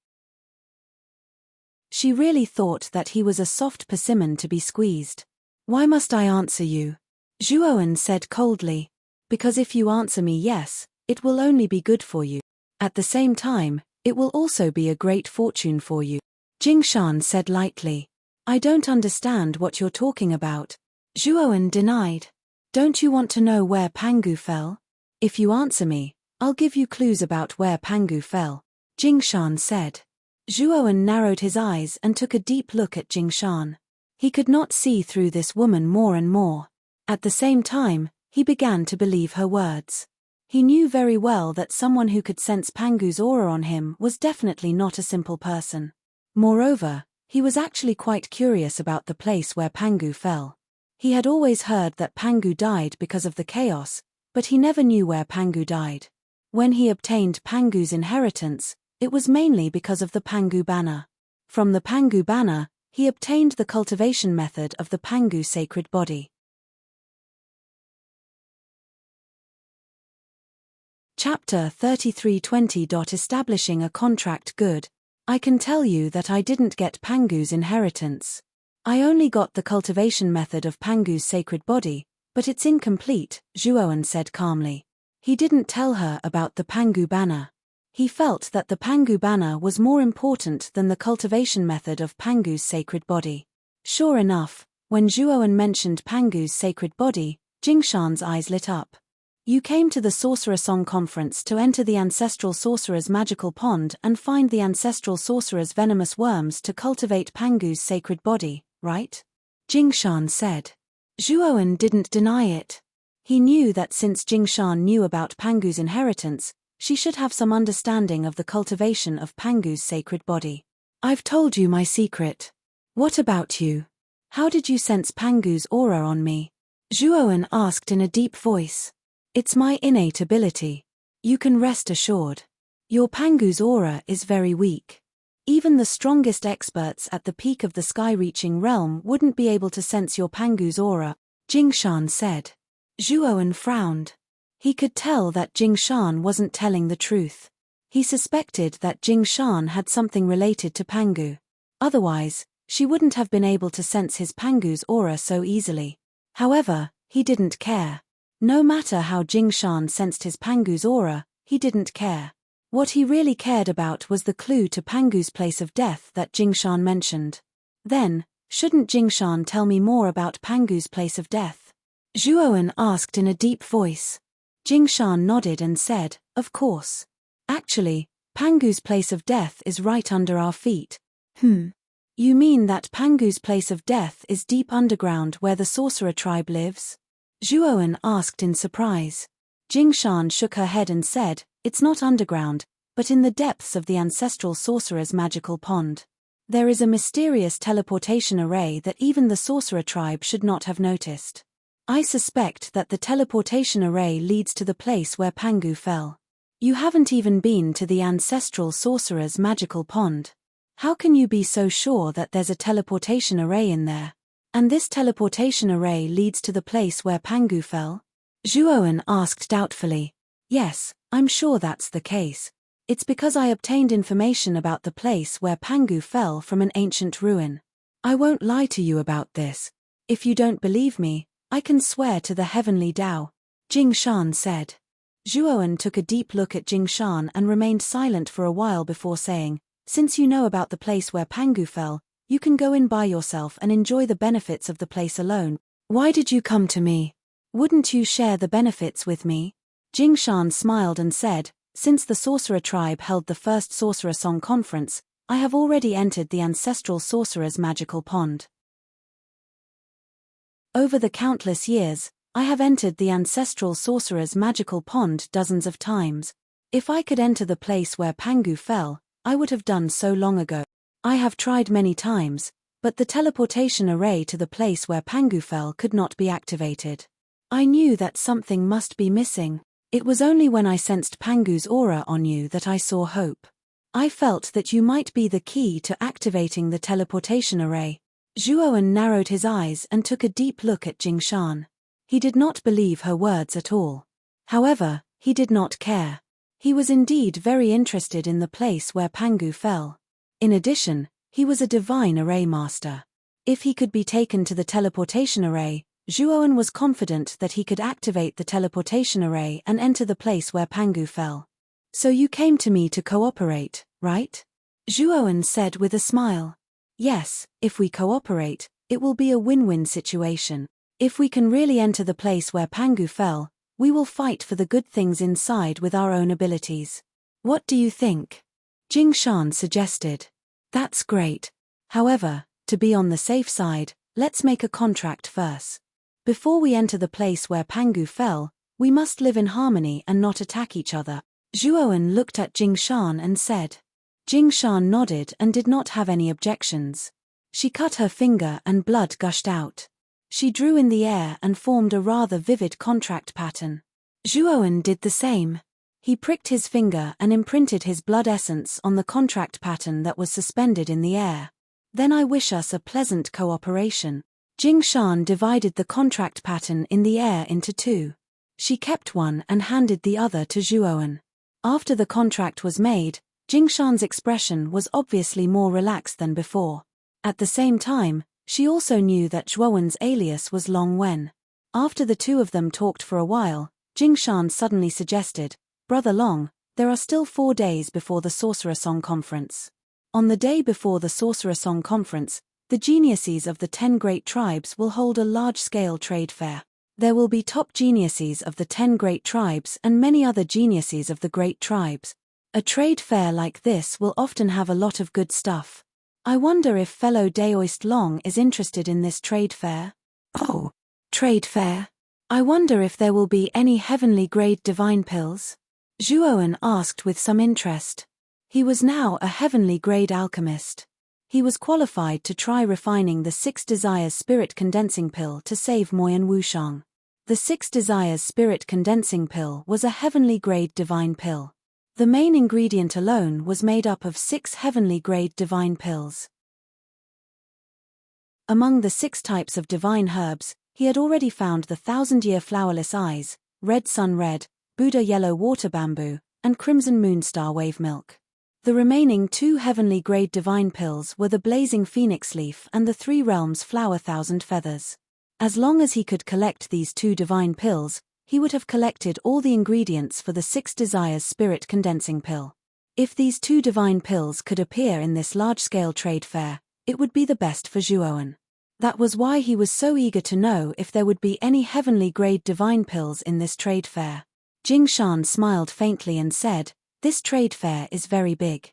She really thought that he was a soft persimmon to be squeezed. "Why must I answer you?" Zhuowen said coldly. "Because if you answer me yes, It will only be good for you. At the same time, it will also be a great fortune for you. Jingshan said lightly. I don't understand what you're talking about. Zhuowen denied. Don't you want to know where Pangu fell? If you answer me, I'll give you clues about where Pangu fell, Jingshan said. Zhuowen narrowed his eyes and took a deep look at Jingshan. He could not see through this woman more and more. At the same time, he began to believe her words. He knew very well that someone who could sense Pangu's aura on him was definitely not a simple person. Moreover, he was actually quite curious about the place where Pangu fell. He had always heard that Pangu died because of the chaos, but he never knew where Pangu died. When he obtained Pangu's inheritance, it was mainly because of the Pangu banner. From the Pangu banner, he obtained the cultivation method of the Pangu sacred body. Chapter 33:20. Establishing a contract. Good. I can tell you that I didn't get Pangu's inheritance. I only got the cultivation method of Pangu's sacred body, but it's incomplete, Zhuowen said calmly. He didn't tell her about the Pangu banner. He felt that the Pangu banner was more important than the cultivation method of Pangu's sacred body. Sure enough, when Zhuowen mentioned Pangu's sacred body, Jingshan's eyes lit up. You came to the Sorcerer Song Conference to enter the Ancestral Sorcerer's magical pond and find the Ancestral Sorcerer's venomous worms to cultivate Pangu's sacred body, right? Jingshan said. Zhuowen didn't deny it. He knew that since Jingshan knew about Pangu's inheritance, she should have some understanding of the cultivation of Pangu's sacred body. I've told you my secret. What about you? How did you sense Pangu's aura on me? Zhuowen asked in a deep voice. It's my innate ability. You can rest assured. Your Pangu's aura is very weak. Even the strongest experts at the peak of the sky-reaching realm wouldn't be able to sense your Pangu's aura, Jingshan said. Zhuowen frowned. He could tell that Jingshan wasn't telling the truth. He suspected that Jingshan had something related to Pangu. Otherwise, she wouldn't have been able to sense his Pangu's aura so easily. However, he didn't care. No matter how Jingshan sensed his Pangu's aura, he didn't care. What he really cared about was the clue to Pangu's place of death that Jingshan mentioned. Then, shouldn't Jingshan tell me more about Pangu's place of death? Zhuowen asked in a deep voice. Jingshan nodded and said, of course. Actually, Pangu's place of death is right under our feet. You mean that Pangu's place of death is deep underground where the sorcerer tribe lives? Zhuowen asked in surprise. Jingshan shook her head and said, it's not underground, but in the depths of the Ancestral Sorcerer's magical pond. There is a mysterious teleportation array that even the sorcerer tribe should not have noticed. I suspect that the teleportation array leads to the place where Pangu fell. You haven't even been to the Ancestral Sorcerer's magical pond. How can you be so sure that there's a teleportation array in there? And this teleportation array leads to the place where Pangu fell? Zhuowen asked doubtfully. Yes, I'm sure that's the case. It's because I obtained information about the place where Pangu fell from an ancient ruin. I won't lie to you about this. If you don't believe me, I can swear to the heavenly Tao, Jingshan said. Zhuowen took a deep look at Jingshan and remained silent for a while before saying, since you know about the place where Pangu fell, you can go in by yourself and enjoy the benefits of the place alone. Why did you come to me? Wouldn't you share the benefits with me? Jingshan smiled and said, since the sorcerer tribe held the first Sorcerer Song Conference, I have already entered the Ancestral Sorcerer's magical pond. Over the countless years, I have entered the Ancestral Sorcerer's magical pond dozens of times. If I could enter the place where Pangu fell, I would have done so long ago. I have tried many times, but the teleportation array to the place where Pangu fell could not be activated. I knew that something must be missing. It was only when I sensed Pangu's aura on you that I saw hope. I felt that you might be the key to activating the teleportation array. Zhuowen narrowed his eyes and took a deep look at Jingshan. He did not believe her words at all. However, he did not care. He was indeed very interested in the place where Pangu fell. In addition, he was a divine array master. If he could be taken to the teleportation array, Zhuowen was confident that he could activate the teleportation array and enter the place where Pangu fell. So you came to me to cooperate, right? Zhuowen said with a smile. Yes, if we cooperate, it will be a win-win situation. If we can really enter the place where Pangu fell, we will fight for the good things inside with our own abilities. What do you think? Jing Shan suggested. That's great. However, to be on the safe side, let's make a contract first. Before we enter the place where Pangu fell, we must live in harmony and not attack each other. Zhuowen looked at Jing Shan and said. Jing Shan nodded and did not have any objections. She cut her finger and blood gushed out. She drew in the air and formed a rather vivid contract pattern. Zhuowen did the same. He pricked his finger and imprinted his blood essence on the contract pattern that was suspended in the air. Then I wish us a pleasant cooperation. Jing Shan divided the contract pattern in the air into two. She kept one and handed the other to Zhuowen. After the contract was made, Jing Shan's expression was obviously more relaxed than before. At the same time, she also knew that Zhuowen's alias was Long Wen. After the two of them talked for a while, Jing Shan suddenly suggested, Brother Long, there are still 4 days before the Sorcerer Song Conference. On the day before the Sorcerer Song Conference, the geniuses of the 10 great tribes will hold a large-scale trade fair. There will be top geniuses of the 10 great tribes and many other geniuses of the great tribes. A trade fair like this will often have a lot of good stuff. I wonder if fellow Daoist Long is interested in this trade fair? Oh, trade fair? I wonder if there will be any heavenly grade divine pills? Zhuowen asked with some interest. He was now a heavenly grade alchemist. He was qualified to try refining the 6 Desires Spirit Condensing Pill to save Moyan Wushang. The 6 Desires Spirit Condensing Pill was a heavenly grade divine pill. The main ingredient alone was made up of 6 heavenly grade divine pills. Among the 6 types of divine herbs, he had already found the 1,000-year flowerless eyes, red sun red, Buddha yellow water bamboo, and crimson moonstar wave milk. The remaining 2 heavenly grade divine pills were the blazing phoenix leaf and the 3 realms flower 1,000 feathers. As long as he could collect these 2 divine pills, he would have collected all the ingredients for the 6 Desires Spirit Condensing Pill. If these 2 divine pills could appear in this large-scale trade fair, it would be the best for Zhuowen. That was why he was so eager to know if there would be any heavenly grade divine pills in this trade fair. Jing Shan smiled faintly and said, This trade fair is very big.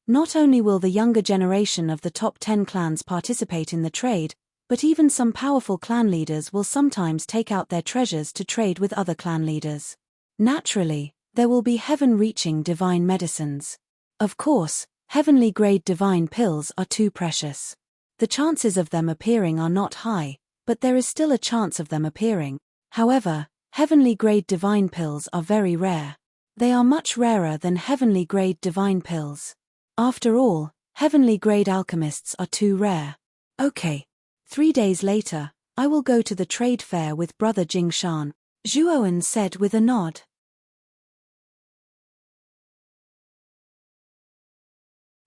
Not only will the younger generation of the top 10 clans participate in the trade, but even some powerful clan leaders will sometimes take out their treasures to trade with other clan leaders. Naturally, there will be heaven-reaching divine medicines. Of course, heavenly grade divine pills are too precious. The chances of them appearing are not high, but there is still a chance of them appearing. However, heavenly grade divine pills are very rare. They are much rarer than heavenly grade divine pills. After all, heavenly grade alchemists are too rare. Okay. 3 days later, I will go to the trade fair with Brother Jing Shan, Zhuowen said with a nod.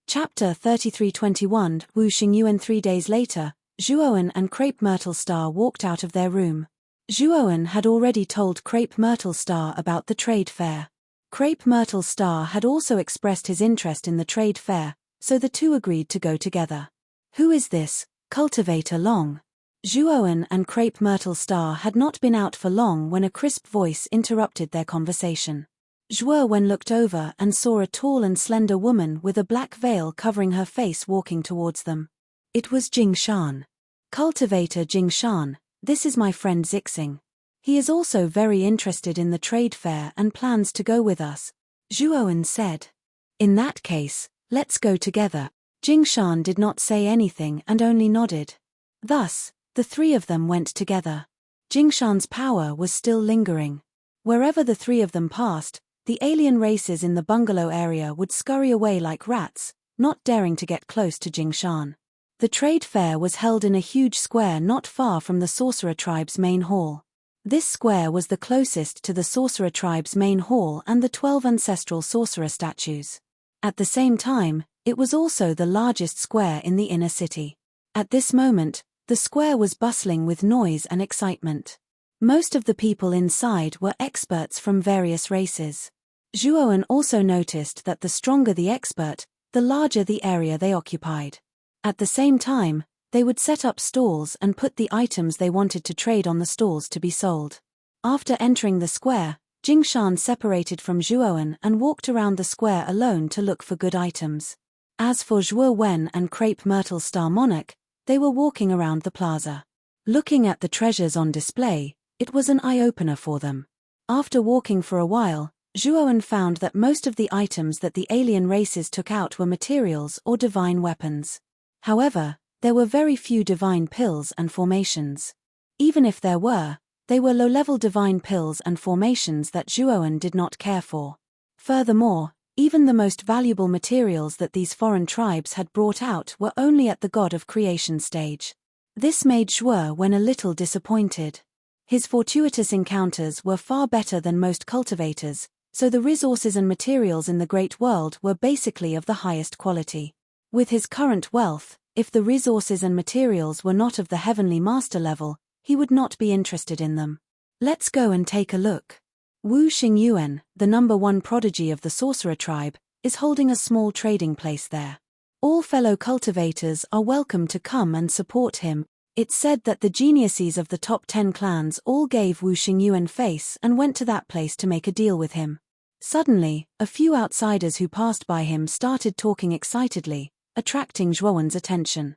Chapter 33:21 Wu Xingyuan. 3 days later, Zhuowen and Crepe Myrtle Star walked out of their room. Zhuowen had already told Crepe Myrtle Star about the trade fair. Crepe Myrtle Star had also expressed his interest in the trade fair, so the two agreed to go together. Who is this Cultivator Long? Zhuowen and Crepe Myrtle Star had not been out for long when a crisp voice interrupted their conversation. Zhuowen looked over and saw a tall and slender woman with a black veil covering her face walking towards them. It was Jing Shan. Cultivator Jing Shan, this is my friend Zixing. He is also very interested in the trade fair and plans to go with us, Zhuowen said. In that case, let's go together. Jing Shan did not say anything and only nodded. Thus, the 3 of them went together. Jing Shan's power was still lingering. Wherever the 3 of them passed, the alien races in the bungalow area would scurry away like rats, not daring to get close to Jing Shan. The trade fair was held in a huge square not far from the Sorcerer Tribe's main hall. This square was the closest to the Sorcerer Tribe's main hall and the 12 ancestral sorcerer statues. At the same time, it was also the largest square in the inner city. At this moment, The square was bustling with noise and excitement. Most of the people inside were experts from various races. Zhuoan also noticed that the stronger the expert, the larger the area they occupied. At the same time, they would set up stalls and put the items they wanted to trade on the stalls to be sold. After entering the square, Jingshan separated from Zhuoan and walked around the square alone to look for good items. As for Zhuo Wen and Crepe Myrtle Star Monarch, they were walking around the plaza. Looking at the treasures on display, it was an eye-opener for them. After walking for a while, Zhuoan found that most of the items that the alien races took out were materials or divine weapons. However, there were very few divine pills and formations. Even if there were, they were low-level divine pills and formations that Zhuoan did not care for. Furthermore, even the most valuable materials that these foreign tribes had brought out were only at the God of Creation stage. This made Zhuoan a little disappointed. His fortuitous encounters were far better than most cultivators, so the resources and materials in the Great World were basically of the highest quality. With his current wealth, if the resources and materials were not of the heavenly master level, he would not be interested in them. Let's go and take a look. Wu Xingyuan, the #1 prodigy of the sorcerer tribe, is holding a small trading place there. All fellow cultivators are welcome to come and support him. It's said that the geniuses of the top 10 clans all gave Wu Xingyuan face and went to that place to make a deal with him. Suddenly, a few outsiders who passed by him started talking excitedly, attracting Zhuoan's attention.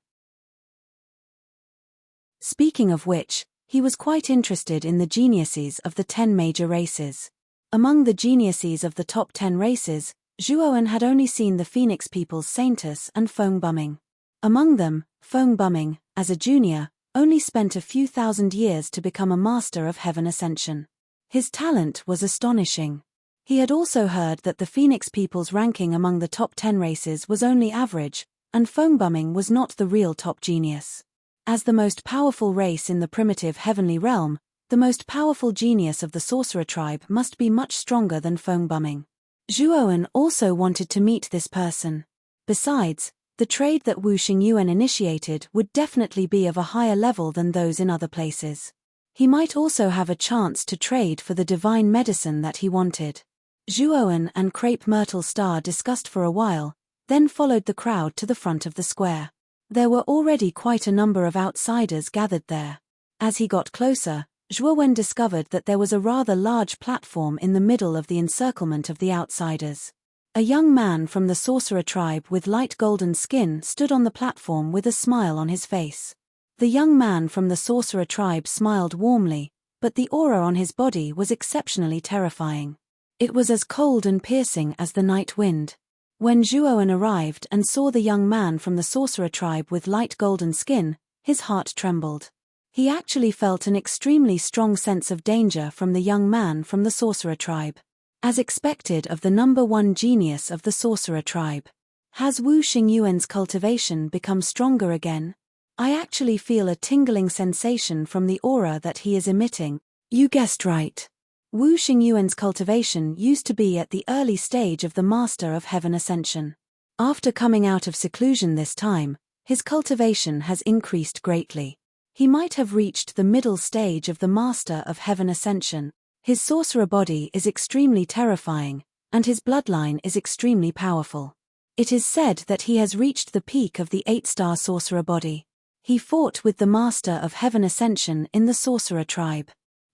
Speaking of which, he was quite interested in the geniuses of the 10 major races. Among the geniuses of the top 10 races, Zhuoan had only seen the Phoenix peoples Saintus and Feng Bumming. Among them, Feng Bumming, as a junior, only spent a few thousand years to become a master of heaven ascension. His talent was astonishing. He had also heard that the Phoenix people's ranking among the top 10 races was only average, and Feng Bumming was not the real top genius. As the most powerful race in the primitive heavenly realm, the most powerful genius of the sorcerer tribe must be much stronger than Feng Bumming. Zhuoan also wanted to meet this person. Besides, the trade that Wu Xingyuan initiated would definitely be of a higher level than those in other places. He might also have a chance to trade for the divine medicine that he wanted. Zhuoan and Crepe Myrtle Star discussed for a while, then followed the crowd to the front of the square. There were already quite a number of outsiders gathered there. As he got closer, Zhuoan discovered that there was a rather large platform in the middle of the encirclement of the outsiders. A young man from the sorcerer tribe with light golden skin stood on the platform with a smile on his face. The young man from the sorcerer tribe smiled warmly, but the aura on his body was exceptionally terrifying. It was as cold and piercing as the night wind. When Zhuoan arrived and saw the young man from the sorcerer tribe with light golden skin, his heart trembled. He actually felt an extremely strong sense of danger from the young man from the sorcerer tribe. As expected of the #1 genius of the sorcerer tribe. Has Wu Xingyuan's cultivation become stronger again? I actually feel a tingling sensation from the aura that he is emitting. You guessed right. Wu Xingyuan's cultivation used to be at the early stage of the Master of Heaven Ascension. After coming out of seclusion this time, his cultivation has increased greatly. He might have reached the middle stage of the Master of Heaven Ascension. His sorcerer body is extremely terrifying, and his bloodline is extremely powerful. It is said that he has reached the peak of the 8-star sorcerer body. He fought with the Master of Heaven Ascension in the sorcerer tribe.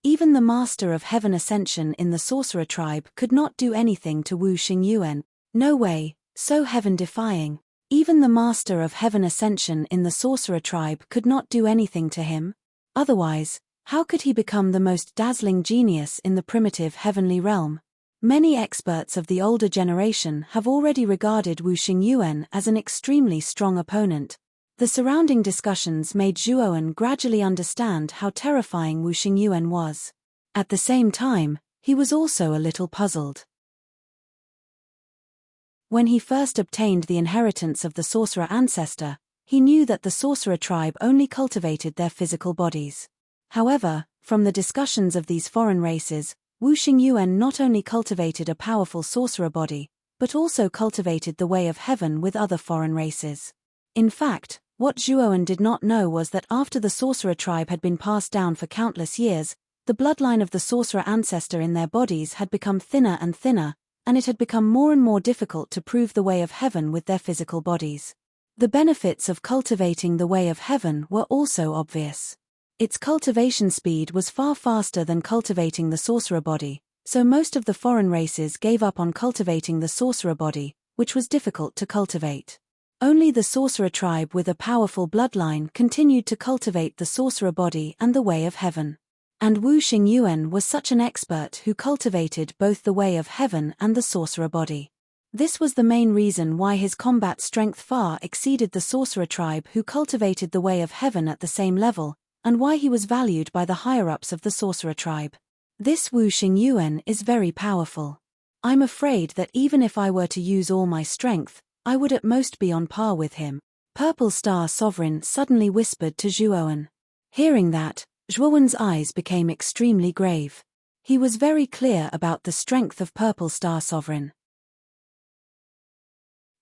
Even the Master of Heaven Ascension in the sorcerer tribe could not do anything to Wu Xingyuan. No way, so heaven-defying. Even the Master of Heaven Ascension in the sorcerer tribe could not do anything to him. Otherwise, how could he become the most dazzling genius in the primitive heavenly realm? Many experts of the older generation have already regarded Wu Xingyuan as an extremely strong opponent. The surrounding discussions made Zhuoan gradually understand how terrifying Wu Xingyuan was. At the same time, he was also a little puzzled. When he first obtained the inheritance of the sorcerer ancestor, he knew that the sorcerer tribe only cultivated their physical bodies. However, from the discussions of these foreign races, Wu Xingyuan not only cultivated a powerful sorcerer body, but also cultivated the way of heaven with other foreign races. In fact, What Zhuoan did not know was that after the sorcerer tribe had been passed down for countless years, the bloodline of the sorcerer ancestor in their bodies had become thinner and thinner, and it had become more and more difficult to prove the way of heaven with their physical bodies. The benefits of cultivating the way of heaven were also obvious. Its cultivation speed was far faster than cultivating the sorcerer body, so most of the foreign races gave up on cultivating the sorcerer body, which was difficult to cultivate. Only the sorcerer tribe with a powerful bloodline continued to cultivate the sorcerer body and the way of heaven. And Wu Xingyuan was such an expert who cultivated both the way of heaven and the sorcerer body. This was the main reason why his combat strength far exceeded the sorcerer tribe who cultivated the way of heaven at the same level, and why he was valued by the higher-ups of the sorcerer tribe. This Wu Xingyuan is very powerful. I'm afraid that even if I were to use all my strength, I would at most be on par with him, Purple Star Sovereign suddenly whispered to Zhuoan. Hearing that, Zhuoan's eyes became extremely grave. He was very clear about the strength of Purple Star Sovereign.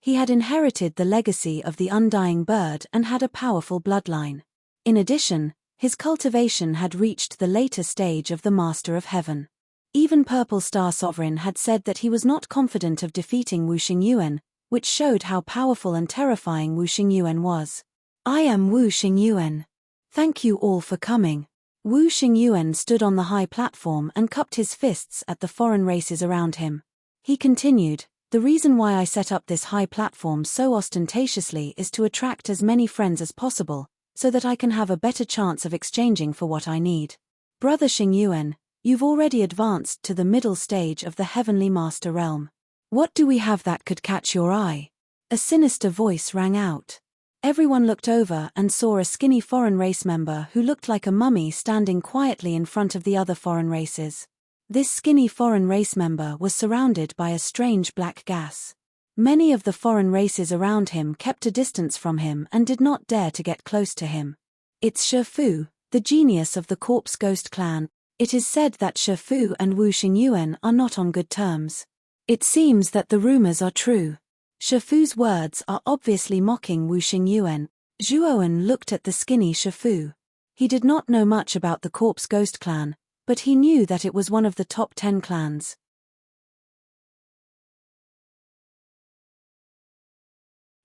He had inherited the legacy of the Undying Bird and had a powerful bloodline. In addition, his cultivation had reached the later stage of the Master of Heaven. Even Purple Star Sovereign had said that he was not confident of defeating Wu Xingyuan, which showed how powerful and terrifying Wu Xingyuan was. I am Wu Xingyuan. Thank you all for coming. Wu Xingyuan stood on the high platform and cupped his fists at the foreign races around him. He continued, the reason why I set up this high platform so ostentatiously is to attract as many friends as possible, so that I can have a better chance of exchanging for what I need. Brother Xingyuan, you've already advanced to the middle stage of the Heavenly Master Realm. What do we have that could catch your eye? A sinister voice rang out. Everyone looked over and saw a skinny foreign race member who looked like a mummy standing quietly in front of the other foreign races. This skinny foreign race member was surrounded by a strange black gas. Many of the foreign races around him kept a distance from him and did not dare to get close to him. It's Shifu, the genius of the Corpse Ghost clan. It is said that Shifu and Wu Xingyuan are not on good terms. It seems that the rumors are true. Shifu's words are obviously mocking Wu Xingyuan. Zhuoan looked at the skinny Shifu. He did not know much about the Corpse Ghost clan, but he knew that it was one of the top 10 clans.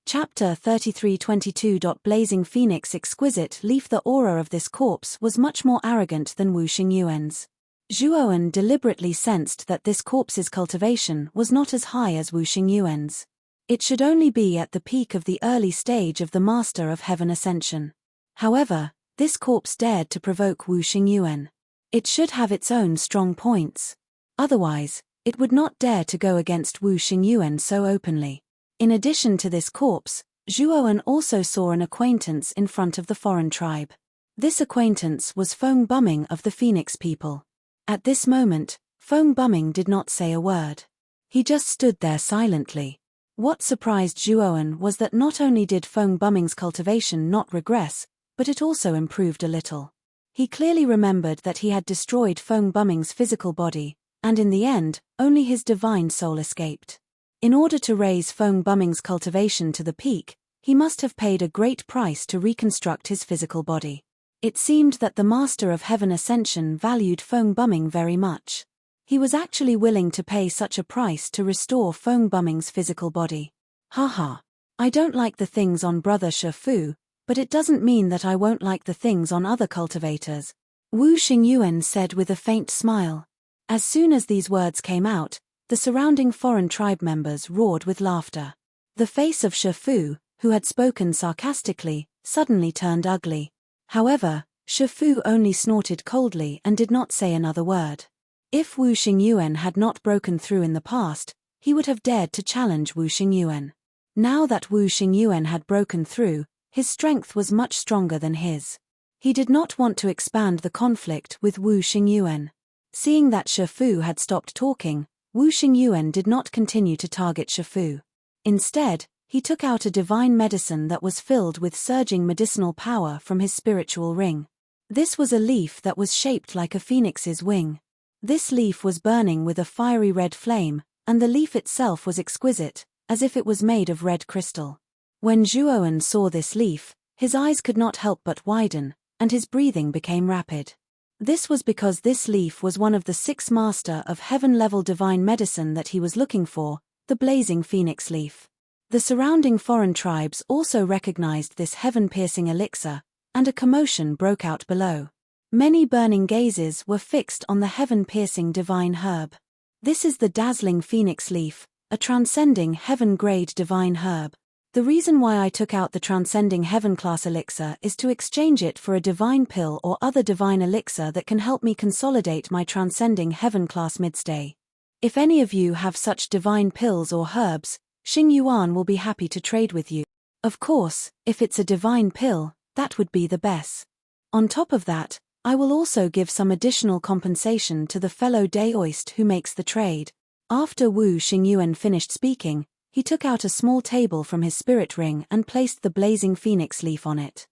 Chapter 33:22. Blazing Phoenix Exquisite Leaf. The aura of this corpse was much more arrogant than Wu Xingyuan's. Zhuoan deliberately sensed that this corpse's cultivation was not as high as Wu Xingyuan's. It should only be at the peak of the early stage of the Master of Heaven Ascension. However, this corpse dared to provoke Wu Xingyuan. It should have its own strong points. Otherwise, it would not dare to go against Wu Xingyuan so openly. In addition to this corpse, Zhuoan also saw an acquaintance in front of the foreign tribe. This acquaintance was Feng Bumming of the Phoenix people. At this moment, Feng Bumming did not say a word. He just stood there silently. What surprised Zhuoan was that not only did Feng Bumming's cultivation not regress, but it also improved a little. He clearly remembered that he had destroyed Feng Bumming's physical body, and in the end, only his divine soul escaped. In order to raise Feng Bumming's cultivation to the peak, he must have paid a great price to reconstruct his physical body. It seemed that the Master of Heaven Ascension valued Feng Bumming very much. He was actually willing to pay such a price to restore Feng Bumming's physical body. Haha. I don't like the things on Brother Shifu, but it doesn't mean that I won't like the things on other cultivators, Wu Xingyuan said with a faint smile. As soon as these words came out, the surrounding foreign tribe members roared with laughter. The face of Shifu, who had spoken sarcastically, suddenly turned ugly. However, Shifu only snorted coldly and did not say another word. If Wu Xingyuan had not broken through in the past, he would have dared to challenge Wu Xingyuan. Now that Wu Xingyuan had broken through, his strength was much stronger than his. He did not want to expand the conflict with Wu Xingyuan. Seeing that Shifu had stopped talking, Wu Xingyuan did not continue to target Shifu. Instead, he took out a divine medicine that was filled with surging medicinal power from his spiritual ring. This was a leaf that was shaped like a phoenix's wing. This leaf was burning with a fiery red flame, and the leaf itself was exquisite, as if it was made of red crystal. When Zhuoan saw this leaf, His eyes could not help but widen, and his breathing became rapid. This was because this leaf was one of the 6 master of heaven-level divine medicine that he was looking for, the blazing phoenix leaf. The surrounding foreign tribes also recognized this heaven-piercing elixir, and a commotion broke out below. Many burning gazes were fixed on the heaven-piercing divine herb. This is the dazzling phoenix leaf, a transcending heaven-grade divine herb. The reason why I took out the transcending heaven-class elixir is to exchange it for a divine pill or other divine elixir that can help me consolidate my transcending heaven-class midstay. If any of you have such divine pills or herbs, Xing Yuan will be happy to trade with you. Of course, if it's a divine pill, that would be the best. On top of that, I will also give some additional compensation to the fellow Daoist who makes the trade. After Wu Xingyuan finished speaking, he took out a small table from his spirit ring and placed the blazing phoenix leaf on it.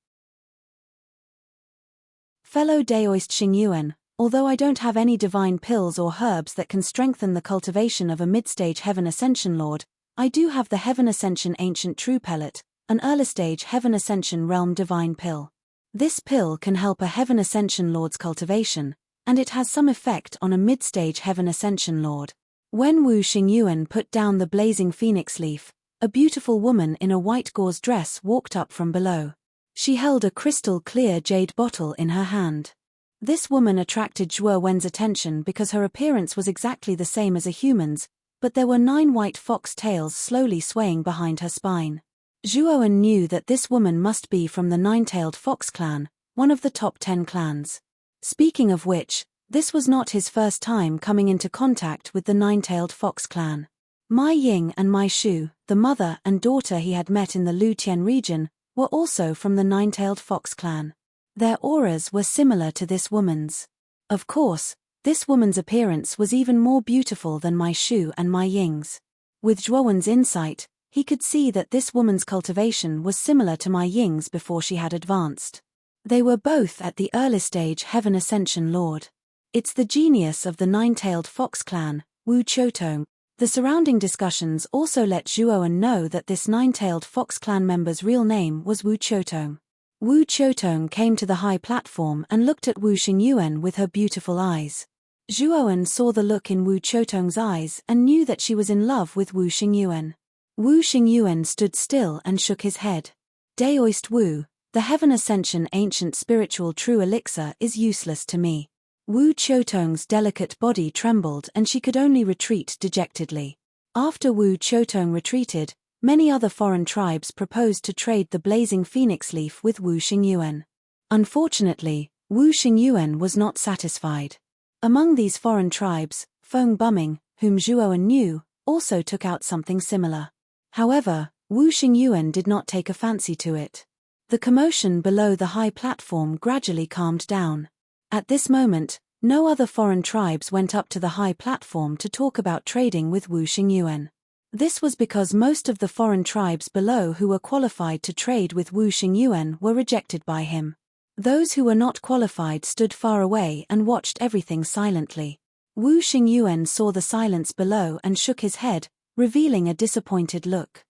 Fellow Daoist Xingyuan, although I don't have any divine pills or herbs that can strengthen the cultivation of a mid-stage Heaven Ascension Lord, I do have the Heaven Ascension Ancient True Pellet, an early-stage Heaven Ascension Realm Divine Pill. This pill can help a Heaven Ascension Lord's cultivation, and it has some effect on a mid-stage Heaven Ascension Lord. When Wu Xingyuan put down the blazing phoenix leaf, a beautiful woman in a white gauze dress walked up from below. She held a crystal-clear jade bottle in her hand. This woman attracted Zhuo Wen's attention because her appearance was exactly the same as a human's, but there were 9 white fox tails slowly swaying behind her spine. Zhuo Wen knew that this woman must be from the 9-tailed fox clan, one of the top 10 clans. Speaking of which, this was not his first time coming into contact with the 9-tailed fox clan. Mai Ying and Mai Shu, the mother and daughter he had met in the Lu Tian region, were also from the 9-tailed fox clan. Their auras were similar to this woman's. Of course, this woman's appearance was even more beautiful than Mai Shu and Mai Ying's. With Zhuowen's insight, he could see that this woman's cultivation was similar to Mai Ying's before she had advanced. They were both at the early stage Heaven Ascension Lord. It's the genius of the 9-tailed fox clan, Wu Qiutong. The surrounding discussions also let Zhuo Wen know that this 9-tailed fox clan member's real name was Wu Qiutong. Wu Qiutong came to the high platform and looked at Wu Xingyuan with her beautiful eyes. Zhuo Wen saw the look in Wu Qiutong's eyes and knew that she was in love with Wu Xingyuan. Wu Xingyuan stood still and shook his head. Daoist Wu, the Heaven Ascension Ancient Spiritual True Elixir is useless to me. Wu Qiutong's delicate body trembled and she could only retreat dejectedly. After Wu Qiutong retreated, many other foreign tribes proposed to trade the blazing phoenix leaf with Wu Xingyuan. Unfortunately, Wu Xingyuan was not satisfied. Among these foreign tribes, Feng Bumming, whom Zhuo Wen knew, also took out something similar. However, Wu Xingyuan did not take a fancy to it. The commotion below the high platform gradually calmed down. At this moment, no other foreign tribes went up to the high platform to talk about trading with Wu Xingyuan. This was because most of the foreign tribes below who were qualified to trade with Wu Xingyuan were rejected by him. Those who were not qualified stood far away and watched everything silently. Wu Xingyuan saw the silence below and shook his head, revealing a disappointed look.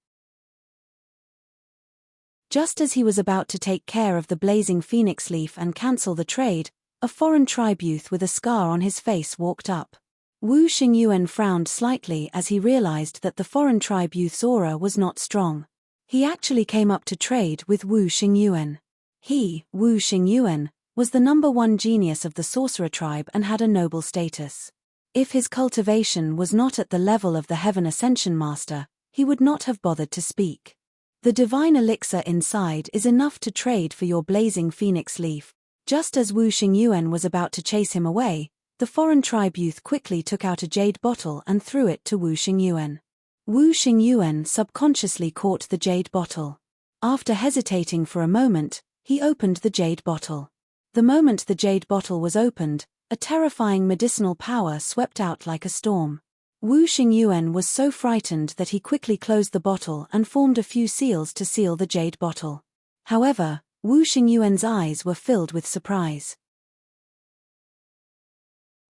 Just as he was about to take care of the blazing phoenix leaf and cancel the trade, a foreign tribe youth with a scar on his face walked up. Wu Xingyuan frowned slightly as he realized that the foreign tribe youth's aura was not strong. He actually came up to trade with Wu Xingyuan. He, Wu Xingyuan, was the #1 genius of the sorcerer tribe and had a noble status. If his cultivation was not at the level of the Heaven Ascension Master, he would not have bothered to speak. The divine elixir inside is enough to trade for your blazing phoenix leaf. Just as Wu Xingyuan was about to chase him away, the foreign tribe youth quickly took out a jade bottle and threw it to Wu Xingyuan. Wu Xingyuan subconsciously caught the jade bottle. After hesitating for a moment, he opened the jade bottle. The moment the jade bottle was opened, a terrifying medicinal power swept out like a storm. Wu Xingyuan was so frightened that he quickly closed the bottle and formed a few seals to seal the jade bottle. However, Wu Xingyuan's eyes were filled with surprise.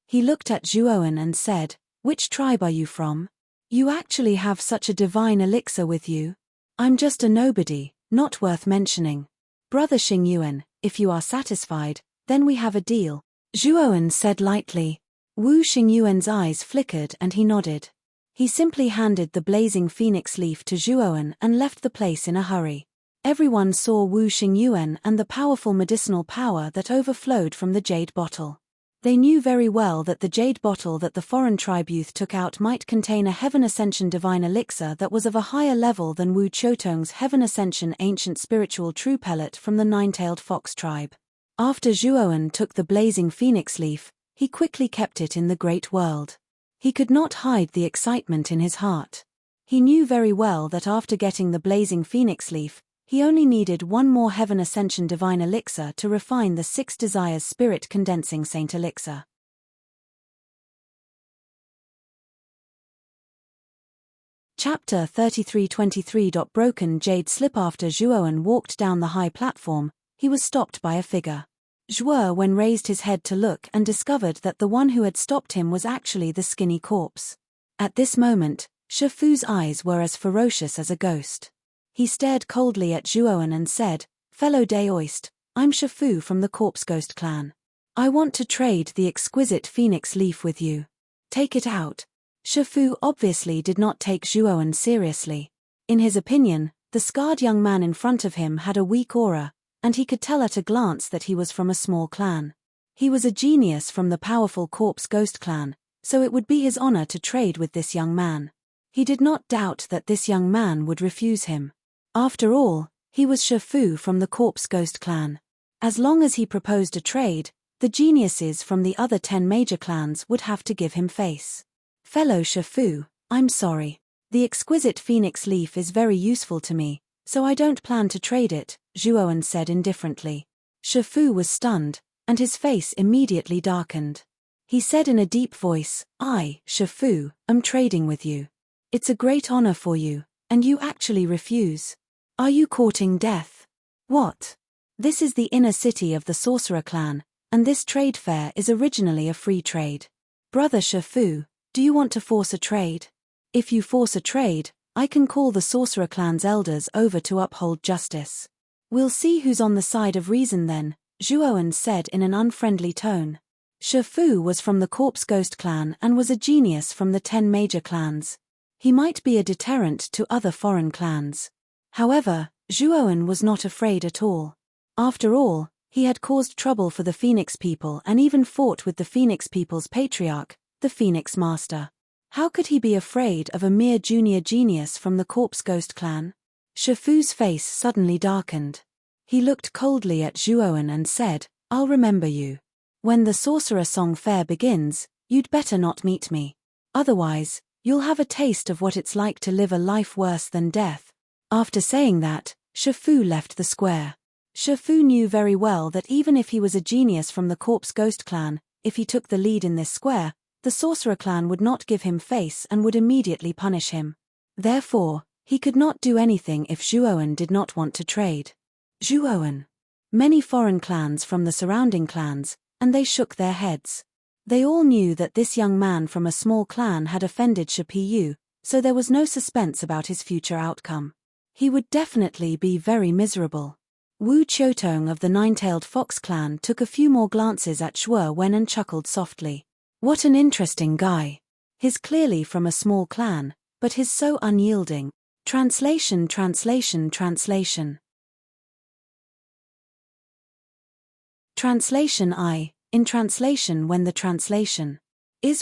He looked at Zhuo Wen and said, "Which tribe are you from? You actually have such a divine elixir with you? I'm just a nobody, not worth mentioning. Brother Xingyuan, if you are satisfied, then we have a deal, Zhuowen said lightly. Wu Xingyuan's eyes flickered and he nodded. He simply handed the blazing phoenix leaf to Zhuowen and left the place in a hurry. Everyone saw Wu Xingyuan and the powerful medicinal power that overflowed from the jade bottle. They knew very well that the jade bottle that the foreign tribe youth took out might contain a Heaven Ascension divine elixir that was of a higher level than Wu Qiutong's Heaven Ascension ancient spiritual true pellet from the nine-tailed fox tribe. After Zhuowen took the blazing phoenix leaf, he quickly kept it in the great world. He could not hide the excitement in his heart. He knew very well that after getting the blazing phoenix leaf, he only needed one more Heaven Ascension divine elixir to refine the 6 desires spirit condensing saint elixir. Chapter 33:23. Broken jade slip. After Zhuowen walked down the high platform, he was stopped by a figure. Zhuowen raised his head to look and discovered that the one who had stopped him was actually the skinny corpse. At this moment, Shifu's eyes were as ferocious as a ghost. He stared coldly at Zhuowen and said, "Fellow Daoist, I'm Shifu from the Corpse Ghost clan. I want to trade the exquisite phoenix leaf with you. Take it out." Shifu obviously did not take Zhuowen seriously. In his opinion, the scarred young man in front of him had a weak aura, and he could tell at a glance that he was from a small clan. He was a genius from the powerful Corpse Ghost clan, so it would be his honor to trade with this young man. He did not doubt that this young man would refuse him. After all, he was Shifu from the Corpse Ghost clan. As long as he proposed a trade, the geniuses from the other 10 major clans would have to give him face. "Fellow Shifu, I'm sorry. The exquisite phoenix leaf is very useful to me, so I don't plan to trade it," Zhuowen said indifferently. Shifu was stunned, and his face immediately darkened. He said in a deep voice, "I, Shifu, am trading with you. It's a great honor for you, and you actually refuse. Are you courting death? What? This is the inner city of the Sorcerer clan, and this trade fair is originally a free trade. Brother Shifu, do you want to force a trade? If you force a trade, I can call the Sorcerer clan's elders over to uphold justice. We'll see who's on the side of reason then," Zhuowen said in an unfriendly tone. Shifu was from the Corpse Ghost clan and was a genius from the 10 major clans. He might be a deterrent to other foreign clans. However, Zhuowen was not afraid at all. After all, he had caused trouble for the Phoenix people and even fought with the Phoenix people's patriarch, the Phoenix Master. How could he be afraid of a mere junior genius from the Corpse Ghost clan? Shifu's face suddenly darkened. He looked coldly at Zhuowen and said, "I'll remember you. When the Sorcerer Song Fair begins, you'd better not meet me. Otherwise, you'll have a taste of what it's like to live a life worse than death." After saying that, Shifu left the square. Shifu knew very well that even if he was a genius from the Corpse Ghost clan, if he took the lead in this square, the Sorcerer clan would not give him face and would immediately punish him. Therefore, he could not do anything if Zhuowen did not want to trade. Zhuowen. Many foreign clans from the surrounding clans, and they shook their heads. They all knew that this young man from a small clan had offended Shipu, so there was no suspense about his future outcome. He would definitely be very miserable. Wu Qiutong of the Nine-Tailed Fox clan took a few more glances at Zhuowen and chuckled softly. What an interesting guy. He's clearly from a small clan, but he's so unyielding. Translation. Translation. In translation when the translation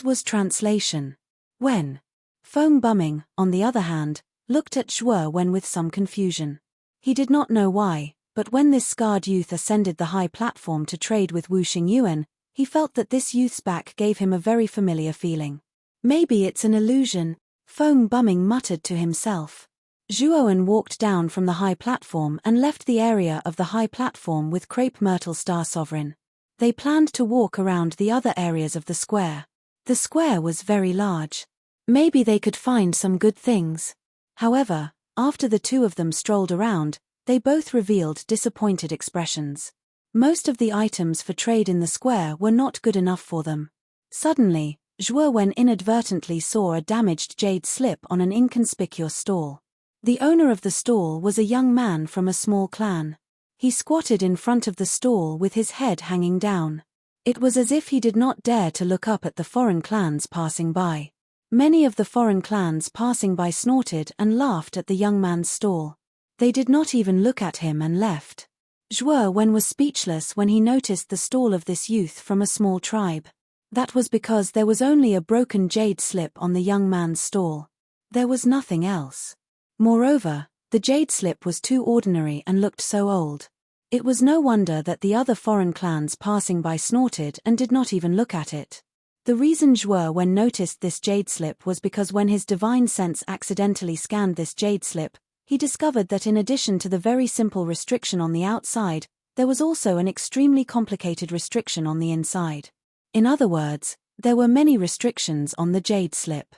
was translation. When. Feng Bumming, on the other hand, looked at Zhuowen with some confusion. He did not know why, but when this scarred youth ascended the high platform to trade with Wu Xingyuan, he felt that this youth's back gave him a very familiar feeling. Maybe it's an illusion, Feng Bumming muttered to himself. Zhuowen walked down from the high platform and left the area of the high platform with Crepe Myrtle Star Sovereign. They planned to walk around the other areas of the square. The square was very large. Maybe they could find some good things. However, after the two of them strolled around, they both revealed disappointed expressions. Most of the items for trade in the square were not good enough for them. Suddenly, Zhuowen inadvertently saw a damaged jade slip on an inconspicuous stall. The owner of the stall was a young man from a small clan. He squatted in front of the stall with his head hanging down. It was as if he did not dare to look up at the foreign clans passing by. Many of the foreign clans passing by snorted and laughed at the young man's stall. They did not even look at him and left. Zhuo was speechless when he noticed the stall of this youth from a small tribe. That was because there was only a broken jade slip on the young man's stall. There was nothing else. Moreover, the jade slip was too ordinary and looked so old. It was no wonder that the other foreign clans passing by snorted and did not even look at it. The reason Zhuo noticed this jade slip was because when his divine sense accidentally scanned this jade slip, he discovered that in addition to the very simple restriction on the outside, there was also an extremely complicated restriction on the inside. In other words, there were many restrictions on the jade slip.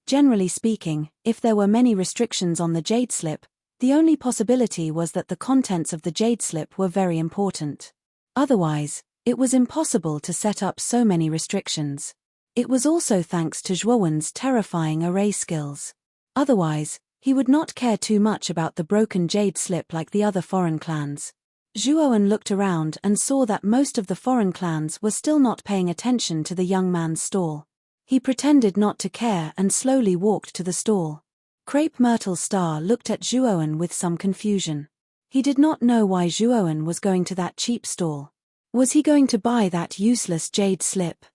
Generally speaking, if there were many restrictions on the jade slip, the only possibility was that the contents of the jade slip were very important. Otherwise, it was impossible to set up so many restrictions. It was also thanks to Zhuowen's terrifying array skills. Otherwise, he would not care too much about the broken jade slip like the other foreign clans. Zhuowen looked around and saw that most of the foreign clans were still not paying attention to the young man's stall. He pretended not to care and slowly walked to the stall. Crepe Myrtle Star looked at Zhuowen with some confusion. He did not know why Zhuowen was going to that cheap stall. Was he going to buy that useless jade slip?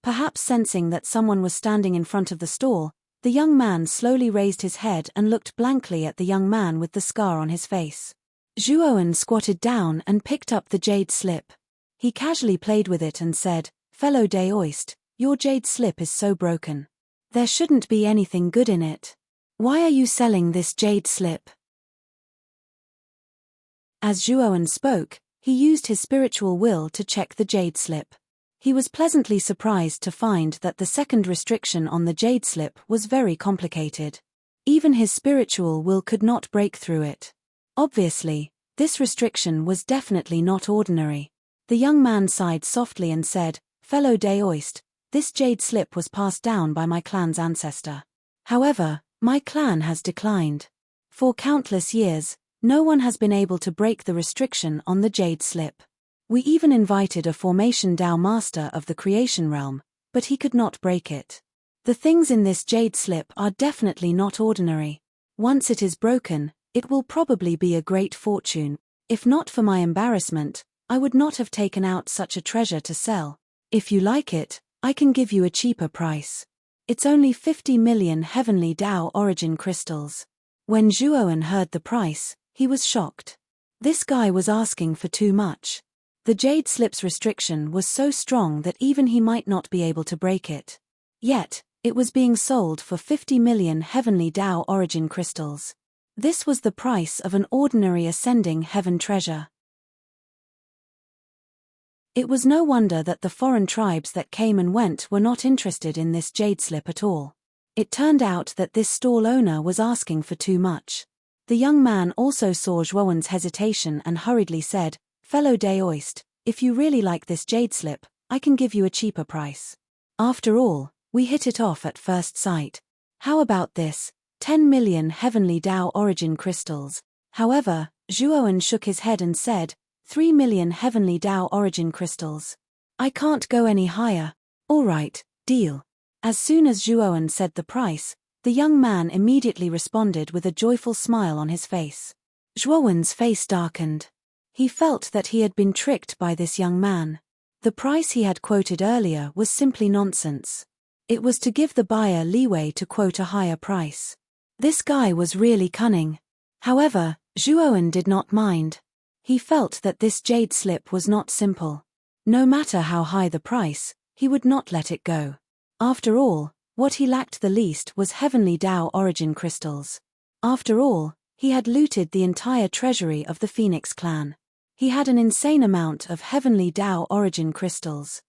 Perhaps sensing that someone was standing in front of the stall, the young man slowly raised his head and looked blankly at the young man with the scar on his face. Zhuowen squatted down and picked up the jade slip. He casually played with it and said, "Fellow Daoist, your jade slip is so broken. There shouldn't be anything good in it. Why are you selling this jade slip?" As Zhuowen spoke, he used his spiritual will to check the jade slip. He was pleasantly surprised to find that the second restriction on the jade slip was very complicated. Even his spiritual will could not break through it. Obviously, this restriction was definitely not ordinary. The young man sighed softly and said, "Fellow Daoist, this jade slip was passed down by my clan's ancestor. However, my clan has declined. For countless years, no one has been able to break the restriction on the jade slip. We even invited a formation Dao master of the creation realm, but he could not break it. The things in this jade slip are definitely not ordinary. Once it is broken, it will probably be a great fortune. If not for my embarrassment, I would not have taken out such a treasure to sell. If you like it, I can give you a cheaper price. It's only 50 million heavenly Dao origin crystals." When Zhuowen heard the price, he was shocked. This guy was asking for too much. The jade slip's restriction was so strong that even he might not be able to break it. Yet, it was being sold for 50 million heavenly Dao origin crystals. This was the price of an ordinary ascending heaven treasure. It was no wonder that the foreign tribes that came and went were not interested in this jade slip at all. It turned out that this stall owner was asking for too much. The young man also saw Zhuowen's hesitation and hurriedly said, "Fellow Daoist, if you really like this jade slip, I can give you a cheaper price. After all, we hit it off at first sight. How about this, 10 million heavenly Dao origin crystals?" However, Zhuowen shook his head and said, 3 million heavenly Dao origin crystals. I can't go any higher. All right, deal. As soon as Zhuowen said the price, the young man immediately responded with a joyful smile on his face. Zhuowen's face darkened. He felt that he had been tricked by this young man. The price he had quoted earlier was simply nonsense. It was to give the buyer leeway to quote a higher price. This guy was really cunning. However, Zhuowen did not mind. He felt that this jade slip was not simple. No matter how high the price, he would not let it go. After all, what he lacked the least was heavenly Dao origin crystals. After all, he had looted the entire treasury of the Phoenix clan. He had an insane amount of heavenly Dao origin crystals.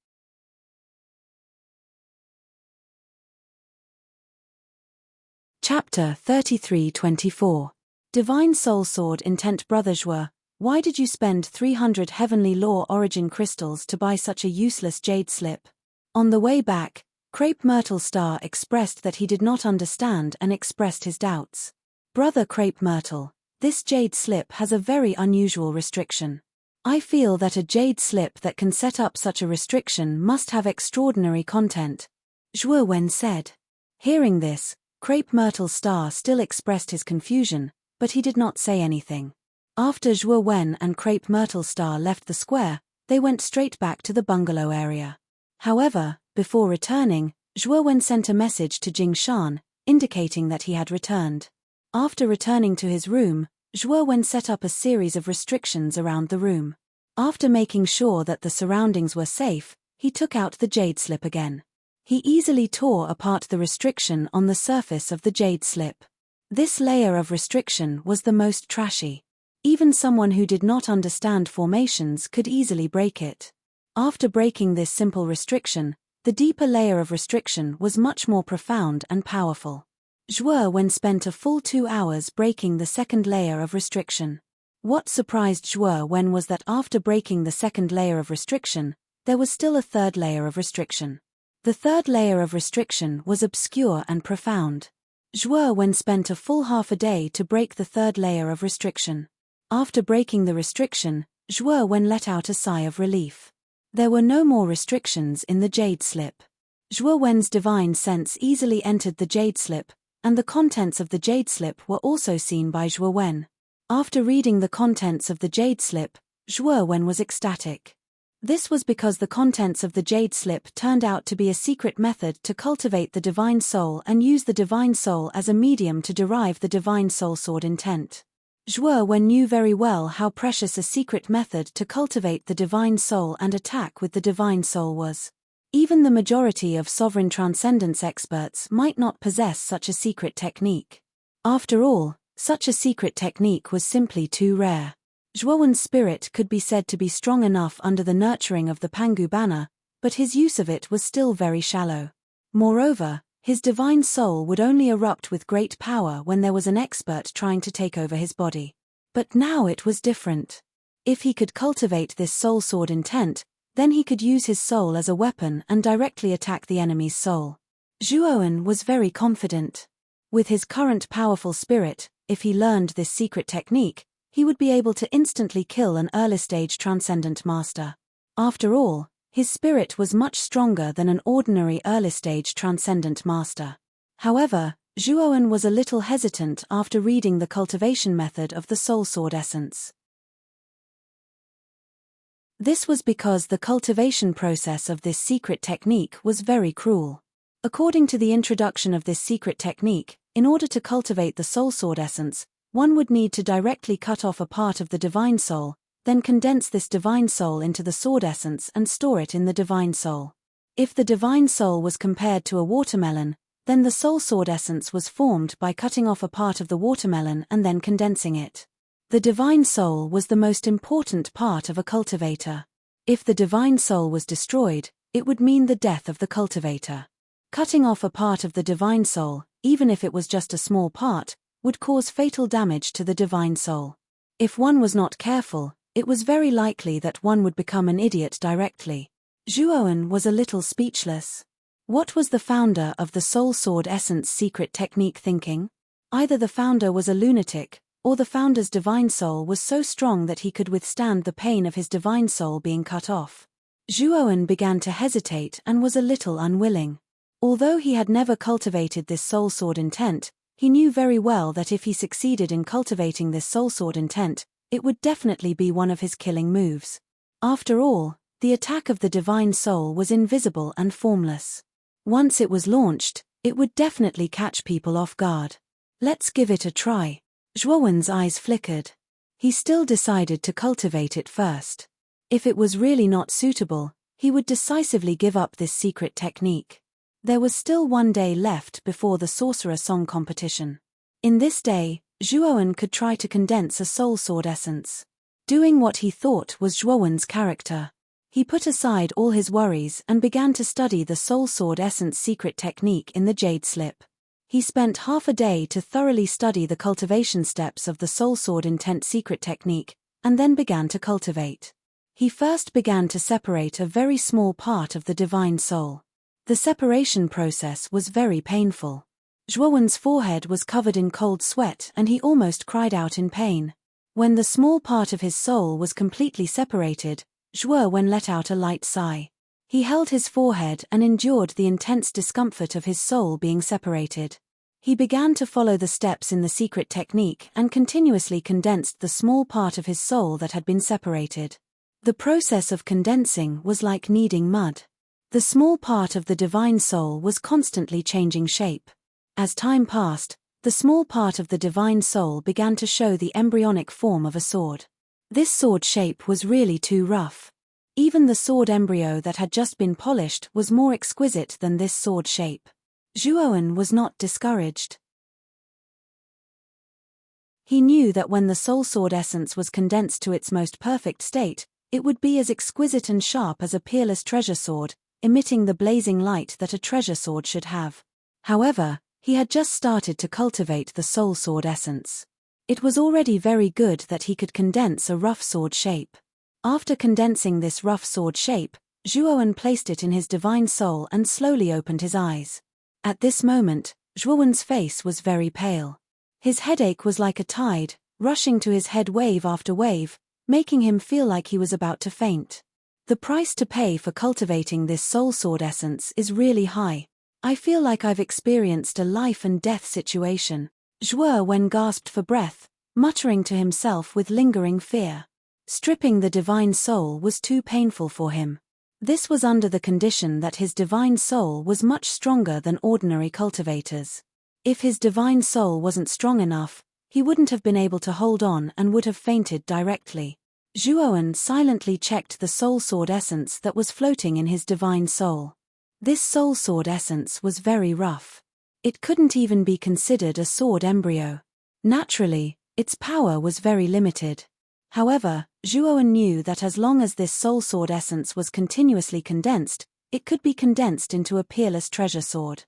Chapter 33-24. Divine Soul Sword Intent. Brother Zhuo, why did you spend 300 heavenly law origin crystals to buy such a useless jade slip? On the way back, Crepe Myrtle Star expressed that he did not understand and expressed his doubts. Brother Crepe Myrtle, this jade slip has a very unusual restriction. I feel that a jade slip that can set up such a restriction must have extraordinary content, Zhuo Wen said. Hearing this, Crepe Myrtle Star still expressed his confusion, but he did not say anything. After Zhuo Wen and Crepe Myrtle Star left the square, they went straight back to the bungalow area. However, before returning, Zhuo Wen sent a message to Jing Shan, indicating that he had returned. After returning to his room, Zhuo Wen set up a series of restrictions around the room. After making sure that the surroundings were safe, he took out the jade slip again. He easily tore apart the restriction on the surface of the jade slip. This layer of restriction was the most trashy. Even someone who did not understand formations could easily break it. After breaking this simple restriction, the deeper layer of restriction was much more profound and powerful. Zhuo Wen spent a full 2 hours breaking the second layer of restriction. What surprised Zhuo Wen was that after breaking the second layer of restriction, there was still a third layer of restriction. The third layer of restriction was obscure and profound. Zhuo Wen spent a full half a day to break the third layer of restriction. After breaking the restriction, Zhuo Wen let out a sigh of relief. There were no more restrictions in the jade slip. Zhuo Wen's divine sense easily entered the jade slip, and the contents of the jade slip were also seen by Zhuo Wen. After reading the contents of the jade slip, Zhuo Wen was ecstatic. This was because the contents of the jade slip turned out to be a secret method to cultivate the divine soul and use the divine soul as a medium to derive the divine soul sword intent. Zhuo Wen knew very well how precious a secret method to cultivate the divine soul and attack with the divine soul was. Even the majority of sovereign transcendence experts might not possess such a secret technique. After all, such a secret technique was simply too rare. Zhuo Wen's spirit could be said to be strong enough under the nurturing of the Pangu banner, but his use of it was still very shallow. Moreover, his divine soul would only erupt with great power when there was an expert trying to take over his body. But now it was different. If he could cultivate this soul sword intent, then he could use his soul as a weapon and directly attack the enemy's soul. Zhuo Wen was very confident. With his current powerful spirit, if he learned this secret technique, he would be able to instantly kill an early-stage transcendent master. After all, his spirit was much stronger than an ordinary early-stage transcendent master. However, Zhuo Wen was a little hesitant after reading the cultivation method of the soul sword essence. This was because the cultivation process of this secret technique was very cruel. According to the introduction of this secret technique, in order to cultivate the soul sword essence, one would need to directly cut off a part of the divine soul, then condense this divine soul into the sword essence and store it in the divine soul. If the divine soul was compared to a watermelon, then the soul sword essence was formed by cutting off a part of the watermelon and then condensing it. The divine soul was the most important part of a cultivator. If the divine soul was destroyed, it would mean the death of the cultivator. Cutting off a part of the divine soul, even if it was just a small part, would cause fatal damage to the divine soul. If one was not careful, it was very likely that one would become an idiot directly. Zhuo Wen was a little speechless. What was the founder of the soul sword essence secret technique thinking? Either the founder was a lunatic, or the founder's divine soul was so strong that he could withstand the pain of his divine soul being cut off. Zhuo Wen began to hesitate and was a little unwilling. Although he had never cultivated this soul sword intent, he knew very well that if he succeeded in cultivating this soul sword intent, it would definitely be one of his killing moves. After all, the attack of the divine soul was invisible and formless. Once it was launched, it would definitely catch people off guard. Let's give it a try. Zhuo Wen's eyes flickered. He still decided to cultivate it first. If it was really not suitable, he would decisively give up this secret technique. There was still 1 day left before the Sorcerer Song competition. In this day, Zhuo Wen could try to condense a soul sword essence. Doing what he thought was Zhuo Wen's character, he put aside all his worries and began to study the soul sword essence secret technique in the jade slip. He spent half a day to thoroughly study the cultivation steps of the soul sword intent secret technique, and then began to cultivate. He first began to separate a very small part of the divine soul. The separation process was very painful. Zhuo Wen's forehead was covered in cold sweat and he almost cried out in pain. When the small part of his soul was completely separated, Zhuo let out a light sigh. He held his forehead and endured the intense discomfort of his soul being separated. He began to follow the steps in the secret technique and continuously condensed the small part of his soul that had been separated. The process of condensing was like kneading mud. The small part of the divine soul was constantly changing shape. As time passed, the small part of the divine soul began to show the embryonic form of a sword. This sword shape was really too rough. Even the sword embryo that had just been polished was more exquisite than this sword shape. Zhuo was not discouraged. He knew that when the soul sword essence was condensed to its most perfect state, it would be as exquisite and sharp as a peerless treasure sword, emitting the blazing light that a treasure sword should have. However, he had just started to cultivate the soul sword essence. It was already very good that he could condense a rough sword shape. After condensing this rough sword shape, Zhuo placed it in his divine soul and slowly opened his eyes. At this moment, Zhuo's face was very pale. His headache was like a tide, rushing to his head wave after wave, making him feel like he was about to faint. The price to pay for cultivating this soul sword essence is really high. I feel like I've experienced a life and death situation. Zhuo gasped for breath, muttering to himself with lingering fear. Stripping the divine soul was too painful for him. This was under the condition that his divine soul was much stronger than ordinary cultivators. If his divine soul wasn't strong enough, he wouldn't have been able to hold on and would have fainted directly. Zhuo silently checked the soul sword essence that was floating in his divine soul. This soul sword essence was very rough. It couldn't even be considered a sword embryo. Naturally, its power was very limited. However, Zhuo knew that as long as this soul sword essence was continuously condensed, it could be condensed into a peerless treasure sword.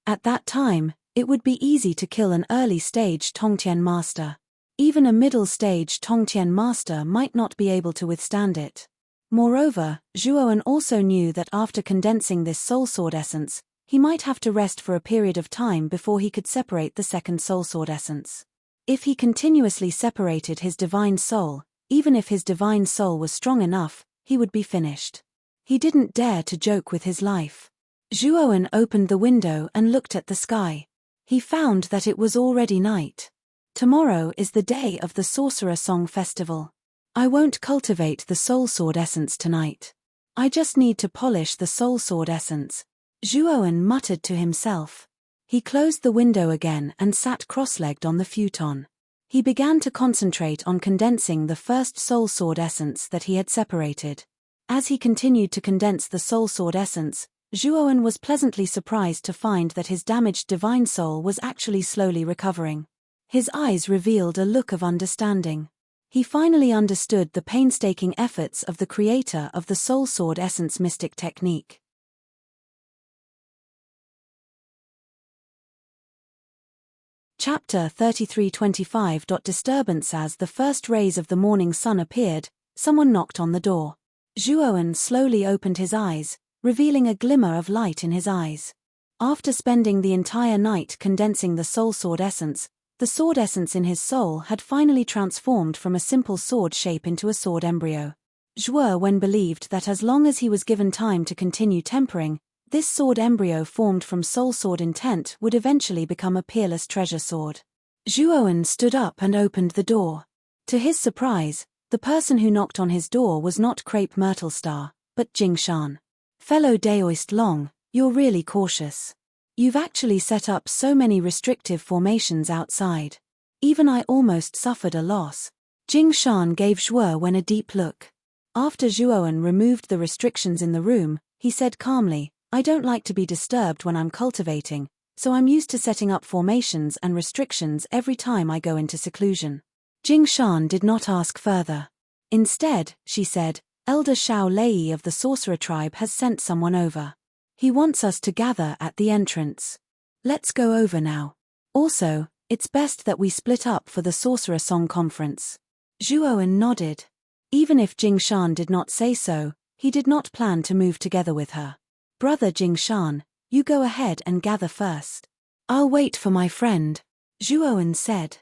At that time, it would be easy to kill an early-stage Tongtian master. Even a middle-stage Tongtian master might not be able to withstand it. Moreover, Zhuo also knew that after condensing this soul sword essence, he might have to rest for a period of time before he could separate the second soul sword essence. If he continuously separated his divine soul, even if his divine soul was strong enough, he would be finished. He didn't dare to joke with his life. Zhuo opened the window and looked at the sky. He found that it was already night. Tomorrow is the day of the Sorcerer Song Festival. I won't cultivate the soul sword essence tonight. I just need to polish the soul sword essence. Zhuo muttered to himself. He closed the window again and sat cross-legged on the futon. He began to concentrate on condensing the first soul sword essence that he had separated. As he continued to condense the soul sword essence, Zhuo was pleasantly surprised to find that his damaged divine soul was actually slowly recovering. His eyes revealed a look of understanding. He finally understood the painstaking efforts of the creator of the soul sword essence mystic technique. Chapter 33:25. Disturbance. As the first rays of the morning sun appeared, someone knocked on the door. Zhuo slowly opened his eyes, revealing a glimmer of light in his eyes. After spending the entire night condensing the soul sword essence, the sword essence in his soul had finally transformed from a simple sword shape into a sword embryo. Zhuo believed that as long as he was given time to continue tempering, this sword embryo formed from soul sword intent would eventually become a peerless treasure sword. Zhuo stood up and opened the door. To his surprise, the person who knocked on his door was not Crepe Myrtle Star, but Jingshan. Fellow Daoist Long, you're really cautious. You've actually set up so many restrictive formations outside. Even I almost suffered a loss. Jingshan gave Zhuo a deep look. After Zhuo removed the restrictions in the room, he said calmly, I don't like to be disturbed when I'm cultivating, so I'm used to setting up formations and restrictions every time I go into seclusion. Jingshan did not ask further. Instead, she said, Elder Xiao Lei of the Sorcerer Tribe has sent someone over. He wants us to gather at the entrance. Let's go over now. Also, it's best that we split up for the Sorcerer Song Conference. Zhuo nodded. Even if Jingshan did not say so, he did not plan to move together with her. Brother Jingshan, you go ahead and gather first. I'll wait for my friend, Zhuo said.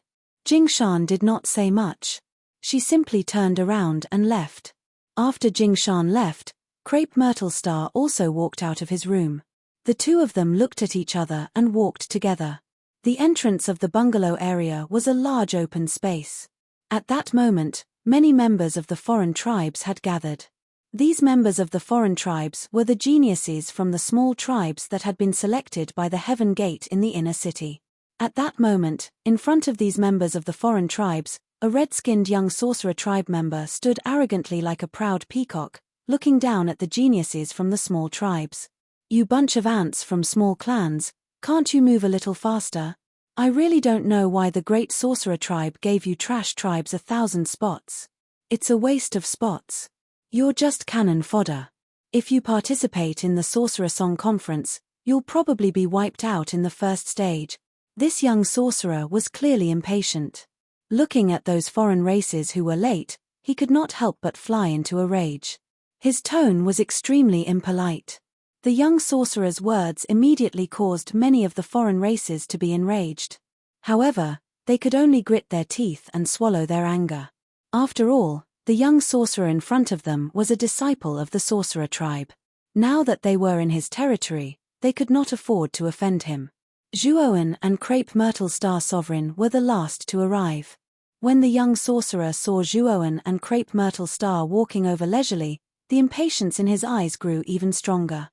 Jingshan did not say much. She simply turned around and left. After Jingshan left, Crepe Myrtle Star also walked out of his room. The two of them looked at each other and walked together. The entrance of the bungalow area was a large open space. At that moment, many members of the foreign tribes had gathered. These members of the foreign tribes were the geniuses from the small tribes that had been selected by the Heaven Gate in the inner city. At that moment, in front of these members of the foreign tribes, a red-skinned young sorcerer tribe member stood arrogantly like a proud peacock, looking down at the geniuses from the small tribes. "You bunch of ants from small clans, can't you move a little faster? I really don't know why the great sorcerer tribe gave you trash tribes 1,000 spots. It's a waste of spots. You're just cannon fodder. If you participate in the Sorcerer Song Conference, you'll probably be wiped out in the first stage." This young sorcerer was clearly impatient. Looking at those foreign races who were late, he could not help but fly into a rage. His tone was extremely impolite. The young sorcerer's words immediately caused many of the foreign races to be enraged. However, they could only grit their teeth and swallow their anger. After all, the young sorcerer in front of them was a disciple of the sorcerer tribe. Now that they were in his territory, they could not afford to offend him. Zhuoan and Crepe Myrtle Star Sovereign were the last to arrive. When the young sorcerer saw Zhuoan and Crepe Myrtle Star walking over leisurely, the impatience in his eyes grew even stronger.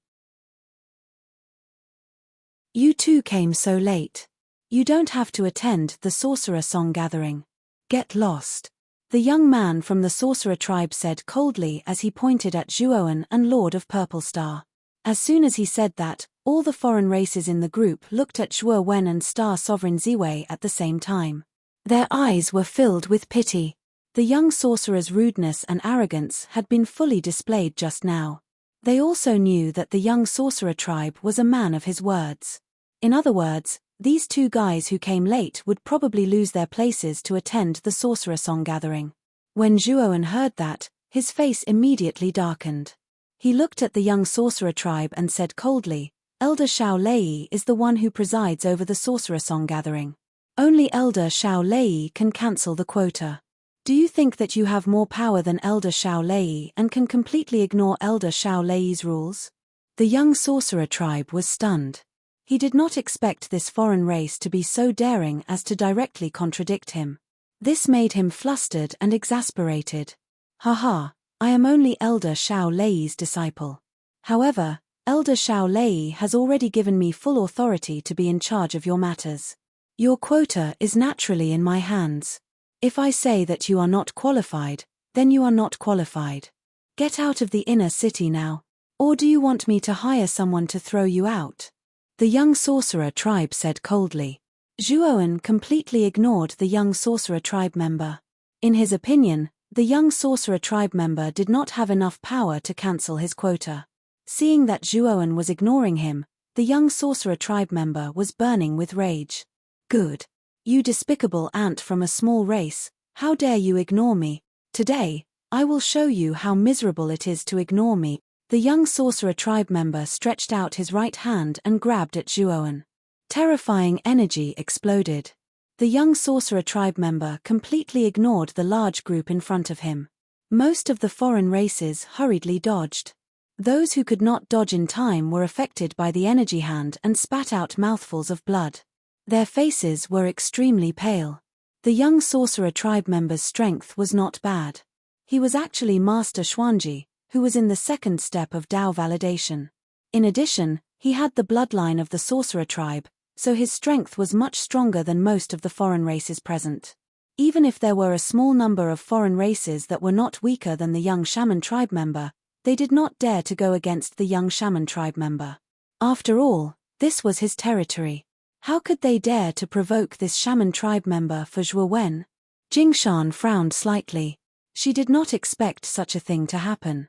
"You two came so late. You don't have to attend the Sorcerer Song Gathering. Get lost," the young man from the sorcerer tribe said coldly as he pointed at Zhuoan and Lord of Purple Star. As soon as he said that, all the foreign races in the group looked at Zhuowen and Star Sovereign Ziwei at the same time. Their eyes were filled with pity. The young sorcerer's rudeness and arrogance had been fully displayed just now. They also knew that the young sorcerer tribe was a man of his words. In other words, these two guys who came late would probably lose their places to attend the Sorcerer Song Gathering. When Zhuoan heard that, his face immediately darkened. He looked at the young sorcerer tribe and said coldly, "Elder Xiao Lei is the one who presides over the Sorcerer Song Gathering. Only Elder Xiao Lei can cancel the quota. Do you think that you have more power than Elder Xiao Lei and can completely ignore Elder Xiao Lei's rules?" The young sorcerer tribe was stunned. He did not expect this foreign race to be so daring as to directly contradict him. This made him flustered and exasperated. "Haha, I am only Elder Xiao Lei's disciple. However, Elder Xiao Lei has already given me full authority to be in charge of your matters. Your quota is naturally in my hands. If I say that you are not qualified, then you are not qualified. Get out of the inner city now. Or do you want me to hire someone to throw you out?" The young sorcerer tribe said coldly. Zhuoan completely ignored the young sorcerer tribe member. In his opinion, the young sorcerer tribe member did not have enough power to cancel his quota. Seeing that Zhuoan was ignoring him, the young sorcerer tribe member was burning with rage. "Good. You despicable ant from a small race, how dare you ignore me? Today, I will show you how miserable it is to ignore me." The young sorcerer tribe member stretched out his right hand and grabbed at Zhuoan. Terrifying energy exploded. The young sorcerer tribe member completely ignored the large group in front of him. Most of the foreign races hurriedly dodged. Those who could not dodge in time were affected by the energy hand and spat out mouthfuls of blood. Their faces were extremely pale. The young sorcerer tribe member's strength was not bad. He was actually Master Xuanji, who was in the second step of Dao validation. In addition, he had the bloodline of the sorcerer tribe, so his strength was much stronger than most of the foreign races present. Even if there were a small number of foreign races that were not weaker than the young shaman tribe member, they did not dare to go against the young shaman tribe member. After all, this was his territory. How could they dare to provoke this shaman tribe member for Zhuowen? Jingshan frowned slightly. She did not expect such a thing to happen.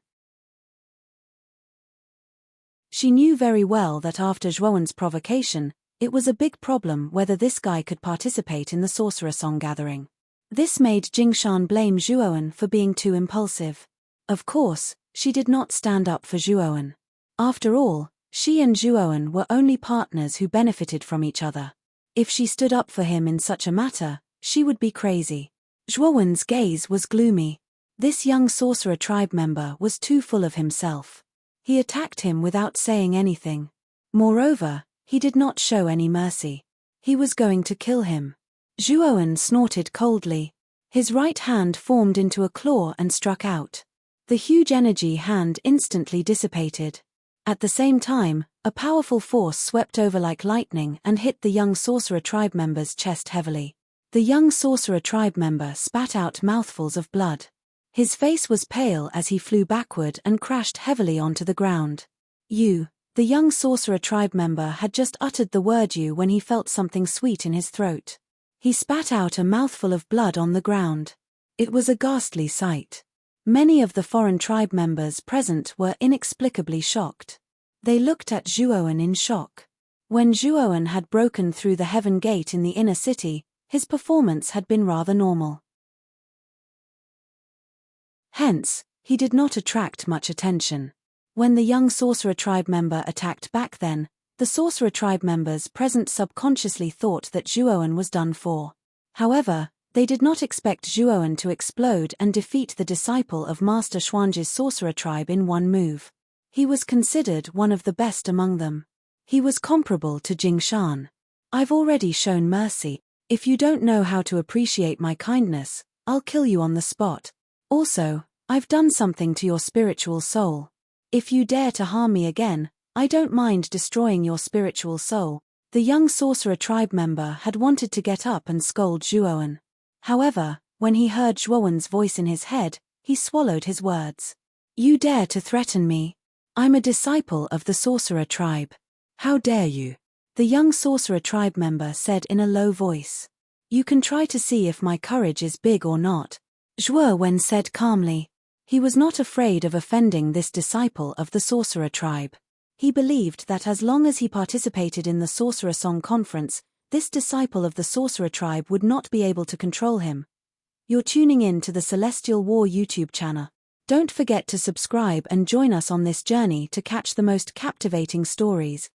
She knew very well that after Zhuowen's provocation, it was a big problem whether this guy could participate in the Sorcerer Song Gathering. This made Jingshan blame Zhuowen for being too impulsive. Of course, she did not stand up for Zhuowen. After all, she and Zhuowen were only partners who benefited from each other. If she stood up for him in such a matter, She would be crazy. Zhuowen's gaze was gloomy. This young sorcerer tribe member was too full of himself. He attacked him without saying anything. Moreover, he did not show any mercy. He was going to kill him. Zhuowen snorted coldly. His right hand formed into a claw and struck out. The huge energy hand instantly dissipated. At the same time, a powerful force swept over like lightning and hit the young sorcerer tribe member's chest heavily. The young sorcerer tribe member spat out mouthfuls of blood. His face was pale as he flew backward and crashed heavily onto the ground. You. The young sorcerer tribe member had just uttered the word you when he felt something sweet in his throat. He spat out a mouthful of blood on the ground. It was a ghastly sight. Many of the foreign tribe members present were inexplicably shocked. They looked at Zhuowen in shock. When Zhuowen had broken through the heaven gate in the inner city, his performance had been rather normal. Hence, he did not attract much attention. When the young sorcerer tribe member attacked back then, the sorcerer tribe members present subconsciously thought that Zhuowen was done for. However, they did not expect Zhuowen to explode and defeat the disciple of Master Xuanzhi's sorcerer tribe in one move. He was considered one of the best among them. He was comparable to Jingshan. I've already shown mercy. If you don't know how to appreciate my kindness, I'll kill you on the spot. Also, I've done something to your spiritual soul. If you dare to harm me again, I don't mind destroying your spiritual soul. The young sorcerer tribe member had wanted to get up and scold Zhuowen. However, when he heard Zhuowen's voice in his head, he swallowed his words. You dare to threaten me? I'm a disciple of the sorcerer tribe. How dare you? The young sorcerer tribe member said in a low voice. You can try to see if my courage is big or not, Zhuowen said calmly. He was not afraid of offending this disciple of the sorcerer tribe. He believed that as long as he participated in the Sorcerer Song Conference, this disciple of the sorcerer tribe would not be able to control him. You're tuning in to the Celestial War YouTube channel. Don't forget to subscribe and join us on this journey to catch the most captivating stories.